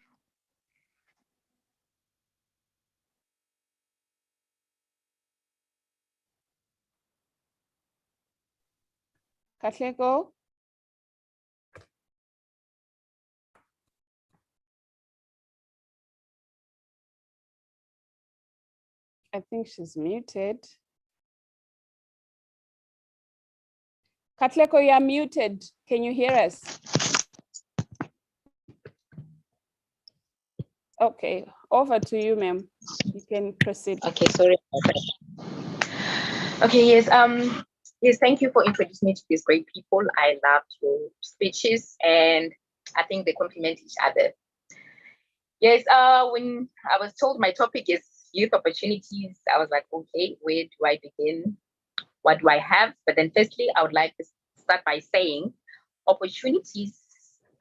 Speaker 2: Katlego? I think she's muted. Katlego, you're muted. Can you hear us? Okay, over to you, ma'am. You can proceed.
Speaker 12: Okay, sorry. Okay, yes. Yes, thank you for introducing me to these great people. I loved your speeches, and I think they complement each other. Yes, when I was told my topic is youth opportunities, I was like, okay, where do I begin? What do I have? But then firstly, I would like to start by saying opportunities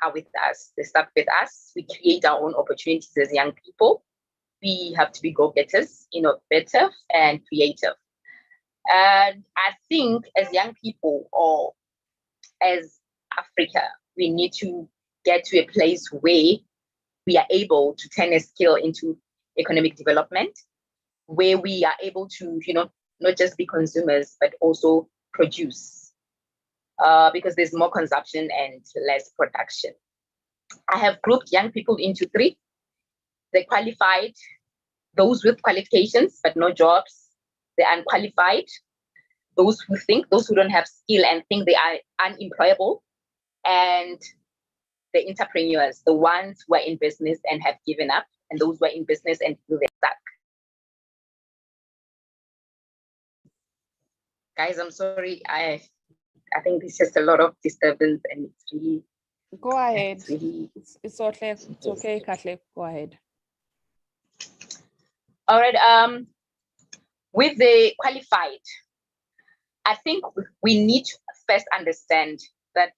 Speaker 12: are with us. They start with us. We create our own opportunities as young people. We have to be go-getters, innovative and creative. And I think as young people or as Africa, we need to get to a place where we are able to turn a skill into economic development, where we are able to, not just be consumers, but also produce, because there's more consumption and less production. I have grouped young people into three: the qualified, those with qualifications but no jobs, the unqualified, those who don't have skill and think they are unemployable, and the entrepreneurs, the ones who are in business and have given up, and those who are in business and feel they're stuck. Guys, I'm sorry. I think there's just a lot of disturbance, and it's really.
Speaker 2: Go ahead. It's okay. It's okay, Katlego. Go ahead.
Speaker 12: All right. With the qualified, I think we need to first understand that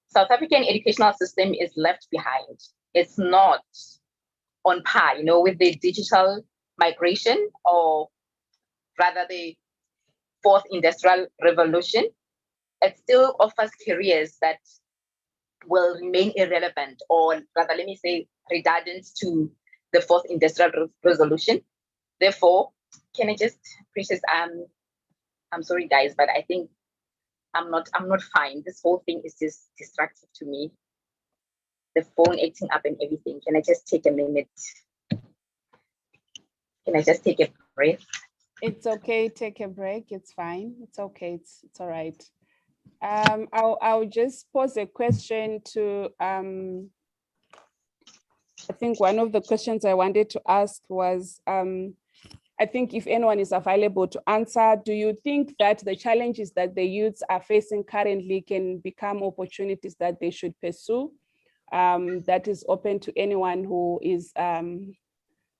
Speaker 12: South African educational system is left behind. It's not on par, with the digital migration, or rather the fourth industrial revolution. It still offers careers that will remain irrelevant, or rather, let me say, redundant to the fourth industrial revolution. Therefore, can I just, Precious, I'm sorry, guys, but I think I'm not fine. This whole thing is just distractive to me. The phone acting up and everything. Can I just take a minute? Can I just take a breath?
Speaker 2: It's okay. Take a break. It's fine. It's okay. It's all right. I'll just pose a question to, I think one of the questions I wanted to ask was, I think if anyone is available to answer, do you think that the challenges that the youths are facing currently can become opportunities that they should pursue? That is open to anyone who is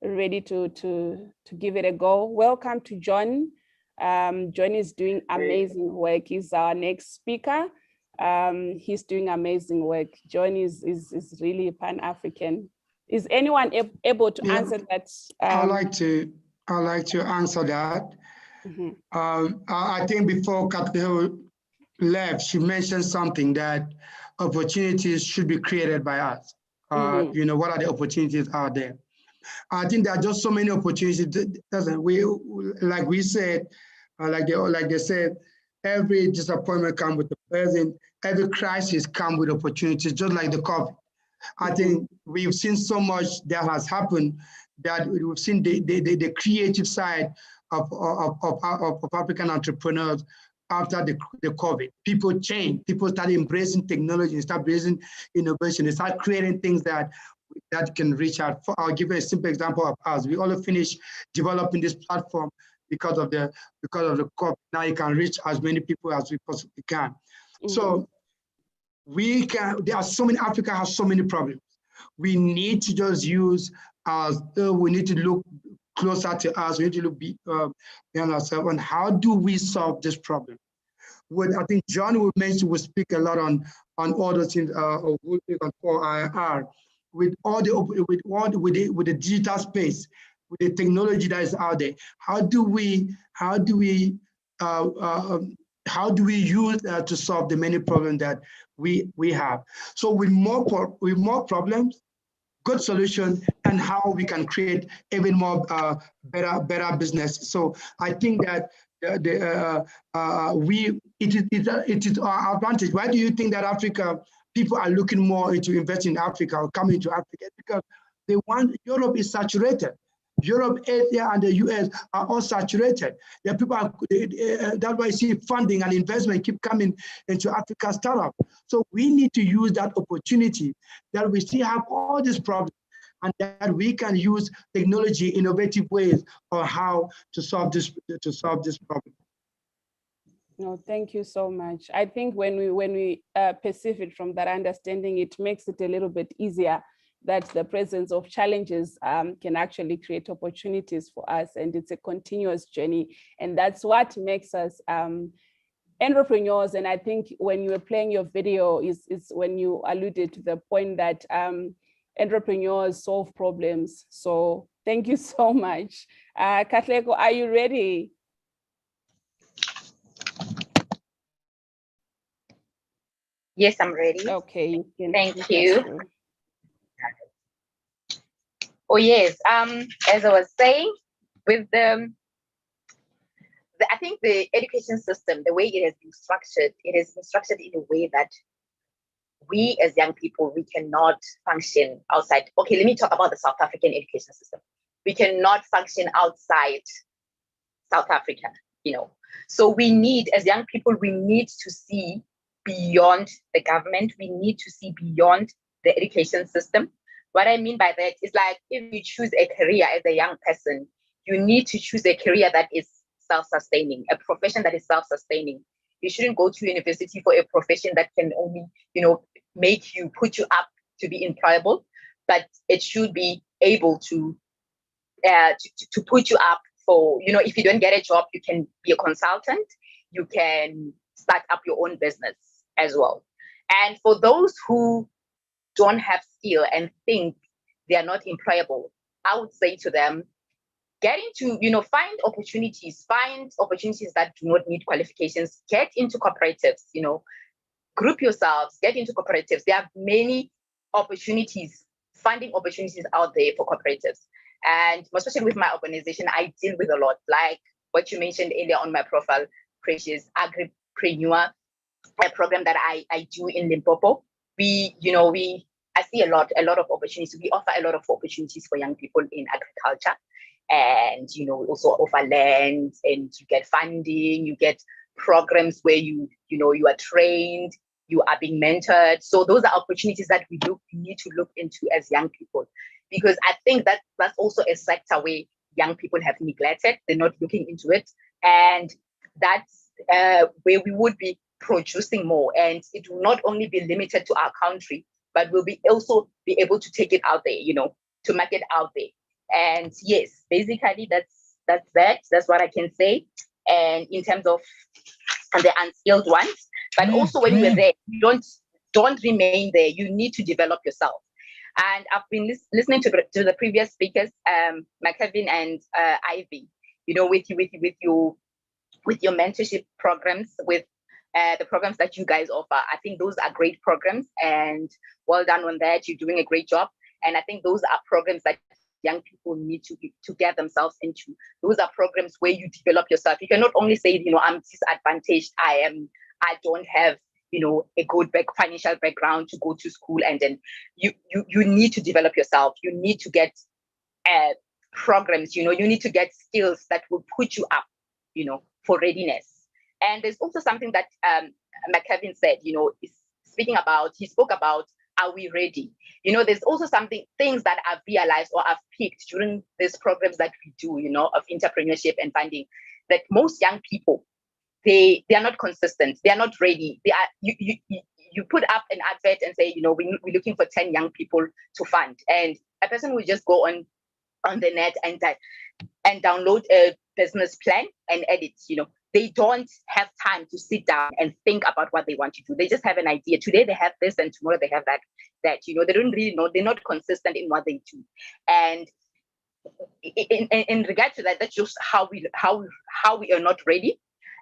Speaker 2: ready to give it a go. Welcome to John. John is doing amazing work. He's our next speaker. He's doing amazing work. John is really Pan-African. Is anyone able to answer that?
Speaker 1: I'd like to answer that. I think before Kathleen left, she mentioned something that opportunities should be created by us. You know, what are the opportunities out there? I think there are just so many opportunities. Like we said, like they said, every disappointment comes with the present. Every crisis comes with opportunities, just like the COVID. I think we've seen so much that has happened that we've seen the creative side of African entrepreneurs after the COVID. People changed. People started embracing technology, start embracing innovation. They start creating things that can reach out. I'll give you a simple example of us. We all finished developing this platform because of the COVID. Now you can reach as many people as we possibly can. So we can. There are so many. Africa has so many problems. We need to just use we need to look closer to us. We need to look beyond ourselves on how do we solve this problem. What I think John will speak a lot on all those things. On 4IR. With the digital space, with the technology that is out there, how do we use to solve the many problems that we have? So with more problems, good solutions, and how we can create even more better business. So I think that it is our advantage. Why do you think that people are looking more into investing in Africa or coming to Africa? Because Europe is saturated. Europe, Asia, and the US are all saturated. That's why you see funding and investment keep coming into Africa startup. So we need to use that opportunity that we still have all these problems, and that we can use technology, innovative ways on how to solve this problem.
Speaker 2: No, thank you so much. I think when we perceive it from that understanding, it makes it a little bit easier that the presence of challenges can actually create opportunities for us, and it's a continuous journey, and that's what makes us entrepreneurs. And I think when you were playing your video is when you alluded to the point that entrepreneurs solve problems. So thank you so much. Katlego, are you ready?
Speaker 12: Yes, I'm ready.
Speaker 2: Okay.
Speaker 12: Thank you. Oh yes. As I was saying, with I think the education system, the way it has been structured, it has been structured in a way that we as young people, we cannot function outside. Okay, let me talk about the South African education system. We cannot function outside South Africa, you know. So we need, as young people, we need to see beyond the government. We need to see beyond the education system. What I mean by that is, like, if you choose a career as a young person, you need to choose a career that is self-sustaining, a profession that is self-sustaining. You shouldn't go to university for a profession that can only, you know, put you up to be employable, but it should be able to put you up for, you know, if you don't get a job, you can be a consultant, you can start up your own business as well. And for those who don't have skill and think they are not employable, I would say to them, get into, you know, find opportunities that do not need qualifications, get into cooperatives, you know, group yourselves, get into cooperatives. There are many opportunities, funding opportunities out there for cooperatives. And especially with my organization, I deal with a lot, like what you mentioned earlier on my profile, Precious, Agripreneur, a program that I do in Limpopo. I see a lot of opportunities. We offer a lot of opportunities for young people in agriculture. And, you know, we also offer land, and you get funding, you get programs where you are trained, you are being mentored. So those are opportunities that we need to look into as young people, because I think that's also a sector where young people have neglected. They're not looking into it. And that's where we would be producing more. And it will not only be limited to our country, but we'll be also be able to take it out there, you know, to market out there. And yes, basically that's what I can say. And in terms of the unskilled ones, but also when you're there, you don't remain there. You need to develop yourself. And I've been listening to the previous speakers, McKevin and Ivy, you know, with your mentorship programs, with the programs that you guys offer. I think those are great programs, and well done on that. You're doing a great job. And I think those are programs that young people need to get themselves into. Those are programs where you develop yourself. You cannot only say, you know, I'm disadvantaged. I don't have, you know, a good financial background to go to school, and then you need to develop yourself. You need to get programs, you know, you need to get skills that will put you up, you know, for readiness. And there's also something that McKevin said, you know, he spoke about, are we ready? You know, there's also things that I've realized or I've picked during these programs that we do, you know, of entrepreneurship and funding, that most young people, they are not consistent. They are not ready. They are, you put up an advert and say, you know, we're looking for 10 young people to fund. And a person will just go on the net and download a business plan and edit, you know. They don't have time to sit down and think about what they want to do. They just have an idea. Today they have this and tomorrow they have that, you know, they don't really know. They're not consistent in what they do. And in regard to that, that's just how we are not ready.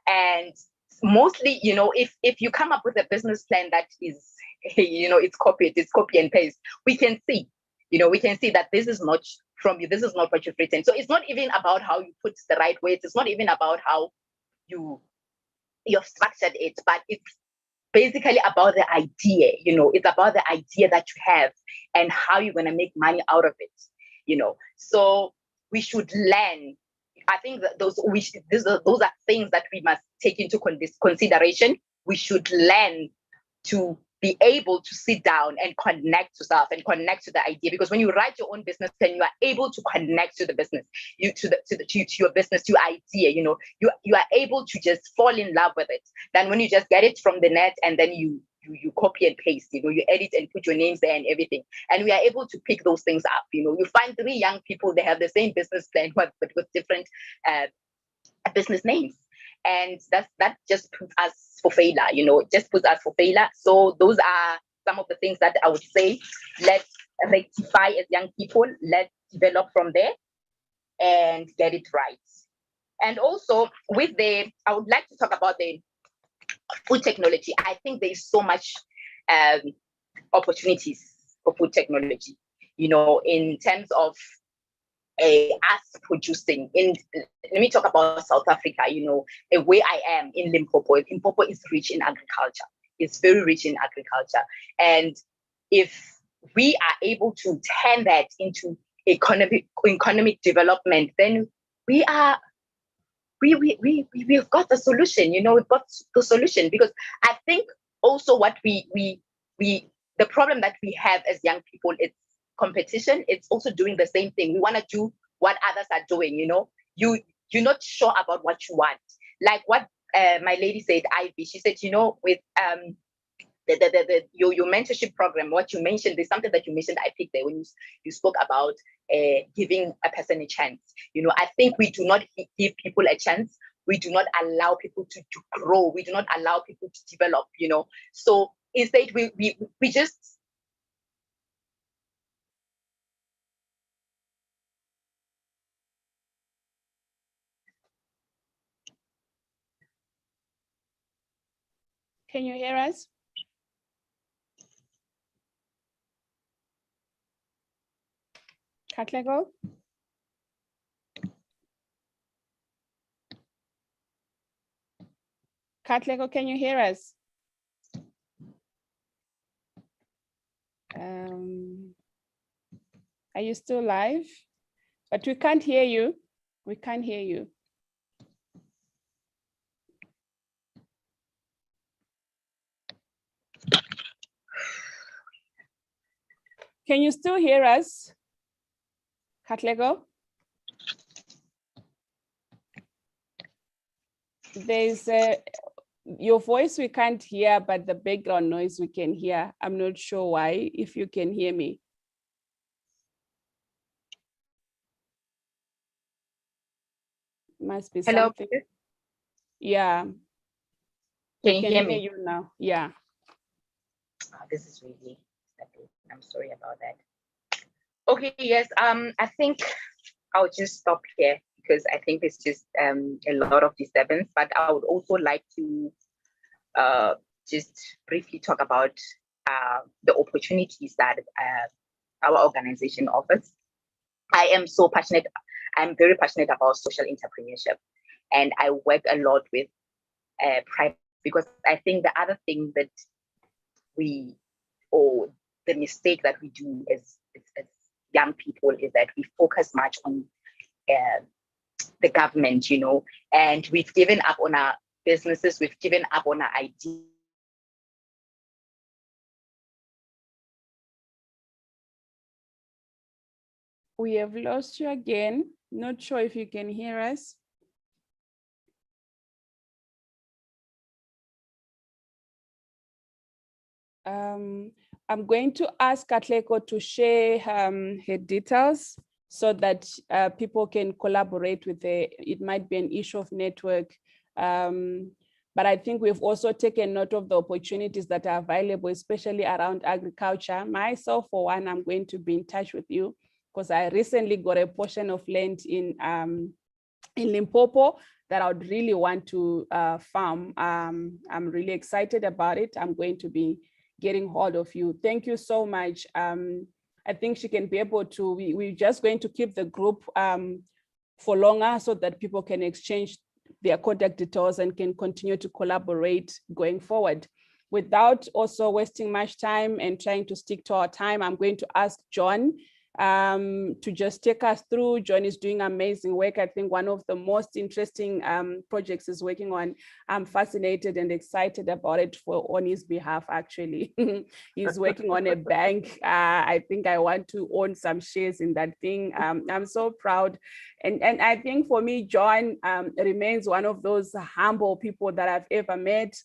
Speaker 12: And mostly, you know, if you come up with a business plan that is, you know, it's copy and paste, we can see that this is not from you. This is not what you've written. So it's not even about how you put the right words. It's not even about how you've structured it, but it's basically about the idea, you know. It's about the idea that you have and how you're going to make money out of it, you know. So we should learn. I think that those are things that we must take into consideration. We should learn to be able to sit down and connect to self and connect to the idea, because when you write your own business plan, you are able to connect to the business, to your business, to your idea. You know, you are able to just fall in love with it. Then when you just get it from the net and then you copy and paste, you know, you edit and put your names there and everything, and we are able to pick those things up. You know, you find 3 young people, they have the same business plan but with different business names. And that just puts us for failure, you know, just puts us for failure. So those are some of the things that I would say, let's rectify as young people, let's develop from there and get it right. And also I would like to talk about the food technology. I think there's so much opportunities for food technology, you know, in terms of us producing. Let me talk about South Africa, you know, where I am in Limpopo. Limpopo is rich in agriculture. It's very rich in agriculture. And if we are able to turn that into economic development, then we've got the solution, you know, we've got the solution. Because I think also what the problem that we have as young people, it's competition. It's also doing the same thing. We want to do what others are doing, you know. You're not sure about what you want. Like what my lady said, Ivy, she said, you know, with your mentorship program, what you mentioned, there's something that you mentioned, I picked there when you spoke about giving a person a chance. You know, I think we do not give people a chance. We do not allow people to grow. We do not allow people to develop, you know. So instead, we just
Speaker 2: Can you hear us? Katlego? Katlego, can you hear us? Are you still live? But we can't hear you. We can't hear you. Can you still hear us, Katlego? There's your voice we can't hear, but the background noise we can hear. I'm not sure why, if you can hear me. Must be
Speaker 12: Hello.
Speaker 2: something. Yeah.
Speaker 12: Can
Speaker 2: We
Speaker 12: you
Speaker 2: can
Speaker 12: hear
Speaker 2: hear
Speaker 12: me?
Speaker 2: you now. Yeah.
Speaker 12: Oh, this is really, I'm sorry about that. Okay, yes, I think I'll just stop here because I think it's just a lot of disturbance, but I would also like to just briefly talk about the opportunities that our organization offers. I am so passionate. I'm very passionate about social entrepreneurship, and I work a lot with private, because I think the other thing that the mistake that we do as young people is that we focus much on the government, you know, and we've given up on our businesses, we've given up on our ideas.
Speaker 2: We have lost you again. Not sure if you can hear us. I'm going to ask Katleko to share her details so that people can collaborate with her. It might be an issue of network. But I think we've also taken note of the opportunities that are available, especially around agriculture. Myself, for one, I'm going to be in touch with you because I recently got a portion of land in Limpopo that I would really want to farm. I'm really excited about it. I'm going to be getting hold of you. Thank you so much. I think she can be able to, we're just going to keep the group for longer so that people can exchange their contact details and can continue to collaborate going forward. Without also wasting much time and trying to stick to our time, I'm going to ask John to just take us through. John is doing amazing work. I think one of the most interesting projects he's working on. I'm fascinated and excited about it on his behalf, actually. He's working on a bank. I think I want to own some shares in that thing. I'm so proud. And I think for me, John remains one of those humble people that I've ever met.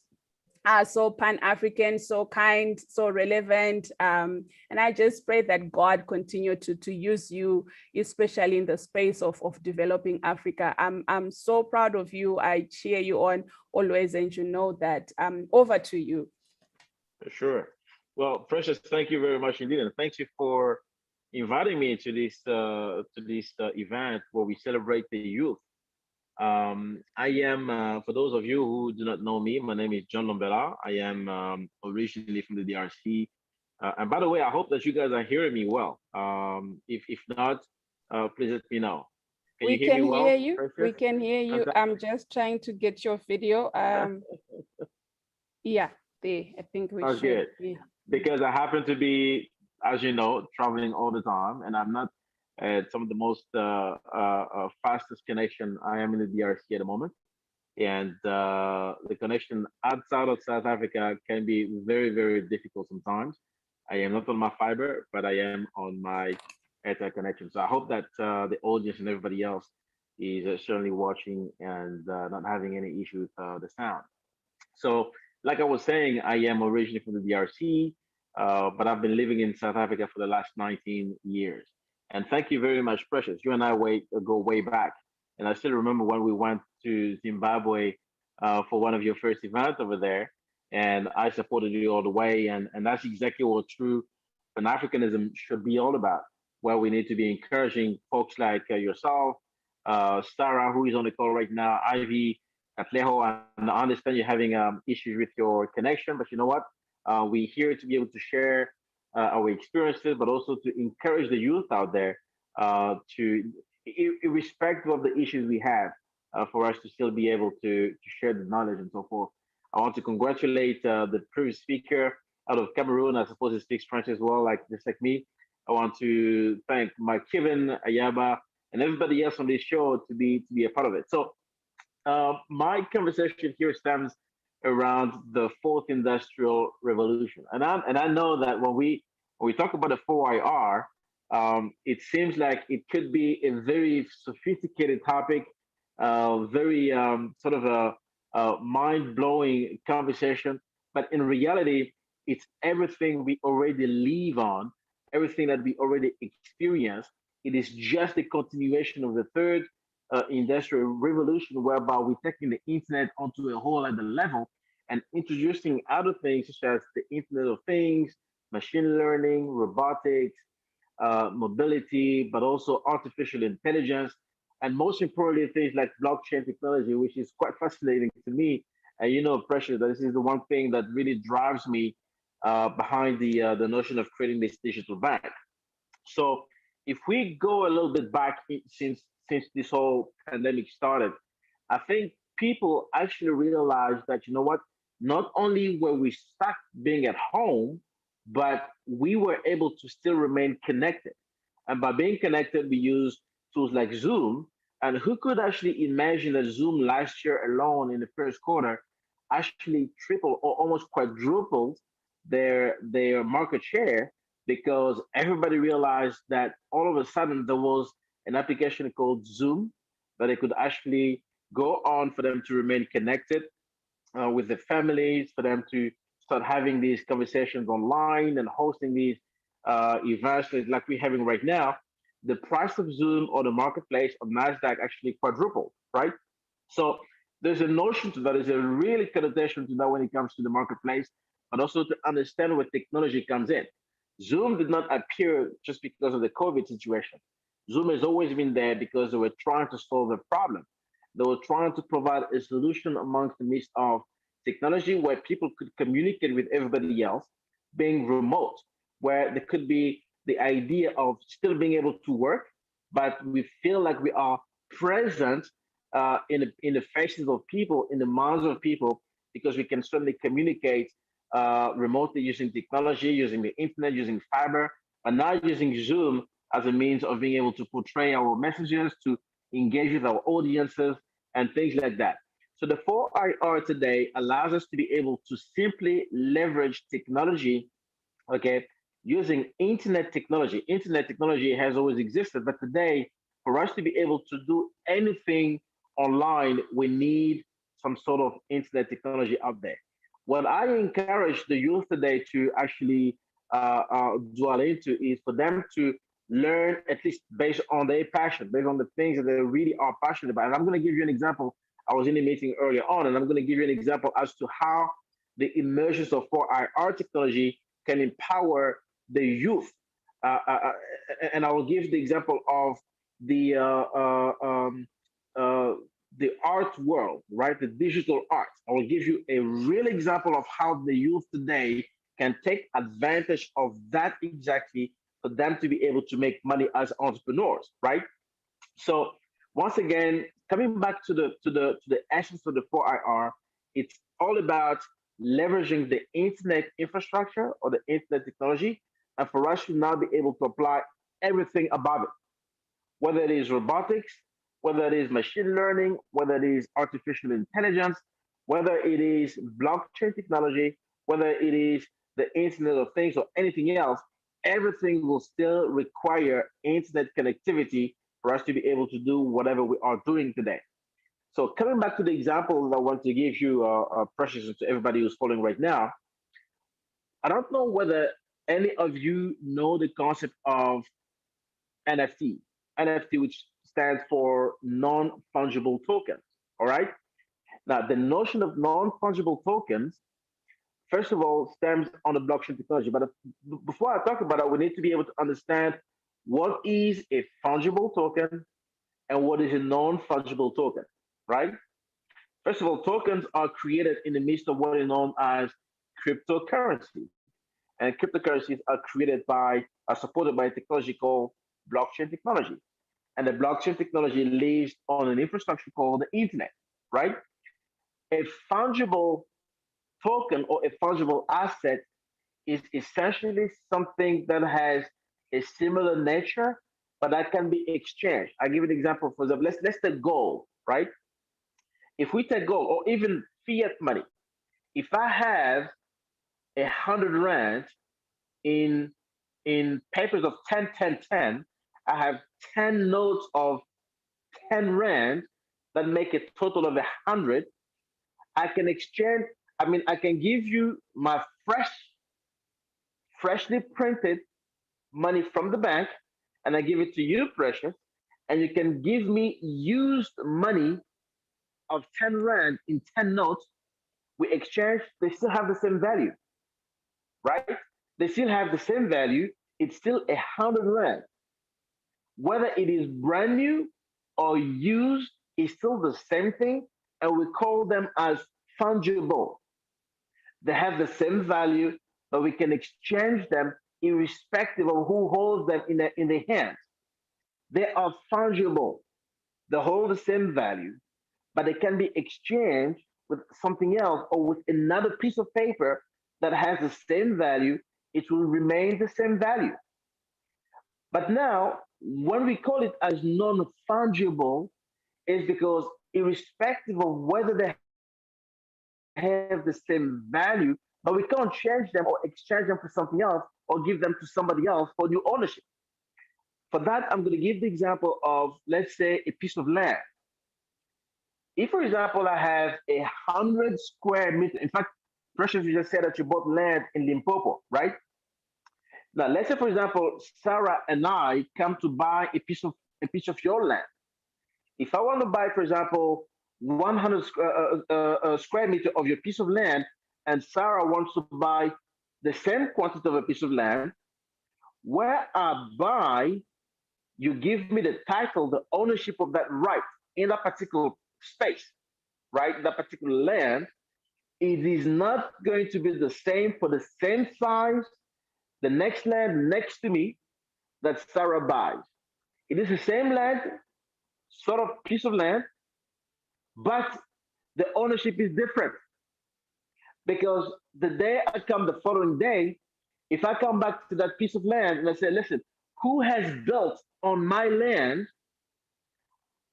Speaker 2: So Pan-African, so kind, so relevant. And I just pray that God continue to use you, especially in the space of developing Africa. I'm so proud of you. I cheer you on always, and you know that. Over to you.
Speaker 13: Sure. Well, Precious, thank you very much indeed. And thank you for inviting me to this event where we celebrate the youth. I am, for those of you who do not know me, my name is John Lombera. I am originally from the DRC. And by the way, I hope that you guys are hearing me well. If not, please let me know. Can you hear me well?
Speaker 2: Hear you. We can hear you. I'm just trying to get your video. Yeah, I think we should.
Speaker 13: Good.
Speaker 2: Yeah.
Speaker 13: Because I happen to be, as you know, traveling all the time, and I'm not some of the most fastest connection. I am in the DRC at the moment, and the connection outside of South Africa can be very, very difficult sometimes. I am not on my fiber, but I am on my Airtel connection. So I hope that the audience and everybody else is certainly watching and not having any issue with the sound. So, like I was saying, I am originally from the DRC, but I've been living in South Africa for the last 19 years. And thank you very much, Precious. You and I go way back. And I still remember when we went to Zimbabwe for one of your first events over there. And I supported you all the way. And that's exactly what true Pan-Africanism should be all about, where we need to be encouraging folks like yourself, Sarah, who is on the call right now, Ivy, Katleho, and I understand you're having issues with your connection, but you know what? We're here to be able to share our experiences, but also to encourage the youth out there to, irrespective of the issues we have, for us to still be able to share the knowledge and so forth. I want to congratulate the previous speaker out of Cameroon. I suppose he speaks French as well, just like me. I want to thank Mike Kiven, Ayaba, and everybody else on this show to be a part of it. So my conversation here stems around the fourth industrial revolution, and I know that when we talk about the 4IR, it seems like it could be a very sophisticated topic, very sort of mind-blowing conversation. But in reality, it's everything we already live on, everything that we already experience. It is just a continuation of the third industrial revolution, whereby we're taking the internet onto a whole other level and introducing other things such as the Internet of Things, machine learning, robotics, mobility, but also artificial intelligence, and most importantly, things like blockchain technology, which is quite fascinating to me. And you know, Precious, that this is the one thing that really drives me behind the notion of creating this digital bank. So if we go a little bit back since this whole pandemic started, I think people actually realized that, you know what, not only were we stuck being at home, but we were able to still remain connected. And by being connected, we use tools like Zoom. And who could actually imagine that Zoom last year alone in the first quarter actually tripled or almost quadrupled their market share, because everybody realized that all of a sudden there was an application called Zoom that they could actually go on for them to remain connected with their families, for them to start having these conversations online and hosting these events like we're having right now. The price of Zoom or the marketplace of Nasdaq actually quadrupled, right? So there's a notion to that. There's a really connotation to that when it comes to the marketplace, but also to understand where technology comes in. Zoom did not appear just because of the COVID situation. Zoom has always been there because they were trying to solve a problem. They were trying to provide a solution amongst the midst of technology where people could communicate with everybody else, being remote, where there could be the idea of still being able to work, but we feel like we are present in the faces of people, in the minds of people, because we can certainly communicate remotely using technology, using the internet, using fiber, but now using Zoom as a means of being able to portray our messages, to engage with our audiences, and things like that. So the 4IR today allows us to be able to simply leverage technology, okay, using internet technology. Internet technology has always existed, but today, for us to be able to do anything online, we need some sort of internet technology out there. What I encourage the youth today to actually dwell into is for them to learn, at least based on their passion, based on the things that they really are passionate about. And I'm going to give you an example. I was in a meeting earlier on, and I'm going to give you an example as to how the emergence of 4IR technology can empower the youth. And I will give the example of the the art world, right? The digital art. I will give you a real example of how the youth today can take advantage of that exactly for them to be able to make money as entrepreneurs, right? So once again, coming back to the essence of the 4IR, it's all about leveraging the internet infrastructure or the internet technology, and for us to now be able to apply everything above it, whether it is robotics, whether it is machine learning, whether it is artificial intelligence, whether it is blockchain technology, whether it is the Internet of Things or anything else, everything will still require internet connectivity for us to be able to do whatever we are doing today. So coming back to the example that I want to give you, Precious, and to everybody who's following right now, I don't know whether any of you know the concept of NFT. NFT, which stands for non-fungible tokens. All right. Now, the notion of non-fungible tokens, first of all, stems on the blockchain technology. But before I talk about it, we need to be able to understand what is a fungible token and what is a non-fungible token, right? First of all, tokens are created in the midst of what is known as cryptocurrency. And cryptocurrencies are created by, are supported by a technology called blockchain technology. And the blockchain technology lives on an infrastructure called the internet, right? A fungible token or a fungible asset is essentially something that has a similar nature, but that can be exchanged. I give an example. For example, let's take gold, right? If we take gold or even fiat money, if I have 100 rand in papers of 10, 10, 10, I have 10 notes of 10 rand that make a total of 100. I can exchange, I can give you my freshly printed money from the bank, and I give it to you, Precious, and you can give me used money of 10 Rand in 10 notes. We exchange, they still have the same value, right? They still have the same value. It's still 100 Rand. Whether it is brand new or used, it's still the same thing, and we call them as fungible. They have the same value, but we can exchange them irrespective of who holds them in the hands. They are fungible. They hold the same value, but they can be exchanged with something else or with another piece of paper that has the same value. It will remain the same value. But now, when we call it as non-fungible, is because irrespective of whether they have the same value, but we can't change them or exchange them for something else or give them to somebody else for new ownership. For that, I'm going to give the example of, let's say, a piece of land. If, for example, I have 100 square meters, in fact, Precious, you just said that you bought land in Limpopo, right? Now, let's say, for example, Sarah and I come to buy a piece of your land. If I want to buy, for example, 100 square meter of your piece of land, and Sarah wants to buy the same quantity of a piece of land, where I buy, you give me the title, the ownership of that right in that particular space, right? That particular land. It is not going to be the same for the same size, the next land next to me that Sarah buys. It is the same land, sort of piece of land, but the ownership is different because the day I come the following day, if I come back to that piece of land and I say, listen, who has built on my land?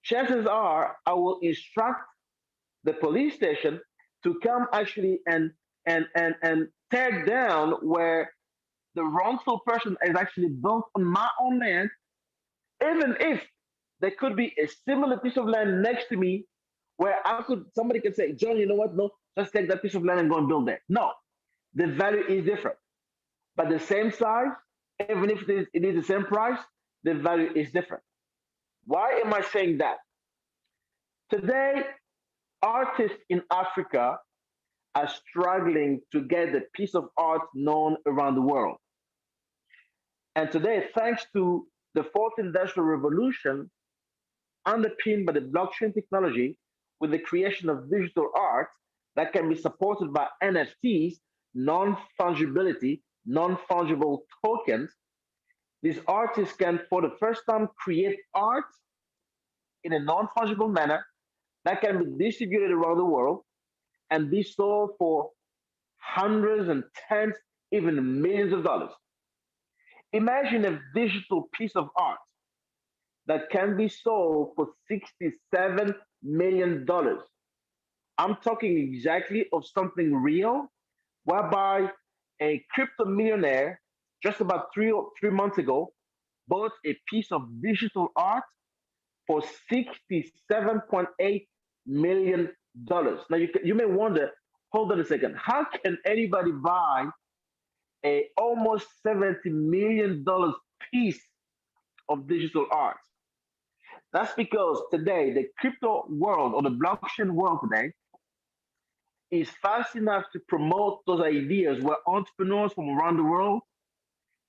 Speaker 13: Chances are I will instruct the police station to come actually and tear down where the wrongful person is actually built on my own land, even if there could be a similar piece of land next to me where somebody could say, John, you know what? No, just take that piece of land and go and build there. No, the value is different. But the same size, even if it is the same price, the value is different. Why am I saying that? Today, artists in Africa are struggling to get the piece of art known around the world. And today, thanks to the fourth industrial revolution, underpinned by the blockchain technology, with the creation of digital art that can be supported by NFTs, non-fungibility, non-fungible tokens, these artists can, for the first time, create art in a non-fungible manner that can be distributed around the world and be sold for hundreds and tens, even millions of dollars. Imagine a digital piece of art that can be sold for $67 million. I'm talking exactly of something real, whereby a crypto millionaire just about three months ago bought a piece of digital art for $67.8 million. Now you may wonder, hold on a second, how can anybody buy a almost $70 million piece of digital art? That's because today the crypto world or the blockchain world today is fast enough to promote those ideas where entrepreneurs from around the world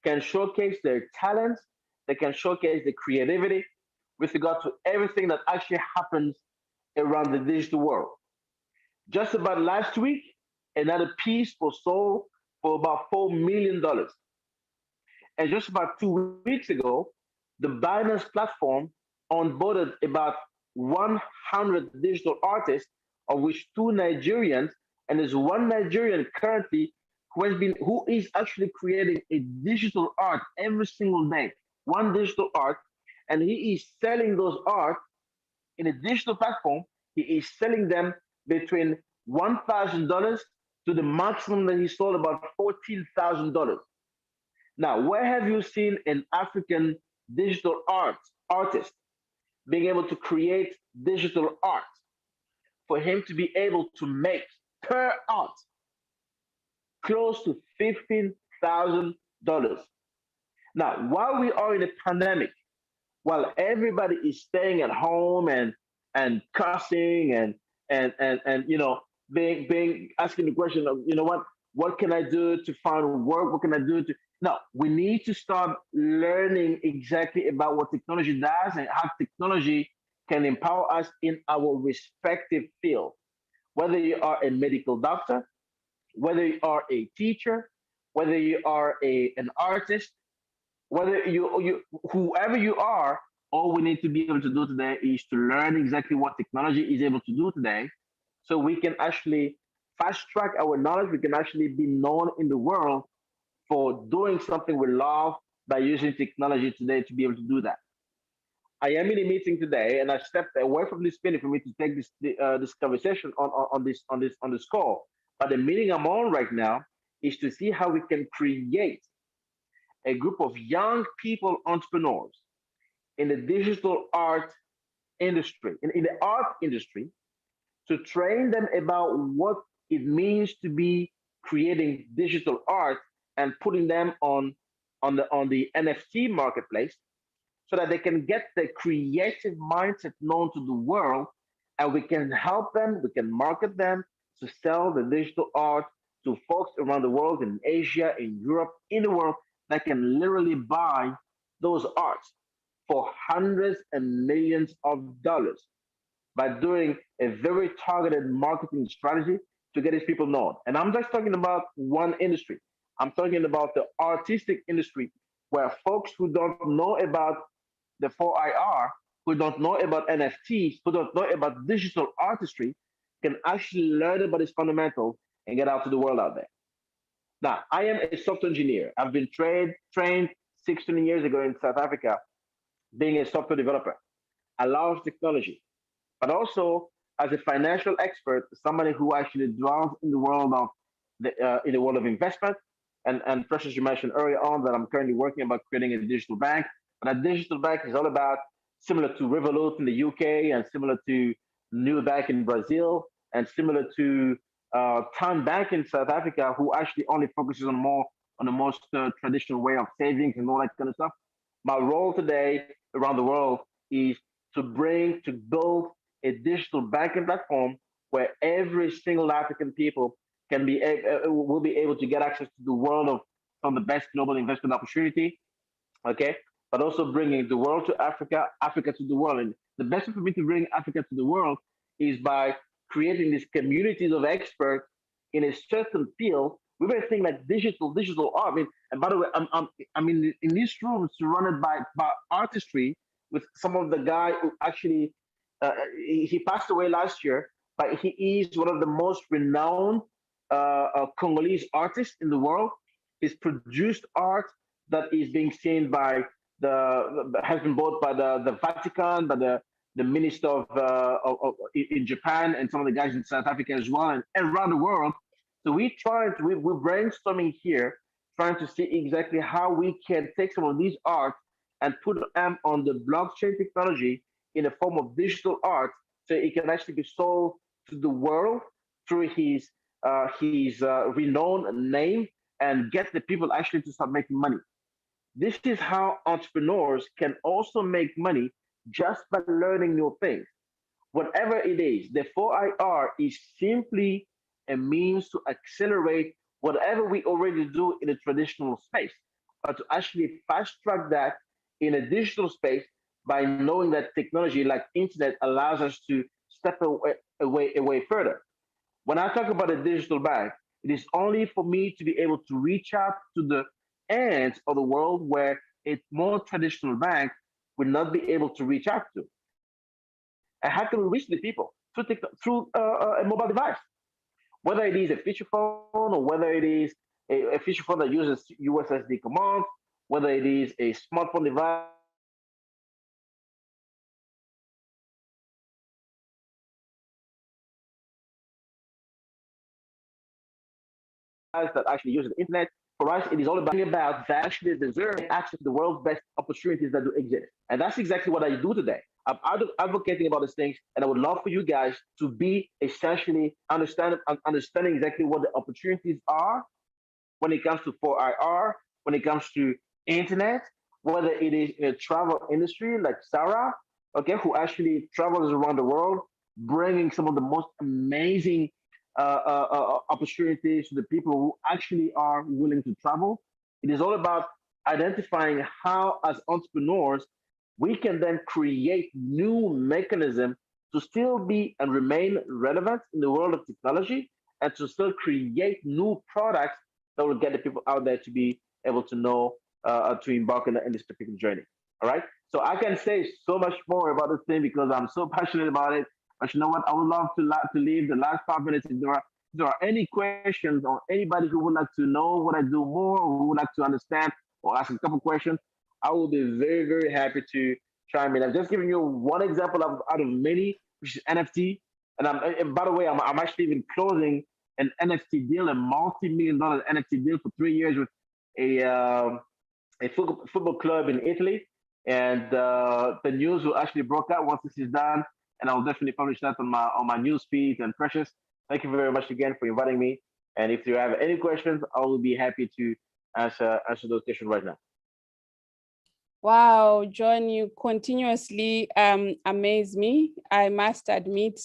Speaker 13: can showcase their talents, they can showcase the creativity with regard to everything that actually happens around the digital world. Just about last week, another piece was sold for about $4 million. And just about 2 weeks ago, the Binance platform onboarded about 100 digital artists, of which two Nigerians, and there's one Nigerian currently who is actually creating a digital art every single day, one digital art, and he is selling those art in a digital platform. He is selling them between $1,000 to the maximum that he sold about $14,000. Now, where have you seen an African digital artist being able to create digital art? for him to be able to make per art close to $15,000. Now, while we are in a pandemic, while everybody is staying at home and cussing and being asking the question of, what can I do to find work? What can I do to no, we need to start learning exactly about what technology does and how technology can empower us in our respective field. Whether you are a medical doctor, whether you are a teacher, whether you are an artist, whether you whoever you are, all we need to be able to do today is to learn exactly what technology is able to do today, so we can actually fast track our knowledge. We can actually be known in the world for doing something we love by using technology today to be able to do that. I am in a meeting today, and I stepped away from this meeting for me to take this conversation on this call. But the meeting I'm on right now is to see how we can create a group of young people, entrepreneurs in the digital art industry, in the art industry, to train them about what it means to be creating digital art and putting them on the NFT marketplace, so that they can get the creative mindset known to the world, and we can help them, we can market them to sell the digital art to folks around the world, in Asia, in Europe, in the world, that can literally buy those arts for hundreds and millions of dollars by doing a very targeted marketing strategy to get these people known. And I'm just talking about one industry. I'm talking about the artistic industry, where folks who don't know about the 4IR, who don't know about NFTs, who don't know about digital artistry, can actually learn about its fundamentals and get out to the world out there. Now, I am a software engineer. I've been trained 16 years ago in South Africa, being a software developer. I love technology, but also as a financial expert, somebody who actually dwells in the world of investment. And Precious, you mentioned earlier on that I'm currently working about creating a digital bank. But a digital bank is all about, similar to Revolut in the UK, and similar to New Bank in Brazil, and similar to Town Bank in South Africa, who actually only focuses on the most traditional way of savings and all that kind of stuff. My role today around the world is to build a digital banking platform where every single African people will be able to get access to the world of some of the best global investment opportunity. Okay, but also bringing the world to Africa, Africa to the world. And the best way for me to bring Africa to the world is by creating these communities of experts in a certain field. We may think like digital art. I mean, and by the way, I'm in this room surrounded by artistry with some of the guy who actually he passed away last year, but he is one of the most renowned Congolese artists in the world. He's produced art that is being seen by has been bought by the Vatican, by the minister in Japan, and some of the guys in South Africa as well, and around the world. So we're brainstorming here, trying to see exactly how we can take some of these art and put them on the blockchain technology in the form of digital art, so it can actually be sold to the world through his renowned name, and get the people actually to start making money. This is how entrepreneurs can also make money, just by learning new things. Whatever it is, the 4IR is simply a means to accelerate whatever we already do in a traditional space, but to actually fast track that in a digital space, by knowing that technology like internet allows us to step away further. When I talk about a digital bank, it is only for me to be able to reach out to the ends of the world where a more traditional bank would not be able to reach out to. And how can we reach the people? Through a mobile device, whether it is a feature phone, or whether it is a feature phone that uses USSD commands, whether it is a smartphone device that actually uses the internet. For us, it is all about that actually deserve access to the world's best opportunities that do exist. And that's exactly what I do today. I'm advocating about these things, and I would love for you guys to be essentially understanding exactly what the opportunities are when it comes to 4IR, when it comes to internet, whether it is in a travel industry like Sarah, okay, who actually travels around the world, bringing some of the most amazing opportunities to the people who actually are willing to travel. It is all about identifying how, as entrepreneurs, we can then create new mechanisms to still be and remain relevant in the world of technology and to still create new products that will get the people out there to be able to know to embark in this particular journey. All right. So I can say so much more about this thing because I'm so passionate about it. But you know what? I would love to leave the last 5 minutes if there are any questions or anybody who would like to know what I do more or who would like to understand or ask a couple questions. I will be very, very happy to chime in. I've just given you one example out of many, which is NFT. And by the way, I'm actually even closing an NFT deal, a multi-million-dollar NFT deal for 3 years with a football club in Italy. And the news will actually broke out once this is done, and I'll definitely publish that on my news feed. And Precious, thank you very much again for inviting me. And if you have any questions, I will be happy to answer those questions right now.
Speaker 2: Wow, John, you continuously amaze me, I must admit.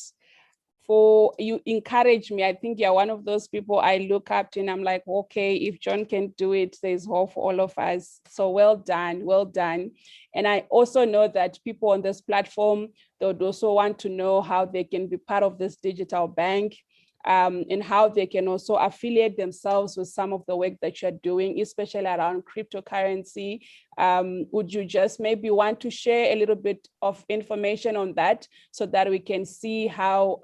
Speaker 2: For you encourage me. I think you're one of those people I look up to and I'm like, okay, if John can do it, there's hope for all of us. So well done, well done. And I also know that people on this platform, they would also want to know how they can be part of this digital bank. And how they can also affiliate themselves with some of the work that you're doing, especially around cryptocurrency. Would you just maybe want to share a little bit of information on that so that we can see how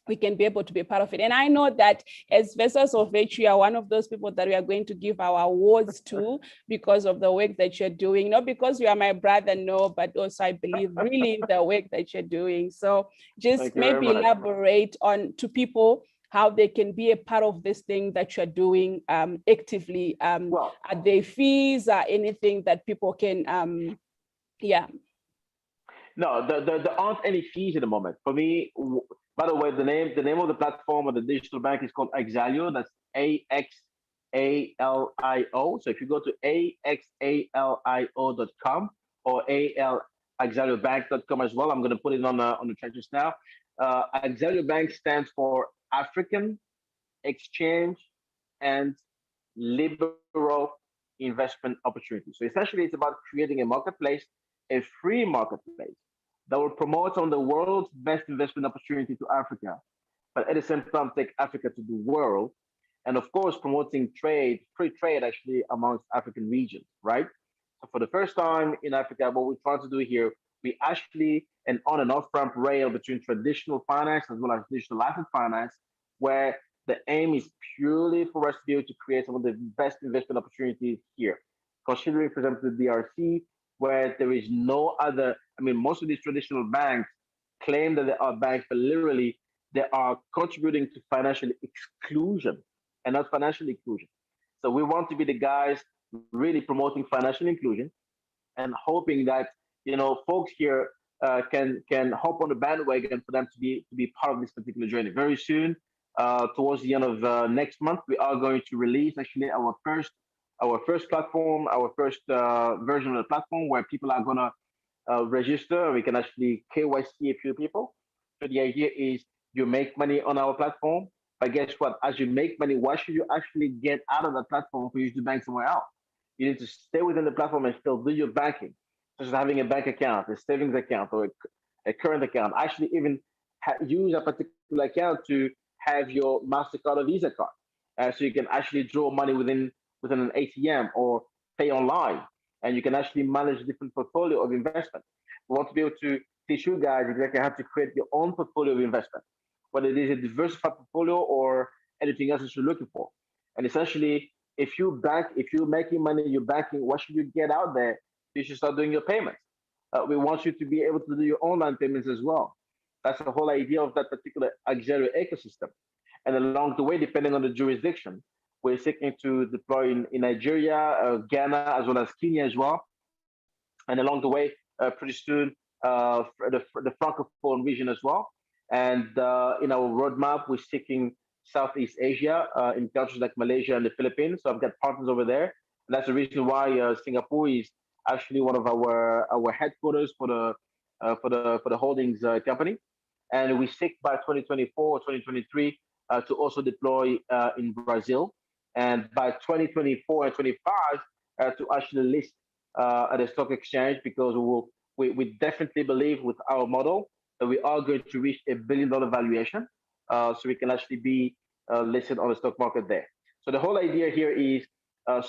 Speaker 2: we can be able to be part of it? And I know that as Vessels of Virtue, you are one of those people that we are going to give our awards to because of the work that you're doing, not because you are my brother, no, but also I believe really in the work that you're doing. So just maybe elaborate on to people how they can be a part of this thing that you're doing actively. Are there fees or anything that people can, yeah.
Speaker 13: No, there aren't any fees at the moment. For me, by the way, the name of the platform of the digital bank is called Axalio. That's AXALIO. So if you go to AXALIO.com or axaliobank.com as well, I'm going to put it on the chat just now. Axalio Bank stands for African Exchange and Liberal Investment Opportunity. So essentially, it's about creating a marketplace, a free marketplace that will promote some of the world's best investment opportunity to Africa, but at the same time take Africa to the world, and of course promoting trade, free trade actually amongst African regions, right? So for the first time in Africa, what we're trying to do here, we actually an on and off ramp rail between traditional finance as well as digital asset finance, where the aim is purely for us to be able to create some of the best investment opportunities here. Considering, for example, the DRC, where there is no other, I mean, most of these traditional banks claim that they are banks, but literally they are contributing to financial exclusion and not financial inclusion. So we want to be the guys really promoting financial inclusion and hoping that, you know, folks here can hop on the bandwagon for them to be part of this particular journey. Very soon, towards the end of next month, we are going to release actually our first platform, our first version of the platform where people are gonna register. We can actually KYC a few people. So the idea is you make money on our platform, but guess what? As you make money, why should you actually get out of the platform for you to bank somewhere else? You need to stay within the platform and still do your banking, such as having a bank account, a savings account, or a current account. Actually, even use a particular account to have your MasterCard or Visa card. So you can actually draw money within an ATM or pay online. And you can actually manage a different portfolio of investment. We want to be able to teach you guys exactly how to create your own portfolio of investment, whether it is a diversified portfolio or anything else that you're looking for. And essentially, if you're making money, you're banking, what should you get out there? You should start doing your payments. We want you to be able to do your online payments as well. That's the whole idea of that particular Axalio ecosystem. And along the way, depending on the jurisdiction, we're seeking to deploy in Nigeria, Ghana, as well as Kenya as well. And along the way, pretty soon, the Francophone region as well. And in our roadmap, we're seeking Southeast Asia in countries like Malaysia and the Philippines. So I've got partners over there. And that's the reason why Singapore is actually one of our headquarters for the holdings company. And we seek by 2024 or 2023 to also deploy in Brazil. And by 2024 and 25 to actually list at a stock exchange, because we definitely believe with our model that we are going to reach $1 billion valuation, so we can actually be listed on the stock market there. So the whole idea here is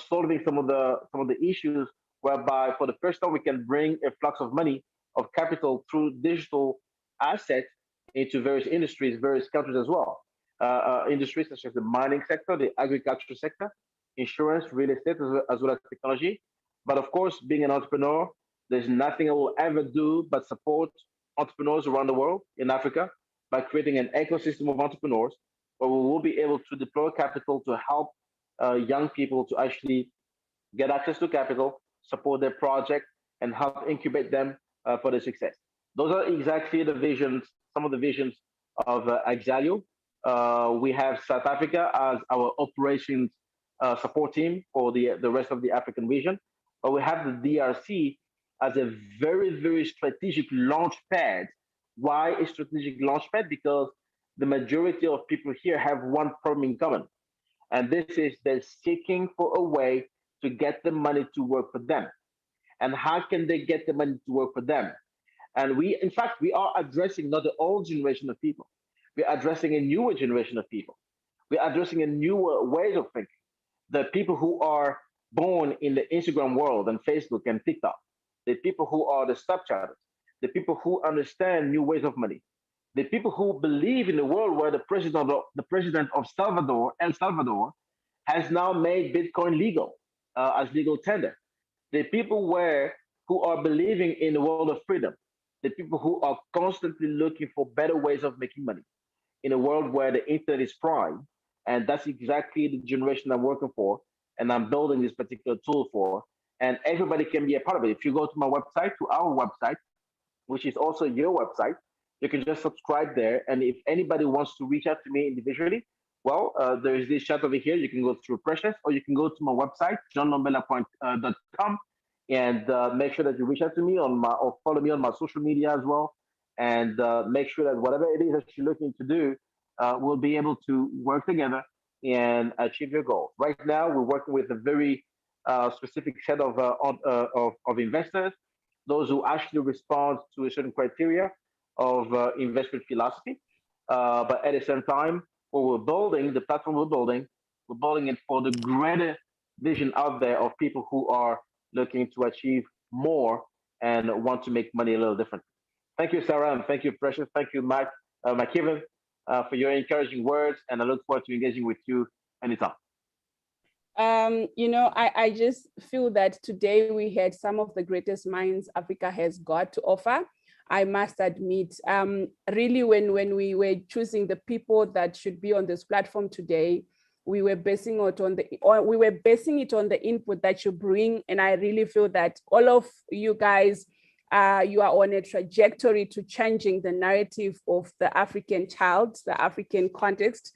Speaker 13: solving some of the issues whereby for the first time we can bring a flux of money, of capital through digital assets into various industries, various countries as well. Industries such as the mining sector, the agriculture sector, insurance, real estate, as well as technology. But of course, being an entrepreneur, there's nothing I will ever do but support entrepreneurs around the world in Africa by creating an ecosystem of entrepreneurs where we will be able to deploy capital to help young people to actually get access to capital, support their project, and help incubate them for their success. Those are exactly the visions, some of the visions of Axalio. We have South Africa as our operations support team for the rest of the African region, but we have the DRC as a very, very strategic launch pad. Why a strategic launch pad? Because the majority of people here have one problem in common, and this is they're seeking for a way to get the money to work for them. And how can they get the money to work for them? And in fact, we are addressing not the old generation of people. We're addressing a newer generation of people. We're addressing a newer ways of thinking. The people who are born in the Instagram world and Facebook and TikTok, the people who are the Snapchatters, the people who understand new ways of money, the people who believe in a world where the president of El Salvador, has now made Bitcoin legal as legal tender. The people who are believing in the world of freedom, the people who are constantly looking for better ways of making money in a world where the internet is prime. And that's exactly the generation I'm working for, and I'm building this particular tool for. And everybody can be a part of it. If you go to my website, to our website, which is also your website, you can just subscribe there. And if anybody wants to reach out to me individually, well, there is this chat over here. You can go through Precious, or you can go to my website, johnlombella.com, and make sure that you reach out to me or follow me on my social media as well. And make sure that whatever it is that you're looking to do, we'll be able to work together and achieve your goals. Right now, we're working with a very specific set of investors, those who actually respond to a certain criteria of investment philosophy. But at the same time, what we're building, the platform we're building it for the greater vision out there of people who are looking to achieve more and want to make money a little different. Thank you, Sarah, and thank you, Precious. Thank you, Mike, Kevin, for your encouraging words, and I look forward to engaging with you anytime.
Speaker 2: I just feel that today we had some of the greatest minds Africa has got to offer. I must admit, really, when we were choosing the people that should be on this platform today, we were basing it on the input that you bring, and I really feel that all of you guys, you are on a trajectory to changing the narrative of the African child, the African context.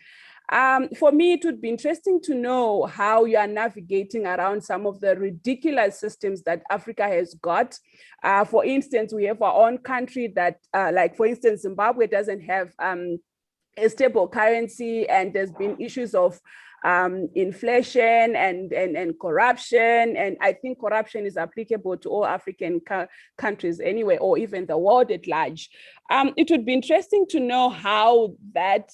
Speaker 2: For me, it would be interesting to know how you are navigating around some of the ridiculous systems that Africa has got. For instance, we have our own country that, like for instance, Zimbabwe doesn't have a stable currency, and there's been issues of inflation and corruption. And I think corruption is applicable to all African countries anyway, or even the world at large. It would be interesting to know how that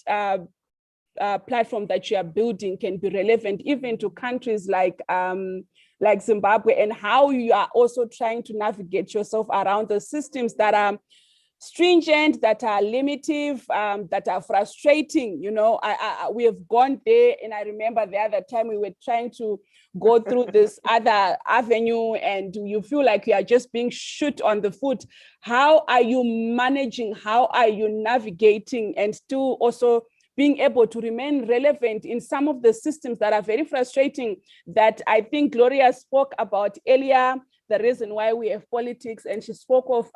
Speaker 2: platform that you are building can be relevant even to countries like Zimbabwe, and how you are also trying to navigate yourself around the systems that are stringent, that are limitive, that are frustrating. We have gone there, and I remember the other time we were trying to go through this other avenue, and you feel like you are just being shot on the foot. How are you managing? How are you navigating and still also being able to remain relevant in some of the systems that are very frustrating, that I think Gloria spoke about earlier, the reason why we have politics, and she spoke of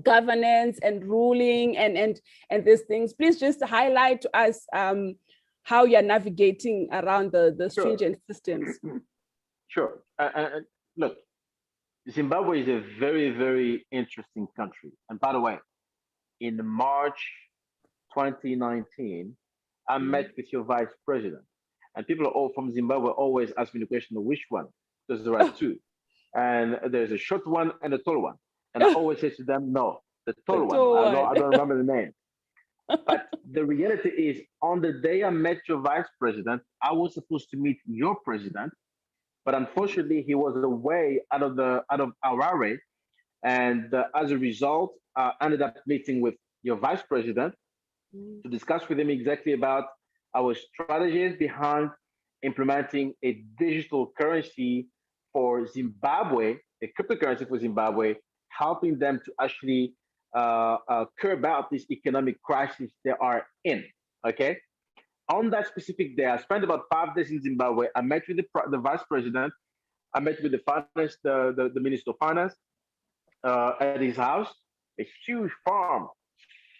Speaker 2: governance and ruling and these things. Please just highlight to us how you're navigating around the stringent systems.
Speaker 13: Sure. Look, Zimbabwe is a very, very interesting country. And by the way, in March 2019, I met with your vice president. And people all from Zimbabwe always ask me the question of which one, because there are two. And there's a short one and a tall one. And I always say to them, no, the tall one. I don't remember the name. But the reality is, on the day I met your vice president, I was supposed to meet your president, but unfortunately, he was away out of Harare, and as a result, I ended up meeting with your vice president to discuss with him exactly about our strategies behind implementing a digital currency for Zimbabwe, a cryptocurrency for Zimbabwe, helping them to actually curb out this economic crisis they are in. Okay. On that specific day, I spent about 5 days in Zimbabwe. I met with the vice president. I met with the finance, the minister of finance at his house. A huge farm,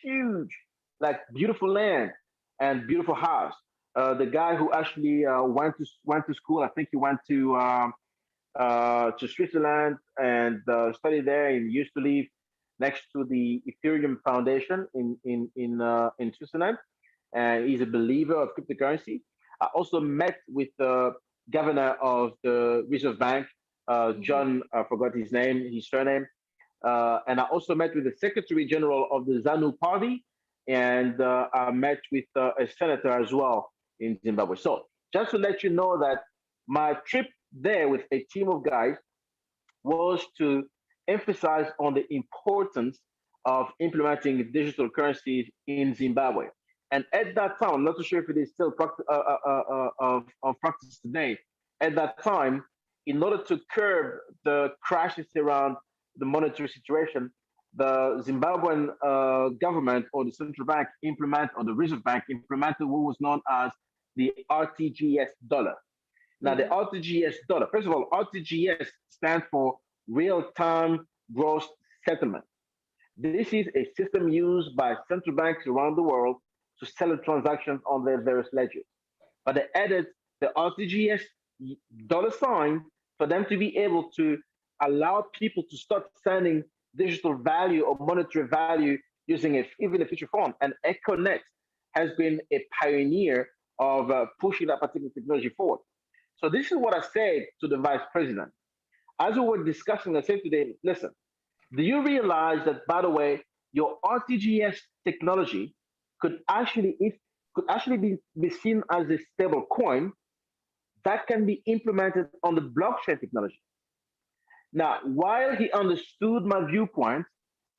Speaker 13: huge, like beautiful land and beautiful house. The guy who actually went to school, I think he went to Switzerland and studied there, and used to live next to the Ethereum Foundation in Switzerland. And he's a believer of cryptocurrency. I also met with the governor of the Reserve Bank, John, I forgot his name, his surname. And I also met with the Secretary General of the ZANU Party, and I met with a senator as well in Zimbabwe. So just to let you know that my trip there with a team of guys was to emphasize on the importance of implementing digital currencies in Zimbabwe. And at that time, I'm not too sure if it is still of practice today. At that time, in order to curb the crisis around the monetary situation, the Zimbabwean government or the central bank or the Reserve Bank implemented what was known as the RTGS dollar. Now, the RTGS dollar, first of all, RTGS stands for real-time gross settlement. This is a system used by central banks around the world to settle transactions on their various ledgers. But they added the RTGS dollar sign for them to be able to allow people to start sending digital value or monetary value using even a future form. And EcoNet has been a pioneer of pushing that particular technology forward. So this is what I said to the vice president. As we were discussing, I said to them, listen, do you realize that, by the way, your RTGS technology could actually be seen as a stable coin that can be implemented on the blockchain technology? Now, while he understood my viewpoint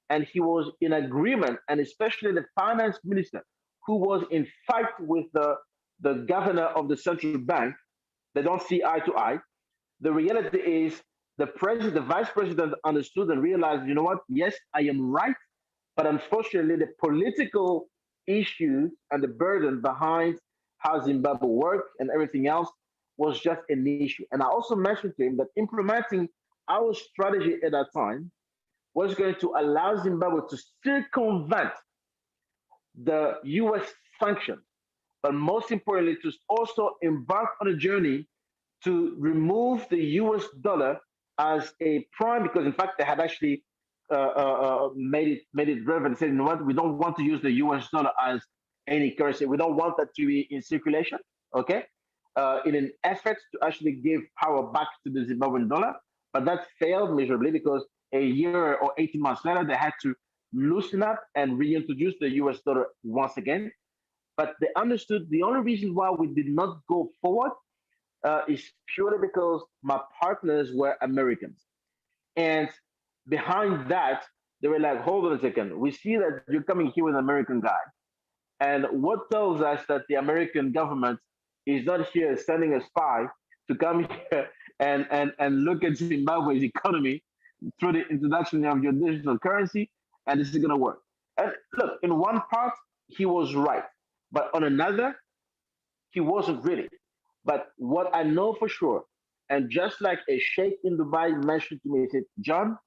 Speaker 13: and he was in agreement, and especially the finance minister, who was in fight with the governor of the central bank, they don't see eye to eye. The reality is the vice president understood and realized, you know what? Yes, I am right, but unfortunately, the political issues and the burden behind how Zimbabwe worked and everything else was just an issue. And I also mentioned to him that implementing our strategy at that time was going to allow Zimbabwe to circumvent the US sanctions, but most importantly, to also embark on a journey to remove the US dollar as a prime, because in fact they had actually made it relevant, said, you know what, we don't want to use the US dollar as any currency. We don't want that to be in circulation, okay? In an effort to actually give power back to the Zimbabwean dollar. But that failed miserably because a year or 18 months later, they had to loosen up and reintroduce the US dollar once again. But they understood the only reason why we did not go forward is purely because my partners were Americans. And behind that, they were like, hold on a second. We see that you're coming here with an American guy. And what tells us that the American government is not here sending a spy to come here and look at Zimbabwe's economy through the introduction of your digital currency, and this is going to work. And look, in one part, he was right. But on another, he wasn't really. But what I know for sure, and just like a sheikh in Dubai mentioned to me, he said, John,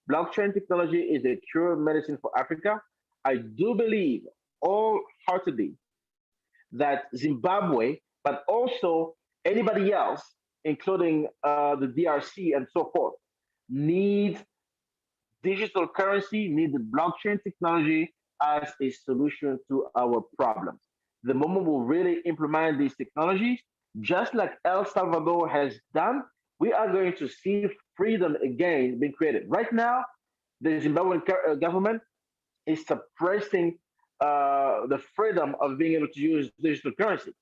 Speaker 13: blockchain technology is a cure medicine for Africa. I do believe wholeheartedly that Zimbabwe, but also anybody else, including the DRC and so forth, needs digital currency, needs the blockchain technology as a solution to our problems. The moment we really implement these technologies, just like El Salvador has done, we are going to see freedom again being created. Right now, the Zimbabwean government is suppressing the freedom of being able to use digital currency.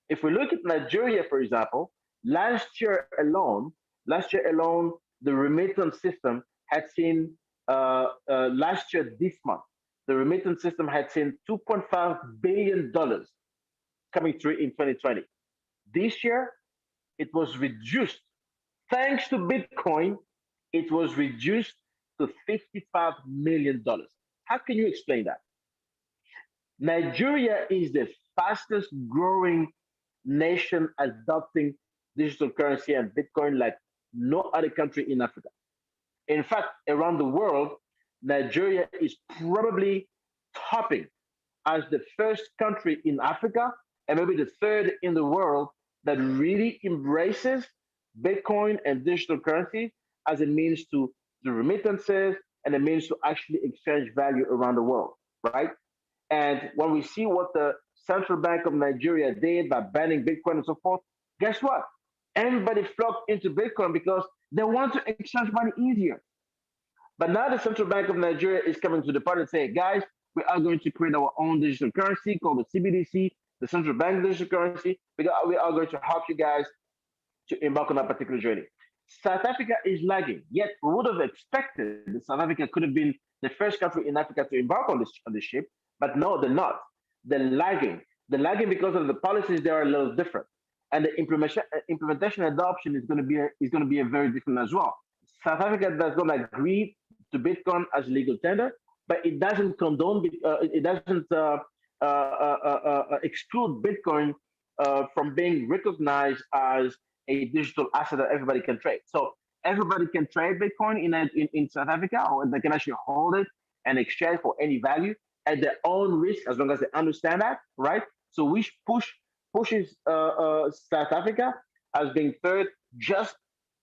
Speaker 13: If we look at Nigeria, for example, last year alone, the remittance system had seen last year this month, the remittance system had seen $2.5 billion coming through in 2020. This year, it was reduced. Thanks to Bitcoin, it was reduced to $55 million. How can you explain that? Nigeria is the fastest growing nation adopting digital currency and Bitcoin like no other country in Africa. In fact, around the world, Nigeria is probably topping as the first country in Africa and maybe the third in the world that really embraces Bitcoin and digital currency as a means to do remittances and a means to actually exchange value around the world, right? And when we see what the Central Bank of Nigeria did by banning Bitcoin and so forth, guess what? Everybody flocked into Bitcoin because they want to exchange money easier. But now the Central Bank of Nigeria is coming to the party and saying, guys, we are going to create our own digital currency called the CBDC, the Central Bank Digital Currency, because we are going to help you guys to embark on that particular journey. South Africa is lagging, yet we would have expected that South Africa could have been the first country in Africa to embark on this ship, but no, they're not. They're lagging. They're lagging because of the policies that are a little different, and the implementation adoption is going to be a very different as well. South Africa does not agree to Bitcoin as legal tender, but it doesn't condone, it doesn't exclude Bitcoin from being recognized as a digital asset that everybody can trade. So everybody can trade Bitcoin in South Africa, or they can actually hold it and exchange for any value at their own risk, as long as they understand that, right? So we pushes South Africa as being third, just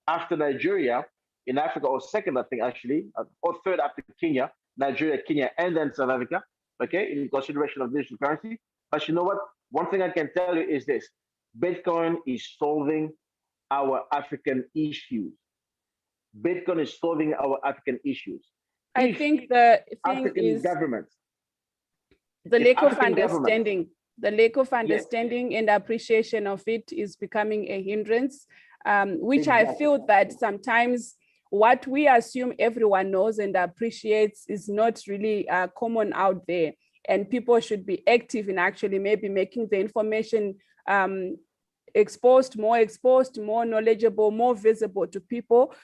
Speaker 13: after Nigeria in Africa, or second, I think actually, or third after Kenya, Nigeria, Kenya, and then South Africa. Okay, in consideration of digital currency. But you know what? One thing I can tell you is this: Bitcoin is solving our African issues. Bitcoin is solving our African issues.
Speaker 2: I think the thing
Speaker 13: African
Speaker 2: is
Speaker 13: governments,
Speaker 2: the lack of
Speaker 13: African governments,
Speaker 2: understanding. The lack of
Speaker 13: yes,
Speaker 2: understanding and appreciation of it is becoming a hindrance, which I
Speaker 13: exactly.
Speaker 2: feel that sometimes what we assume everyone knows and appreciates is not really common out there. And people should be active in actually maybe making the information exposed, more knowledgeable, more visible to people.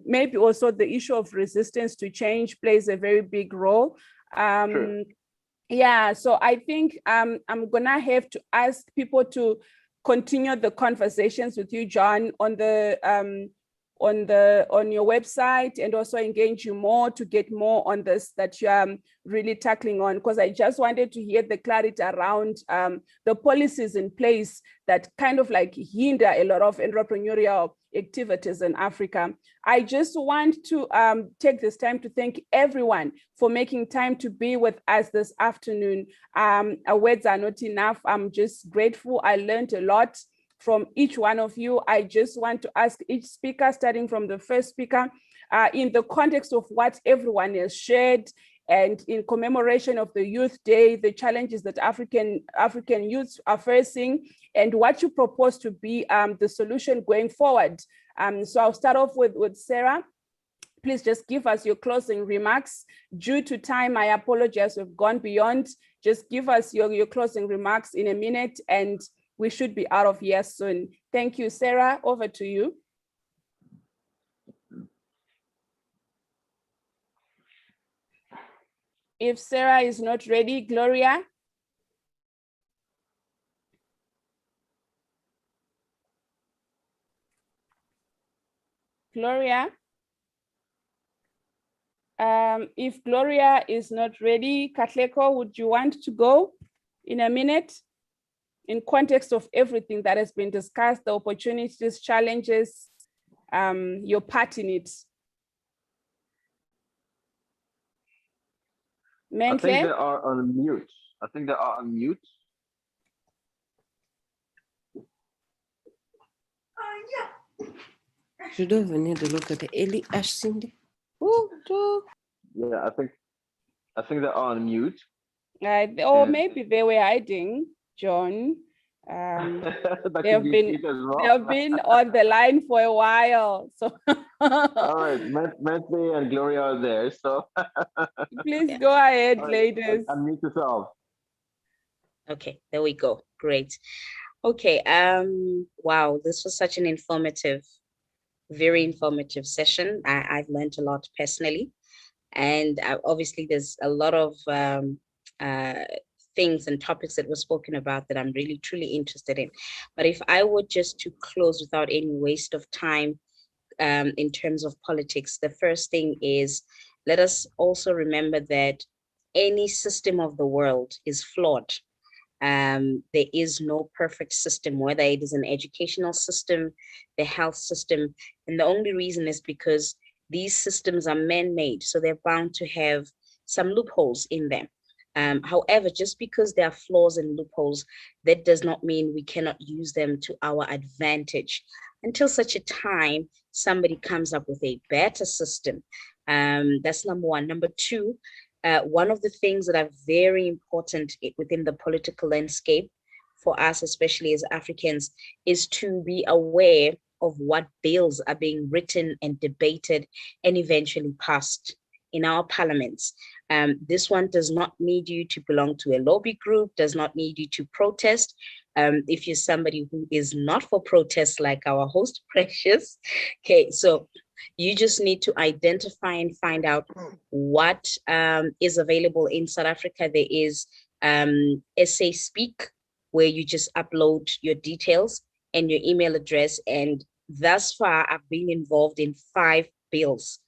Speaker 2: Maybe also the issue of resistance to change plays a very big role.
Speaker 13: True.
Speaker 2: Yeah, so I think I'm gonna have to ask people to continue the conversations with you, John, on your website, and also engage you more to get more on this that you are really tackling on, because I just wanted to hear the clarity around the policies in place that kind of like hinder a lot of entrepreneurial activities in Africa. I just want to take this time to thank everyone for making time to be with us this afternoon. Words are not enough. I'm just grateful. I learned a lot from each one of you. I just want to ask each speaker, starting from the first speaker, in the context of what everyone has shared, and in commemoration of the Youth Day, the challenges that African youths are facing, and what you propose to be the solution going forward. So I'll start off with Sarah. Please just give us your closing remarks. Due to time, I apologize, we've gone beyond. Just give us your closing remarks in a minute, and we should be out of here soon. Thank you, Sarah, over to you. If Sarah is not ready, Gloria. Gloria. If Gloria is not ready, Katleko, would you want to go in a minute? In context of everything that has been discussed, the opportunities, challenges, your part in it.
Speaker 13: I think they are on mute. I think they are on mute.
Speaker 4: Je dois venir de l'autre côté. Eli Cindy.
Speaker 13: Yeah, I think they're on mute.
Speaker 2: Or maybe they were hiding, John.
Speaker 13: That
Speaker 2: They
Speaker 13: could
Speaker 2: have
Speaker 13: be
Speaker 2: been
Speaker 13: it as well.
Speaker 2: they have been on the line for a while. So
Speaker 13: All right, Menthe and Gloria are there. So
Speaker 2: please go ahead,
Speaker 13: all right,
Speaker 2: ladies.
Speaker 13: unmute yourself.
Speaker 3: Okay, there we go. Great. Okay. Wow, this was such an very informative session. I've learned a lot personally, and obviously there's a lot of things and topics that were spoken about that I'm really truly interested in. But if I were just to close without any waste of time in terms of politics, the first thing is, let us also remember that any system of the world is flawed. There is no perfect system, whether it is an educational system, the health system. And the only reason is because these systems are man-made, so they're bound to have some loopholes in them. However, just because there are flaws and loopholes, that does not mean we cannot use them to our advantage until such a time somebody comes up with a better system. That's number one. Number two, one of the things that are very important within the political landscape for us, especially as Africans, is to be aware of what bills are being written and debated and eventually passed in our parliaments. This one does not need you to belong to a lobby group, does not need you to protest. If you're somebody who is not for protest, like our host Precious, okay, so you just need to identify and find out what is available in South Africa. There is SA Speak, where you just upload your details and your email address. And thus far, I've been involved in 5 bills.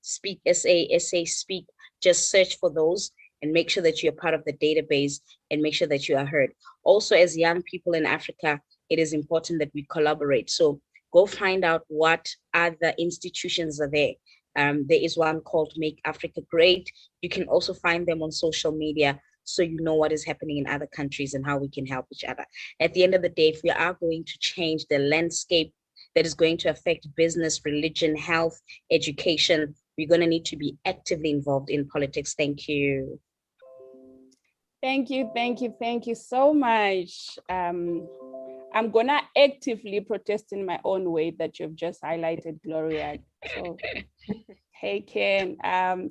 Speaker 3: Speak SA Speak, just search for those and make sure that you're part of the database and make sure that you are heard. Also, as young people in Africa, it is important that we collaborate. So go find out what other institutions are there. There is one called Make Africa Great. You can also find them on social media, so you know what is happening in other countries and how we can help each other. At the end of the day, if we are going to change the landscape that is going to affect business, religion, health, education, we're going to need to be actively involved in politics. Thank you.
Speaker 2: Thank you so much. I'm gonna actively protest in my own way that you've just highlighted, Gloria. So take care.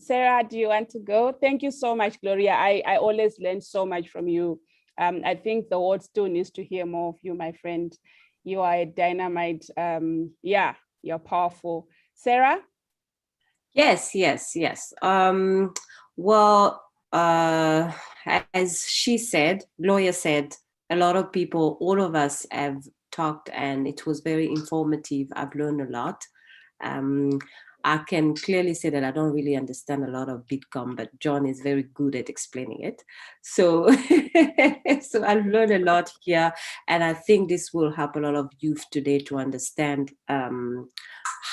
Speaker 2: Sarah, do you want to go? Thank you so much, Gloria. I always learn so much from you. I think the world still needs to hear more of you, my friend. You are a dynamite. Yeah, you're powerful. Sarah?
Speaker 4: Yes. Well, as she said, Gloria said, a lot of people, all of us have talked, and it was very informative. I've learned a lot. I can clearly say that I don't really understand a lot of Bitcoin, but John is very good at explaining it. So, so I've learned a lot here, and I think this will help a lot of youth today to understand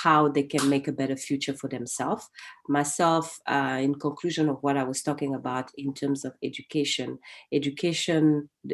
Speaker 4: how they can make a better future for themselves. Myself, in conclusion of what I was talking about in terms of education,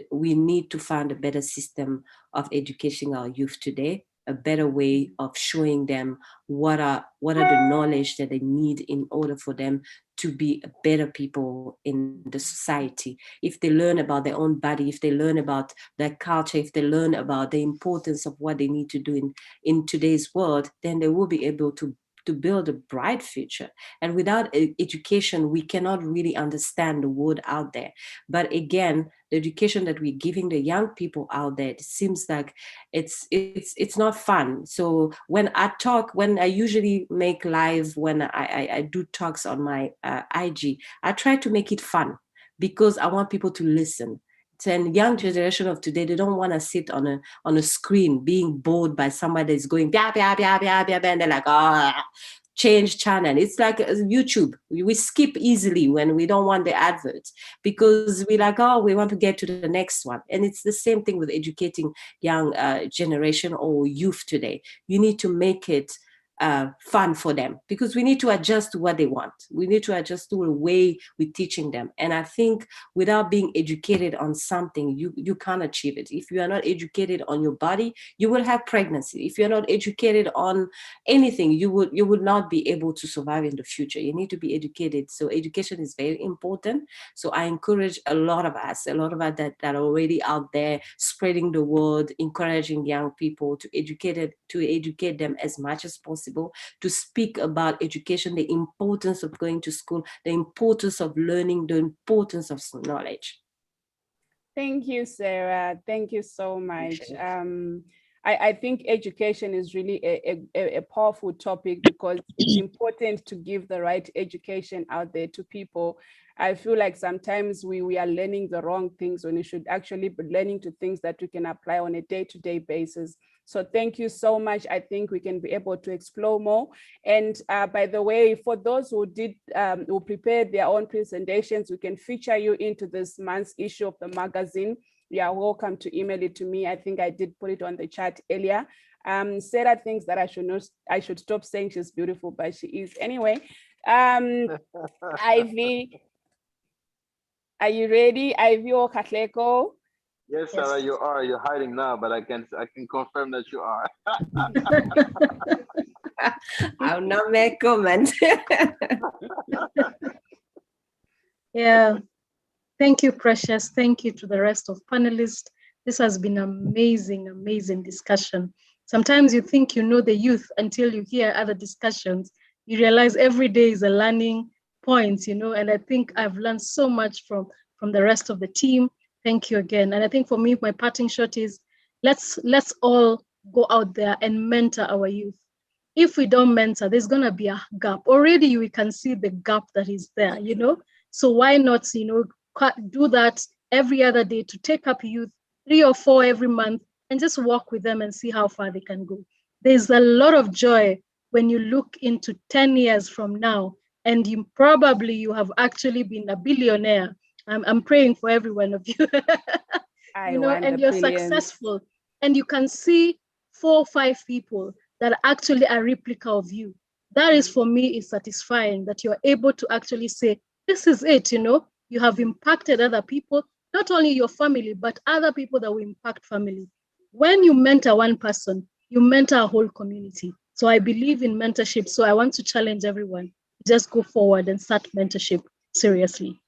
Speaker 4: we need to find a better system of educating our youth today, a better way of showing them what are the knowledge that they need in order for them to be better people in the society. If they learn about their own body, if they learn about their culture, if they learn about the importance of what they need to do in today's world, then they will be able to build a bright future. And without education, we cannot really understand the world out there. But again, the education that we're giving the young people out there, it seems like it's not fun. So when I usually make live, when I do talks on my IG, I try to make it fun because I want people to listen. And young generation of today, they don't want to sit on a screen being bored by somebody that's going blah, blah, blah, blah, blah, blah, and they're like, change channel. It's like YouTube. We skip easily when we don't want the adverts because we like, oh, we want to get to the next one. And it's the same thing with educating young generation or youth today. You need to make it fun for them because we need to adjust to what they want. We need to adjust to the way we're teaching them. And I think without being educated on something, you can't achieve it. If you are not educated on your body, you will have pregnancy. If you're not educated on anything, you would not be able to survive in the future. You need to be educated. So education is very important. So I encourage a lot of us that are already out there spreading the word, encouraging young people to educate them as much as possible, to speak about education, the importance of going to school, the importance of learning, the importance of knowledge.
Speaker 2: Thank you, Sarah. Thank you so much. I think education is really a powerful topic because it's important to give the right education out there to people. I feel like sometimes we are learning the wrong things when we should actually be learning to things that we can apply on a day-to-day basis. So thank you so much. I think we can be able to explore more. And by the way, for those who prepared their own presentations, we can feature you into this month's issue of the magazine. You are welcome to email it to me. I think I did put it on the chat earlier. Sarah thinks that I should stop saying she's beautiful, but she is. Anyway, Ivy, are you ready? Ivy or Katleko?
Speaker 13: Yes, Sarah, you are. You're hiding now, but I can confirm that you are.
Speaker 4: I'll not make comment.
Speaker 11: Yeah. Thank you, Precious. Thank you to the rest of panelists. This has been amazing, amazing discussion. Sometimes you think you know the youth until you hear other discussions. You realize every day is a learning point, and I think I've learned so much from the rest of the team. Thank you again. And I think for me, my parting shot is let's all go out there and mentor our youth. If we don't mentor, there's going to be a gap. Already we can see the gap that is there, So why not, do that every other day to take up youth 3 or 4 every month and just walk with them and see how far they can go. There's a lot of joy when you look into 10 years from now and you have actually been a billionaire. I'm praying for every one of you, and you're successful and you can see 4 or 5 people that are actually a replica of you. That is, for me, is satisfying that you're able to actually say, this is it, you have impacted other people, not only your family, but other people that will impact family. When you mentor one person, you mentor a whole community. So I believe in mentorship. So I want to challenge everyone, just go forward and start mentorship seriously.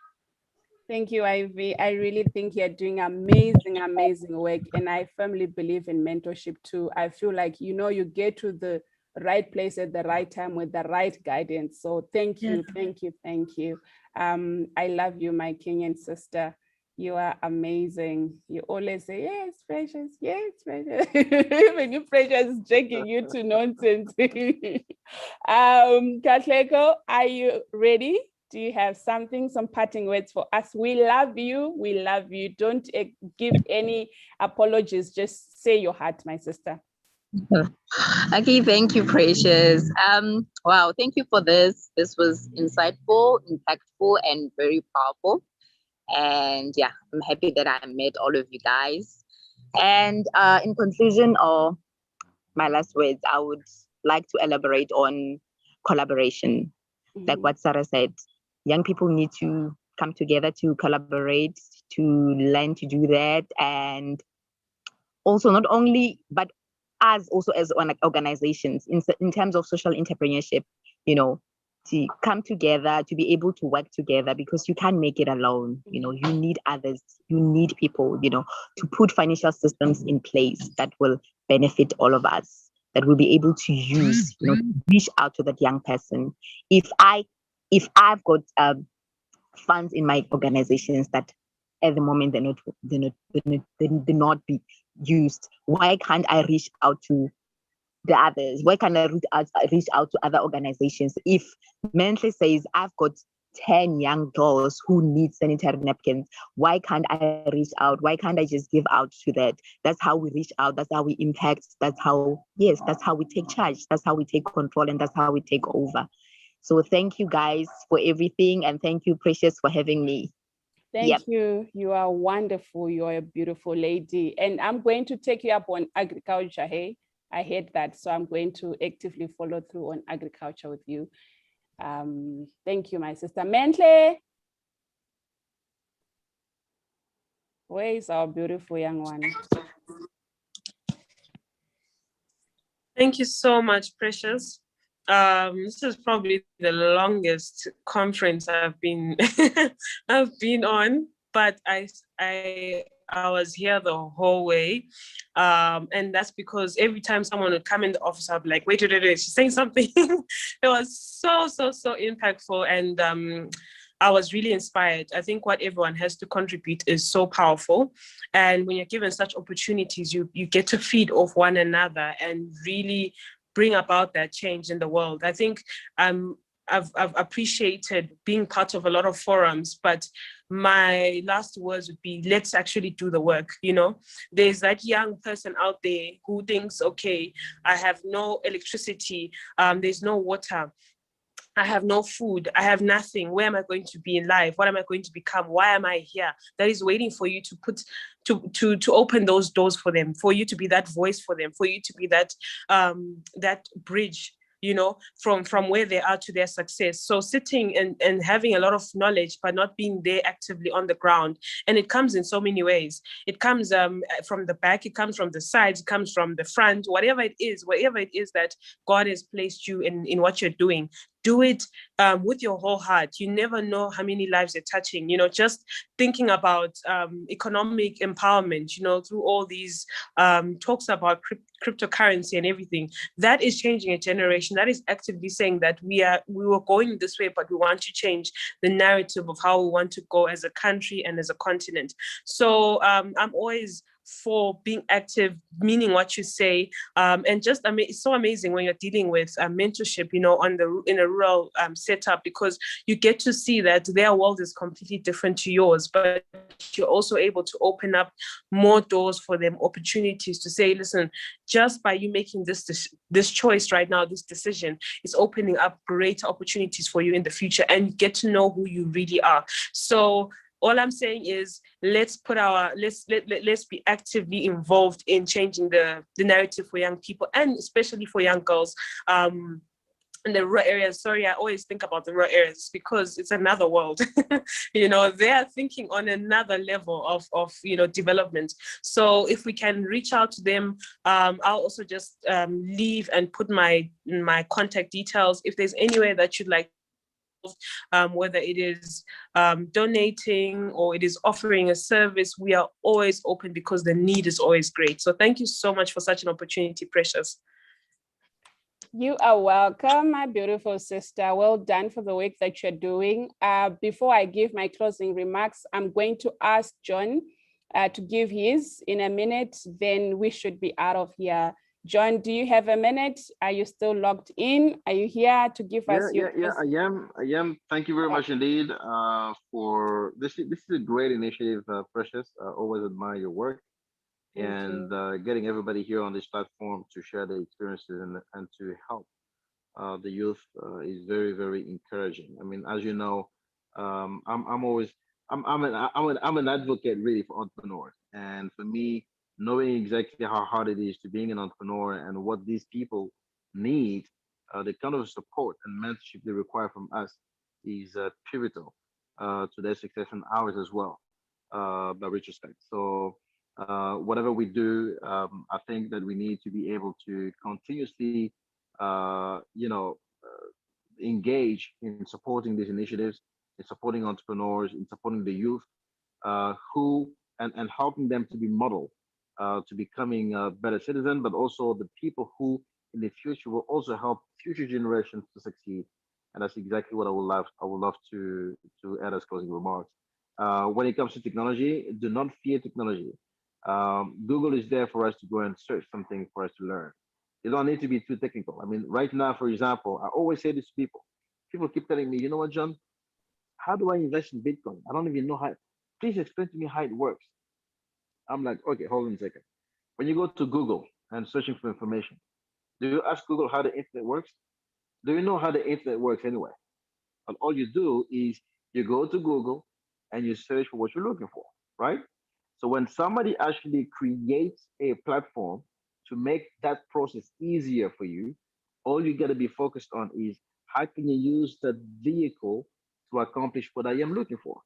Speaker 2: Thank you, Ivy. I really think you're doing amazing, amazing work. And I firmly believe in mentorship too. I feel like, you get to the right place at the right time with the right guidance. So thank you, thank you, thank you. I love you, my Kenyan sister. You are amazing. You always say, yes, Precious, yes, Precious. Even you, Precious, is dragging you to nonsense. Katleko, are you ready? Do you have some parting words for us? We love you. We love you. Don't give any apologies. Just say your heart, my sister.
Speaker 12: Okay, thank you, Precious. Wow, thank you for this. This was insightful, impactful, and very powerful. And yeah, I'm happy that I met all of you guys. And in conclusion, or my last words, I would like to elaborate on collaboration. Like what Sarah said, young people need to come together to collaborate, to learn to do that. And also not only, but us also as organizations in terms of social entrepreneurship, to come together, to be able to work together, because you can't make it alone. You need others, you need people, to put financial systems in place that will benefit all of us, that will be able to use, to reach out to that young person. If I've got funds in my organizations that at the moment they're not be used, why can't I reach out to the others? Why can't I reach out to other organizations? If Mentle says I've got
Speaker 14: 10 young girls who need sanitary napkins. Why can't I reach out? Why can't I just give out to that? That's how we reach out. That's how we impact. That's how, yes, that's how we take charge. That's how we take control, and that's how we take over. So thank you guys for everything. And thank you, Precious, for having me.
Speaker 2: Thank you. You are wonderful. You are a beautiful lady. And I'm going to take you up on agriculture. Hey, I heard that. So I'm going to actively follow through on agriculture with you. Thank you, my sister. Mentle. Where is our beautiful young one?
Speaker 10: Thank you so much, Precious. This is probably the longest conference I've been I've been on, but I was here the whole way, and that's because every time someone would come in the office, I'd be like, wait, she's saying something. It was so impactful, and I was really inspired. I think what everyone has to contribute is so powerful. And when you're given such opportunities, you get to feed off one another and really bring about that change in the world. I think I've appreciated being part of a lot of forums, but my last words would be, let's actually do the work. You know, there's that young person out there who thinks, okay, I have no electricity, there's no water, I have no food, I have nothing. Where am I going to be in life? What am I going to become? Why am I here? That is waiting for you to put to open those doors for them, for you to be that voice for them, for you to be that that bridge, you know, from where they are to their success. So sitting and having a lot of knowledge, but not being there actively on the ground. And it comes in so many ways. It comes from the back, it comes from the sides, it comes from the front, whatever it is that God has placed you in what you're doing. Do it with your whole heart. You never know how many lives you're touching. You know, just thinking about economic empowerment, you know, through all these talks about cryptocurrency and everything, that is changing a generation. That is actively saying that we were going this way, but we want to change the narrative of how we want to go as a country and as a continent. So I'm always for being active, meaning what you say, and just it's so amazing when you're dealing with mentorship, you know, in a rural setup, because you get to see that their world is completely different to yours, but you're also able to open up more doors for them, opportunities to say, listen, just by you making this choice right now, this decision is opening up greater opportunities for you in the future, and you get to know who you really are. So all I'm saying is let's be actively involved in changing the narrative for young people, and especially for young girls. In the rural areas, sorry, I always think about the rural areas because it's another world. You know, they are thinking on another level of you know, development. So if we can reach out to them, I'll also just leave and put my contact details. If there's any way that you'd like, whether it is donating or it is offering a service, we are always open because the need is always great. So thank you so much for such an opportunity, Precious.
Speaker 2: You are welcome, my beautiful sister. Well done for the work that you're doing. Before I give my closing remarks, I'm going to ask John to give his in a minute, then we should be out of here. John, do you have a minute? Are you still logged in? Are you here to give us your...
Speaker 13: Yeah, I am. Thank you very much indeed for this. This is a great initiative, Precious. Always admire your work. And getting everybody here on this platform to share their experiences and to help the youth is very, very encouraging. I mean, as you know, I'm an advocate really for entrepreneurs, and for me, knowing exactly how hard it is to being an entrepreneur and what these people need, the kind of support and mentorship they require from us is pivotal to their success and ours as well, by retrospect. So whatever we do, I think that we need to be able to continuously, engage in supporting these initiatives, in supporting entrepreneurs, in supporting the youth, who and helping them to be model, to becoming a better citizen, but also the people who in the future will also help future generations to succeed. And that's exactly what I would love to add as closing remarks. When it comes to technology, do not fear technology. Google is there for us to go and search something for us to learn. You don't need to be too technical. I mean, right now, for example, I always say this to people. People keep telling me, you know what, John? how do I invest in Bitcoin? I don't even know how. Please explain to me how it works. I'm like, okay, hold on a second. When you go to Google and searching for information, do you ask Google how the internet works? Do you know how the internet works anyway? And all you do is you go to Google and you search for what you're looking for, right? So when somebody actually creates a platform to make that process easier for you, all you got to be focused on is how can you use that vehicle to accomplish what I am looking for?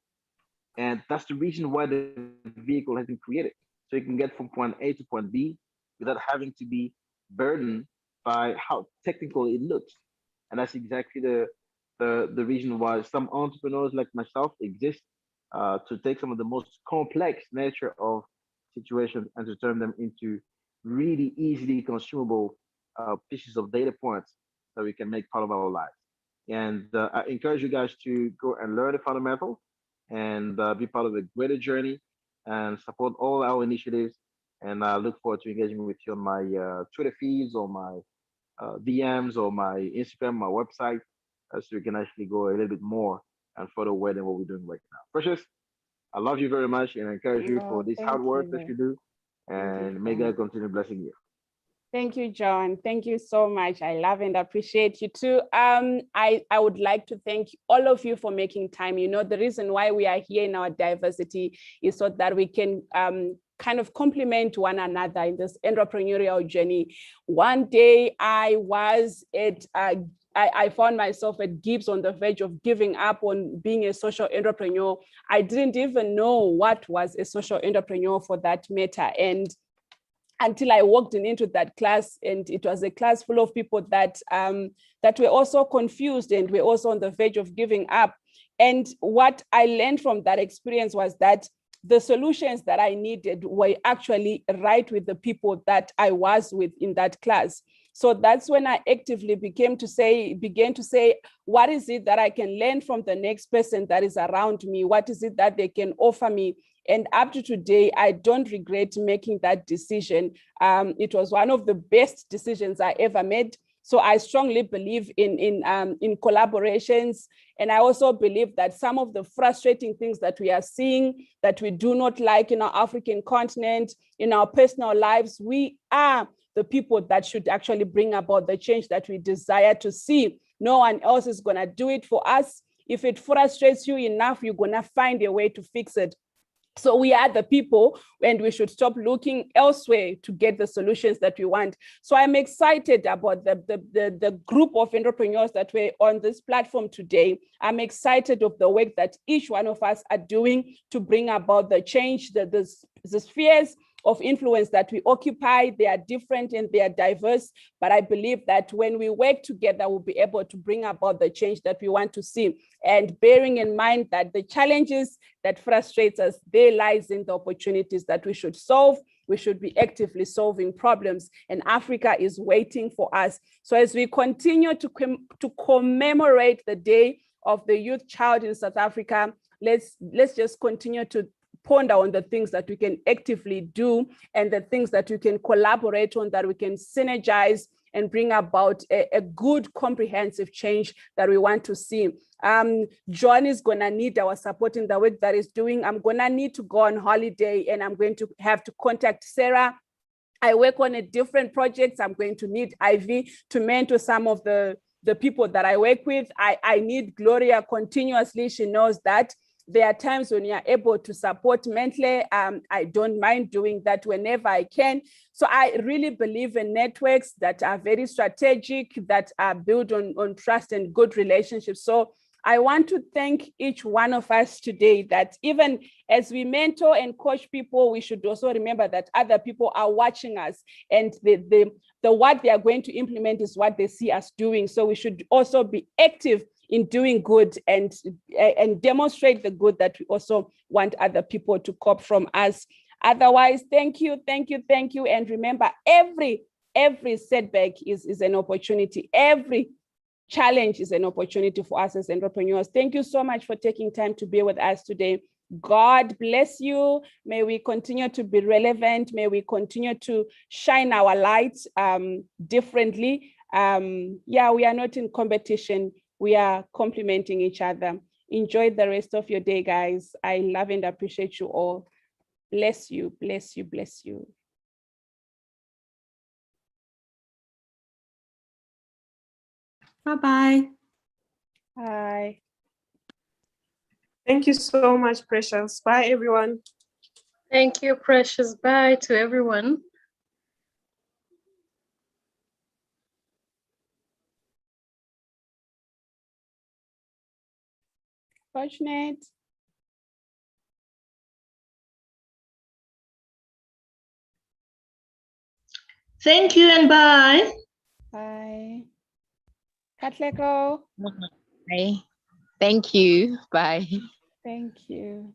Speaker 13: And that's the reason why the vehicle has been created. So you can get from point A to point B without having to be burdened by how technical it looks. And that's exactly the reason why some entrepreneurs like myself exist, to take some of the most complex nature of situations and to turn them into really easily consumable pieces of data points that we can make part of our lives. And I encourage you guys to go and learn the fundamentals and be part of a greater journey and support all our initiatives. And I look forward to engaging with you on my Twitter feeds or my DMs or my Instagram, my website, so we can actually go a little bit more and further away than what we're doing right now. Precious, I love you very much and I encourage you for this hard work that you do. And may God continue blessing you.
Speaker 2: Thank you, John. Thank you so much. I love and appreciate you too. I would like to thank all of you for making time. You know, the reason why we are here in our diversity is so that we can kind of complement one another in this entrepreneurial journey. One day I was at I found myself at Gibbs on the verge of giving up on being a social entrepreneur. I didn't even know what was a social entrepreneur for that matter. And until I walked into that class, and it was a class full of people that that were also confused and were also on the verge of giving up. And what I learned from that experience was that the solutions that I needed were actually right with the people that I was with in that class. So that's when I actively began to say, what is it that I can learn from the next person that is around me? What is it that they can offer me? And up to today, I don't regret making that decision. It was one of the best decisions I ever made. So I strongly believe in collaborations. And I also believe that some of the frustrating things that we are seeing that we do not like in our African continent, in our personal lives, we are the people that should actually bring about the change that we desire to see. No one else is gonna do it for us. If it frustrates you enough, you're gonna find a way to fix it. So we are the people, and we should stop looking elsewhere to get the solutions that we want. So I'm excited about the group of entrepreneurs that were on this platform today. I'm excited of the work that each one of us are doing to bring about the change, the spheres of influence that we occupy. They are different and they are diverse, but I believe that when we work together, we'll be able to bring about the change that we want to see. And bearing in mind that the challenges that frustrate us, there lies in the opportunities that we should solve. We should be actively solving problems, and Africa is waiting for us. So as we continue to commemorate the Day of the Youth Child in South Africa, let's just continue to ponder on the things that we can actively do and the things that we can collaborate on, that we can synergize and bring about a good comprehensive change that we want to see. John is gonna need our support in the work that he's doing. I'm gonna need to go on holiday and I'm going to have to contact Sarah. I work on a different projects. I'm going to need Ivy to mentor some of the people that I work with. I need Gloria continuously. She knows that. There are times when you are able to support mentally. I don't mind doing that whenever I can. So I really believe in networks that are very strategic, that are built on trust and good relationships. So I want to thank each one of us today that even as we mentor and coach people, we should also remember that other people are watching us, and the what they are going to implement is what they see us doing. So we should also be active in doing good and demonstrate the good that we also want other people to cop from us. Otherwise, thank you. And remember, every setback is an opportunity. Every challenge is an opportunity for us as entrepreneurs. Thank you so much for taking time to be with us today. God bless you. May we continue to be relevant. May we continue to shine our light differently. Yeah, we are not in competition. We are complementing each other. Enjoy the rest of your day, guys. I love and appreciate you all. Bless you, bless you, bless you.
Speaker 10: Bye-bye.
Speaker 2: Bye.
Speaker 10: Thank you so much, Precious. Bye, everyone.
Speaker 11: Thank you, Precious. Bye to everyone.
Speaker 2: Fortunate.
Speaker 15: Thank you and bye.
Speaker 2: Bye. Katlego.
Speaker 14: Bye. Thank you. Bye.
Speaker 2: Thank you.